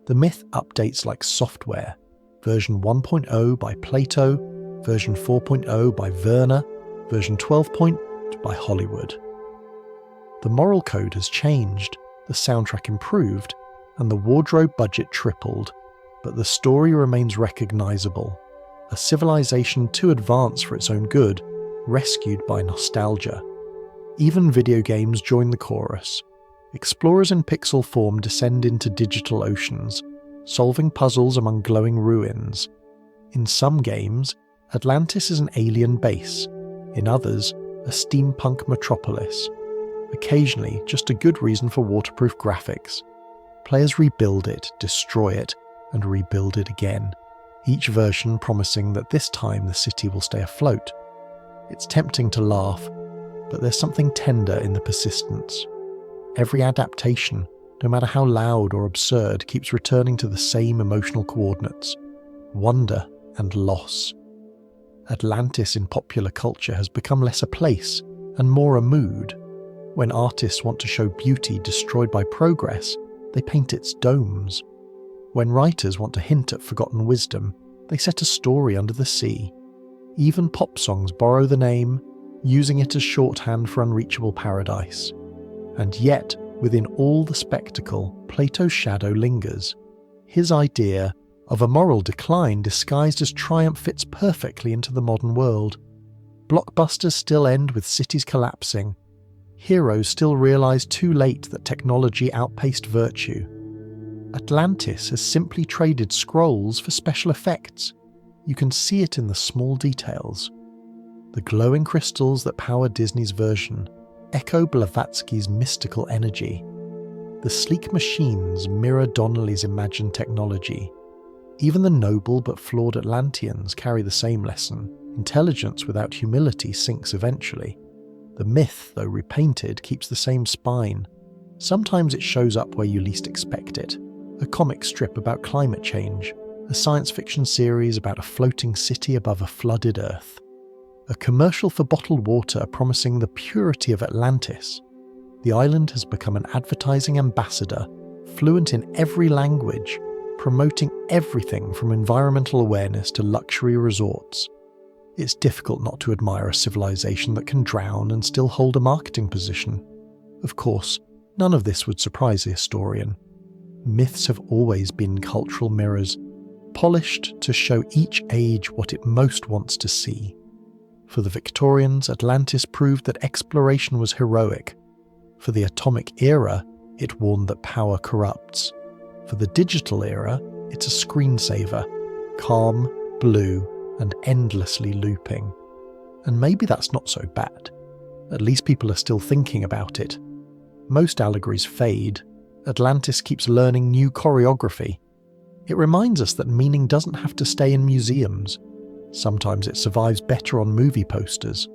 The myth updates like software. Version 1.0 by Plato, version 4.0 by Verne, version 12.0 by Hollywood. The moral code has changed, the soundtrack improved, and the wardrobe budget tripled. But the story remains recognizable. A civilization too advanced for its own good, rescued by nostalgia. Even video games join the chorus. Explorers in pixel form descend into digital oceans, solving puzzles among glowing ruins. In some games, Atlantis is an alien base. In others, a steampunk metropolis. Occasionally, just a good reason for waterproof graphics. Players rebuild it, destroy it, and rebuild it again, each version promising that this time the city will stay afloat. It's tempting to laugh, but there's something tender in the persistence. Every adaptation, no matter how loud or absurd, keeps returning to the same emotional coordinates: wonder and loss. Atlantis in popular culture has become less a place and more a mood. When artists want to show beauty destroyed by progress, they paint its domes. When writers want to hint at forgotten wisdom, they set a story under the sea. Even pop songs borrow the name, using it as shorthand for unreachable paradise. And yet, within all the spectacle, Plato's shadow lingers. His idea of a moral decline disguised as triumph fits perfectly into the modern world. Blockbusters still end with cities collapsing. Heroes still realize too late that technology outpaced virtue. Atlantis has simply traded scrolls for special effects. You can see it in the small details. The glowing crystals that power Disney's version echo Blavatsky's mystical energy. The sleek machines mirror Donnelly's imagined technology. Even the noble but flawed Atlanteans carry the same lesson. Intelligence without humility sinks eventually. The myth, though repainted, keeps the same spine. Sometimes it shows up where you least expect it. A comic strip about climate change, a science fiction series about a floating city above a flooded Earth, a commercial for bottled water promising the purity of Atlantis. The island has become an advertising ambassador, fluent in every language, promoting everything from environmental awareness to luxury resorts. It's difficult not to admire a civilization that can drown and still hold a marketing position. Of course, none of this would surprise a historian. Myths have always been cultural mirrors, polished to show each age what it most wants to see. For the Victorians, Atlantis proved that exploration was heroic. For the atomic era, it warned that power corrupts. For the digital era, it's a screensaver, calm, blue, and endlessly looping. And maybe that's not so bad. At least people are still thinking about it. Most allegories fade. Atlantis keeps learning new choreography. It reminds us that meaning doesn't have to stay in museums. Sometimes it survives better on movie posters.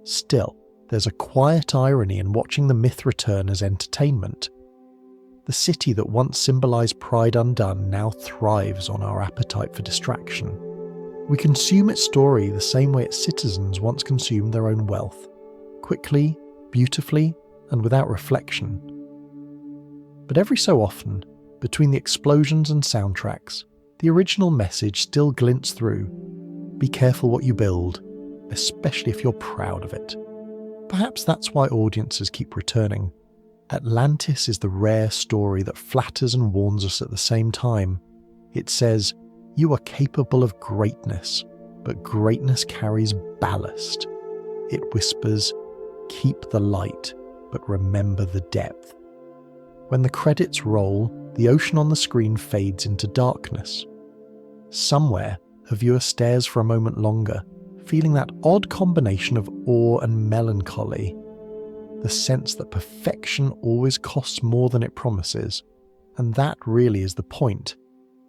Still, there's a quiet irony in watching the myth return as entertainment. The city that once symbolised pride undone now thrives on our appetite for distraction. We consume its story the same way its citizens once consumed their own wealth. Quickly, beautifully, and without reflection. But every so often, between the explosions and soundtracks, the original message still glints through. Be careful what you build, especially if you're proud of it. Perhaps that's why audiences keep returning. Atlantis is the rare story that flatters and warns us at the same time. It says, you are capable of greatness, but greatness carries ballast. It whispers, keep the light, but remember the depth. When the credits roll, the ocean on the screen fades into darkness. Somewhere, a viewer stares for a moment longer, feeling that odd combination of awe and melancholy. The sense that perfection always costs more than it promises. And that really is the point.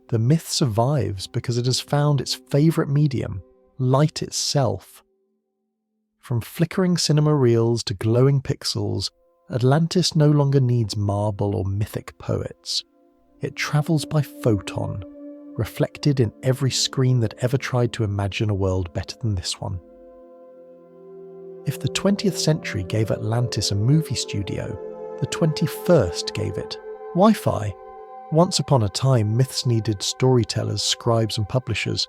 The myth survives because it has found its favourite medium, light itself. From flickering cinema reels to glowing pixels, Atlantis no longer needs marble or mythic poets. It travels by photon, reflected in every screen that ever tried to imagine a world better than this one. If the 20th century gave Atlantis a movie studio, the 21st gave it Wi-Fi. Once upon a time, myths needed storytellers, scribes and publishers.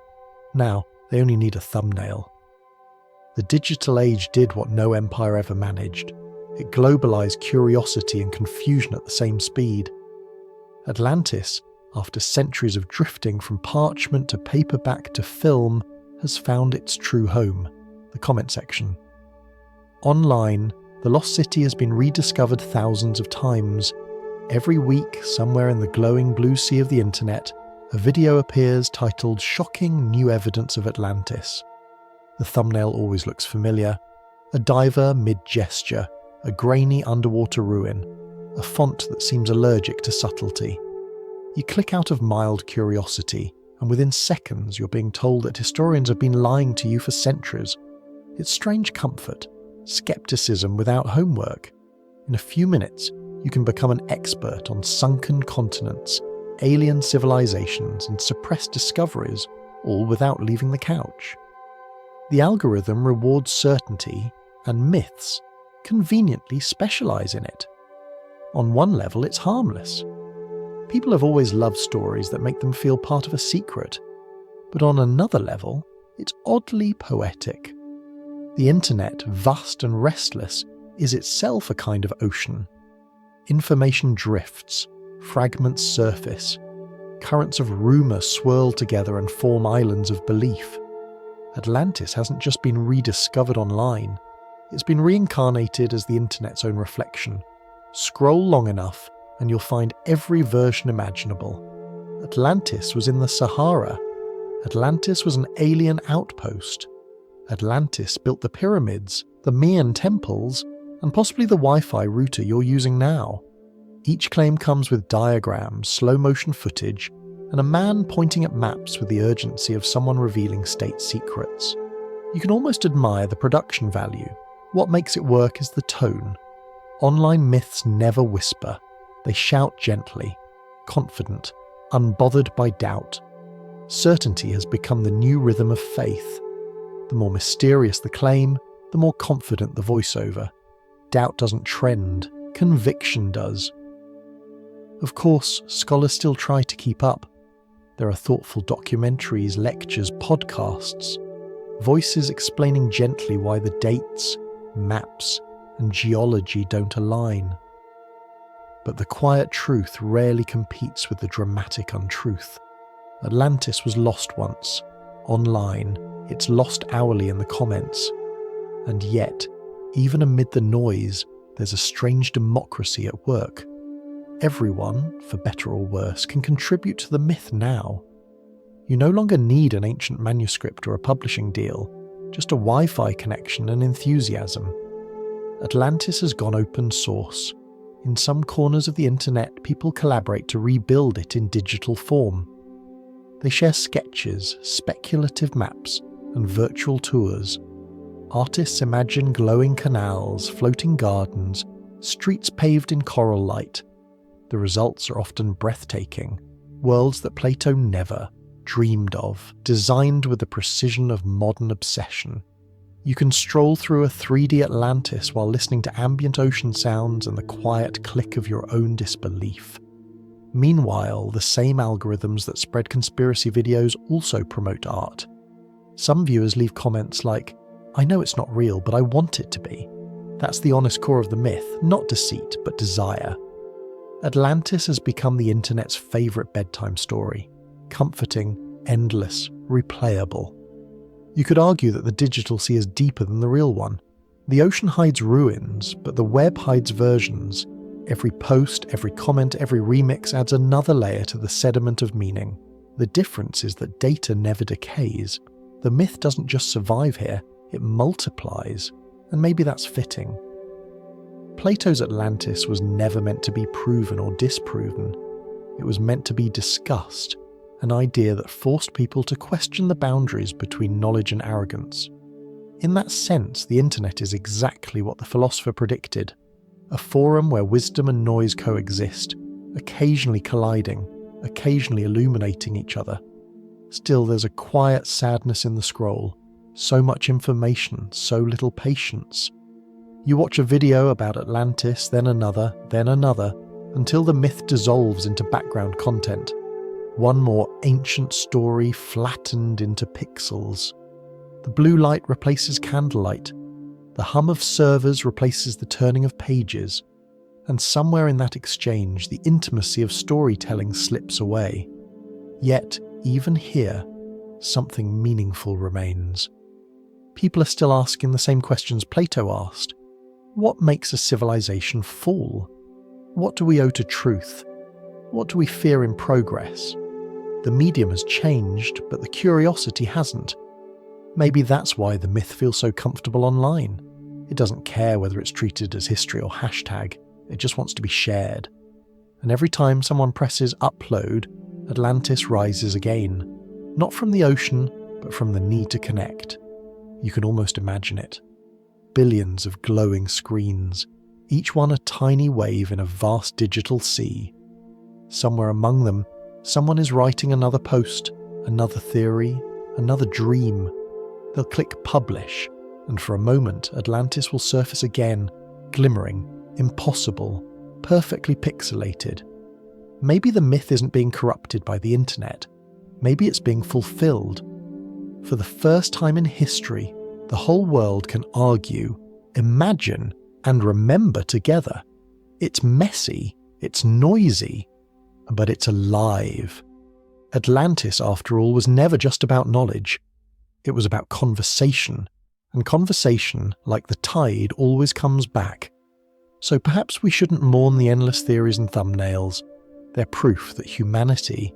Now, they only need a thumbnail. The digital age did what no empire ever managed. It globalized curiosity and confusion at the same speed. Atlantis, after centuries of drifting from parchment to paperback to film, has found its true home, the comment section. Online, the lost city has been rediscovered thousands of times. Every week, somewhere in the glowing blue sea of the internet, a video appears titled Shocking New Evidence of Atlantis. The thumbnail always looks familiar. A diver mid-gesture, a grainy underwater ruin, a font that seems allergic to subtlety. You click out of mild curiosity, and within seconds you're being told that historians have been lying to you for centuries. It's strange comfort, skepticism without homework. In a few minutes, you can become an expert on sunken continents, alien civilizations, and suppressed discoveries, all without leaving the couch. The algorithm rewards certainty, and myths conveniently specialize in it. On one level, it's harmless. People have always loved stories that make them feel part of a secret. But on another level, it's oddly poetic. The internet, vast and restless, is itself a kind of ocean. Information drifts, fragments surface, currents of rumour swirl together and form islands of belief. Atlantis hasn't just been rediscovered online, it's been reincarnated as the internet's own reflection. Scroll long enough and you'll find every version imaginable. Atlantis was in the Sahara. Atlantis was an alien outpost. Atlantis built the pyramids, the Mayan temples, and possibly the Wi-Fi router you're using now. Each claim comes with diagrams, slow-motion footage, and a man pointing at maps with the urgency of someone revealing state secrets. You can almost admire the production value. What makes it work is the tone. Online myths never whisper. They shout gently, confident, unbothered by doubt. Certainty has become the new rhythm of faith. The more mysterious the claim, the more confident the voiceover. Doubt doesn't trend, conviction does. Of course, scholars still try to keep up. There are thoughtful documentaries, lectures, podcasts. voices explaining gently why the dates, maps, and geology don't align. But the quiet truth rarely competes with the dramatic untruth. Atlantis was lost once, online, it's lost hourly in the comments. And yet, even amid the noise, there's a strange democracy at work. Everyone, for better or worse, can contribute to the myth now. You no longer need an ancient manuscript or a publishing deal, just a Wi-Fi connection and enthusiasm. Atlantis has gone open source. In some corners of the internet, people collaborate to rebuild it in digital form. They share sketches, speculative maps, and virtual tours. Artists imagine glowing canals, floating gardens, streets paved in coral light. The results are often breathtaking, worlds that Plato never dreamed of, designed with the precision of modern obsession. You can stroll through a 3D Atlantis while listening to ambient ocean sounds and the quiet click of your own disbelief. Meanwhile, the same algorithms that spread conspiracy videos also promote art. Some viewers leave comments like, "I know it's not real, but I want it to be." That's the honest core of the myth, not deceit, but desire. Atlantis has become the internet's favourite bedtime story. Comforting, endless, replayable. You could argue that the digital sea is deeper than the real one. The ocean hides ruins, but the web hides versions. Every post, every comment, every remix adds another layer to the sediment of meaning. The difference is that data never decays. The myth doesn't just survive here, it multiplies. And maybe that's fitting. Plato's Atlantis was never meant to be proven or disproven. It was meant to be discussed, an idea that forced people to question the boundaries between knowledge and arrogance. In that sense, the internet is exactly what the philosopher predicted, a forum where wisdom and noise coexist, occasionally colliding, occasionally illuminating each other. Still, there's a quiet sadness in the scroll, so much information, so little patience. You watch a video about Atlantis, then another, until the myth dissolves into background content. One more ancient story flattened into pixels. The blue light replaces candlelight. The hum of servers replaces the turning of pages. And somewhere in that exchange, the intimacy of storytelling slips away. Yet, even here, something meaningful remains. People are still asking the same questions Plato asked. What makes a civilization fall? What do we owe to truth? What do we fear in progress? The medium has changed, but the curiosity hasn't. Maybe that's why the myth feels so comfortable online. It doesn't care whether it's treated as history or hashtag, it just wants to be shared. And every time someone presses upload, Atlantis rises again. Not from the ocean, but from the need to connect. You can almost imagine it. Billions of glowing screens, each one a tiny wave in a vast digital sea. Somewhere among them, someone is writing another post, another theory, another dream. They'll click publish, and for a moment Atlantis will surface again, glimmering, impossible, perfectly pixelated. Maybe the myth isn't being corrupted by the internet. Maybe it's being fulfilled. For the first time in history, the whole world can argue, imagine, and remember together. It's messy, it's noisy, but it's alive. Atlantis, after all, was never just about knowledge. It was about conversation, and conversation, like the tide, always comes back. So perhaps we shouldn't mourn the endless theories and thumbnails. They're proof that humanity,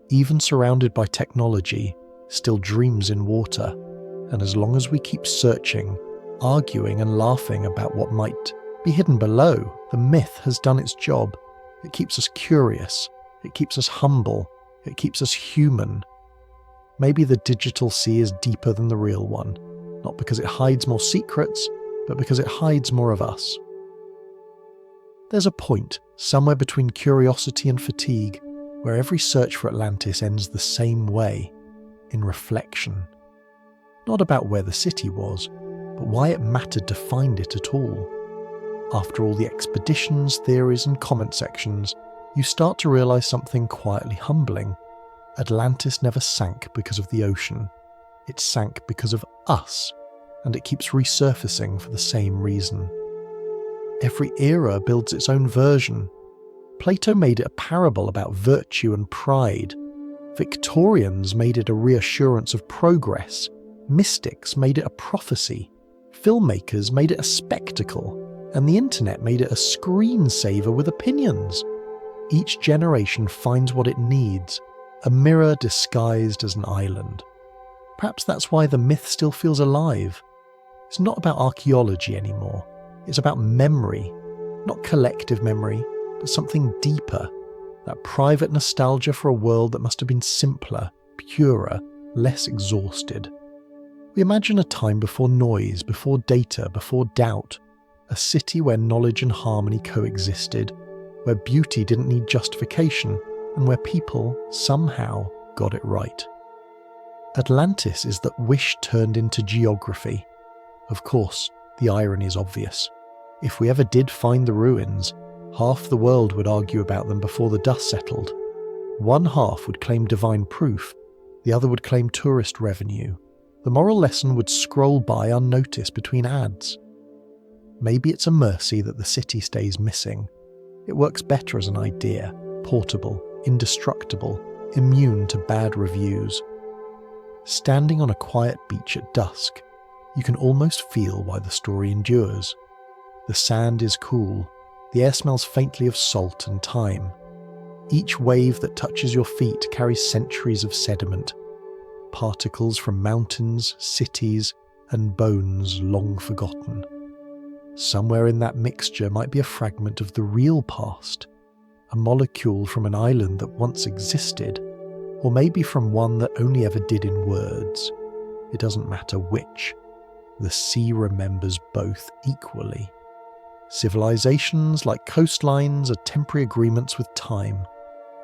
even surrounded by technology, still dreams in water. And as long as we keep searching, arguing and laughing about what might be hidden below, the myth has done its job. It keeps us curious, it keeps us humble, it keeps us human. Maybe the digital sea is deeper than the real one, not because it hides more secrets, but because it hides more of us. There's a point, somewhere between curiosity and fatigue, where every search for Atlantis ends the same way, in reflection. Not about where the city was, but why it mattered to find it at all. After all the expeditions, theories, and comment sections, you start to realise something quietly humbling. Atlantis never sank because of the ocean. It sank because of us, and it keeps resurfacing for the same reason. Every era builds its own version. Plato made it a parable about virtue and pride. Victorians made it a reassurance of progress. Mystics made it a prophecy. Filmmakers made it a spectacle. And the internet made it a screensaver with opinions. Each generation finds what it needs, a mirror disguised as an island. Perhaps that's why the myth still feels alive. It's not about archaeology anymore. It's about memory, not collective memory, but something deeper, that private nostalgia for a world that must have been simpler, purer, less exhausted. We imagine a time before noise, before data, before doubt, a city where knowledge and harmony coexisted, where beauty didn't need justification, and where people somehow got it right. Atlantis is that wish turned into geography. Of course, the irony is obvious. If we ever did find the ruins, half the world would argue about them before the dust settled. One half would claim divine proof, the other would claim tourist revenue. The moral lesson would scroll by unnoticed between ads. Maybe it's a mercy that the city stays missing. It works better as an idea, portable, indestructible, immune to bad reviews. Standing on a quiet beach at dusk, you can almost feel why the story endures. The sand is cool, the air smells faintly of salt and time. Each wave that touches your feet carries centuries of sediment, particles from mountains, cities, and bones long forgotten. Somewhere in that mixture might be a fragment of the real past, a molecule from an island that once existed, or maybe from one that only ever did in words. It doesn't matter which. The sea remembers both equally. Civilizations, like coastlines, are temporary agreements with time.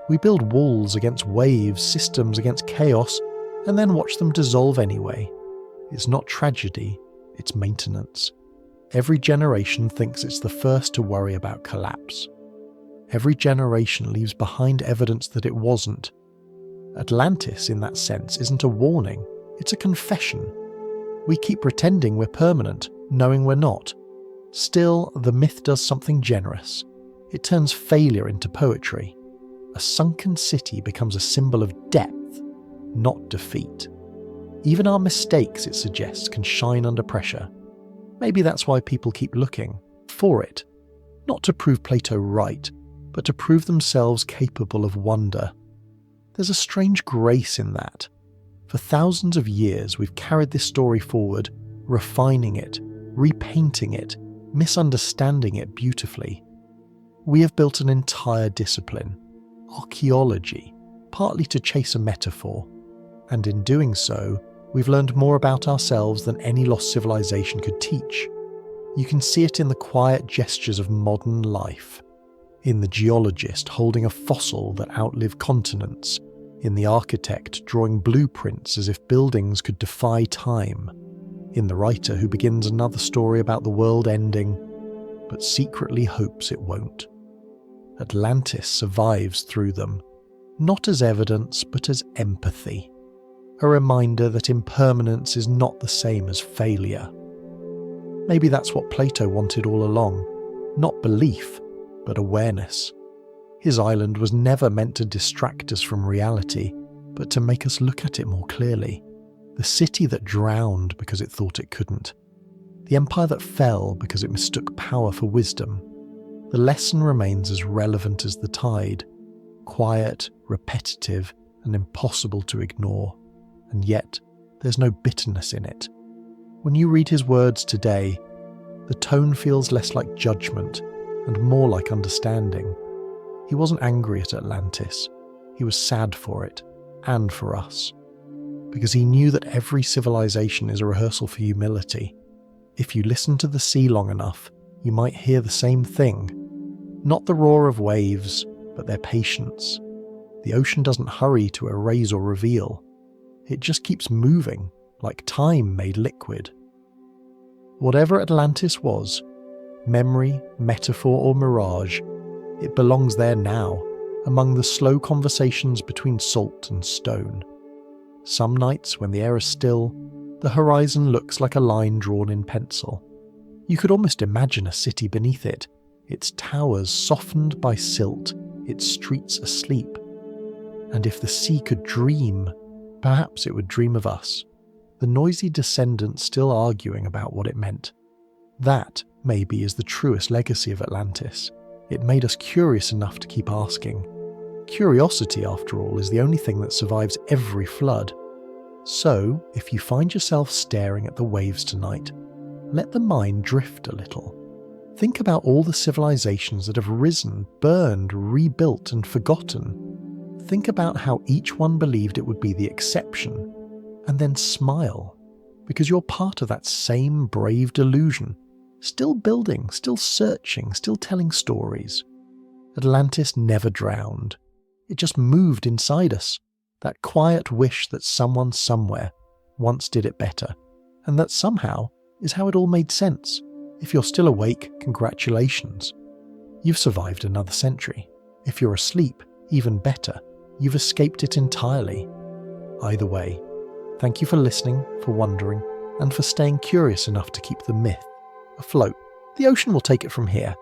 We build walls against waves, systems against chaos, and then watch them dissolve anyway. It's not tragedy, it's maintenance. Every generation thinks it's the first to worry about collapse. Every generation leaves behind evidence that it wasn't. Atlantis, in that sense, isn't a warning, it's a confession. We keep pretending we're permanent, knowing we're not. Still, the myth does something generous. It turns failure into poetry. A sunken city becomes a symbol of depth, not defeat. Even our mistakes, it suggests, can shine under pressure. Maybe that's why people keep looking for it. Not to prove Plato right, but to prove themselves capable of wonder. There's a strange grace in that. For thousands of years, we've carried this story forward, refining it, repainting it, misunderstanding it beautifully. We have built an entire discipline, archaeology, partly to chase a metaphor. And in doing so, we've learned more about ourselves than any lost civilization could teach. You can see it in the quiet gestures of modern life, in the geologist holding a fossil that outlived continents, in the architect drawing blueprints as if buildings could defy time, in the writer who begins another story about the world ending, but secretly hopes it won't. Atlantis survives through them, not as evidence but as empathy. A reminder that impermanence is not the same as failure. Maybe that's what Plato wanted all along, not belief, but awareness. His island was never meant to distract us from reality, but to make us look at it more clearly. The city that drowned because it thought it couldn't. The empire that fell because it mistook power for wisdom. The lesson remains as relevant as the tide, quiet, repetitive, and impossible to ignore. And yet, there's no bitterness in it. When you read his words today, the tone feels less like judgment and more like understanding. He wasn't angry at Atlantis. He was sad for it, and for us. Because he knew that every civilization is a rehearsal for humility. If you listen to the sea long enough, you might hear the same thing. Not the roar of waves, but their patience. The ocean doesn't hurry to erase or reveal. It just keeps moving, like time made liquid. Whatever Atlantis was, memory, metaphor, or mirage, it belongs there now, among the slow conversations between salt and stone. Some nights, when the air is still, the horizon looks like a line drawn in pencil. You could almost imagine a city beneath it, its towers softened by silt, its streets asleep. And if the sea could dream, perhaps it would dream of us, the noisy descendants still arguing about what it meant. That, maybe, is the truest legacy of Atlantis. It made us curious enough to keep asking. Curiosity, after all, is the only thing that survives every flood. So, if you find yourself staring at the waves tonight, let the mind drift a little. Think about all the civilizations that have risen, burned, rebuilt, and forgotten. Think about how each one believed it would be the exception, and then smile, because you're part of that same brave delusion, still building, still searching, still telling stories. Atlantis never drowned. It just moved inside us, that quiet wish that someone somewhere once did it better, and that somehow is how it all made sense. If you're still awake, congratulations. You've survived another century. If you're asleep, even better. You've escaped it entirely. Either way, thank you for listening, for wondering, and for staying curious enough to keep the myth afloat. The ocean will take it from here.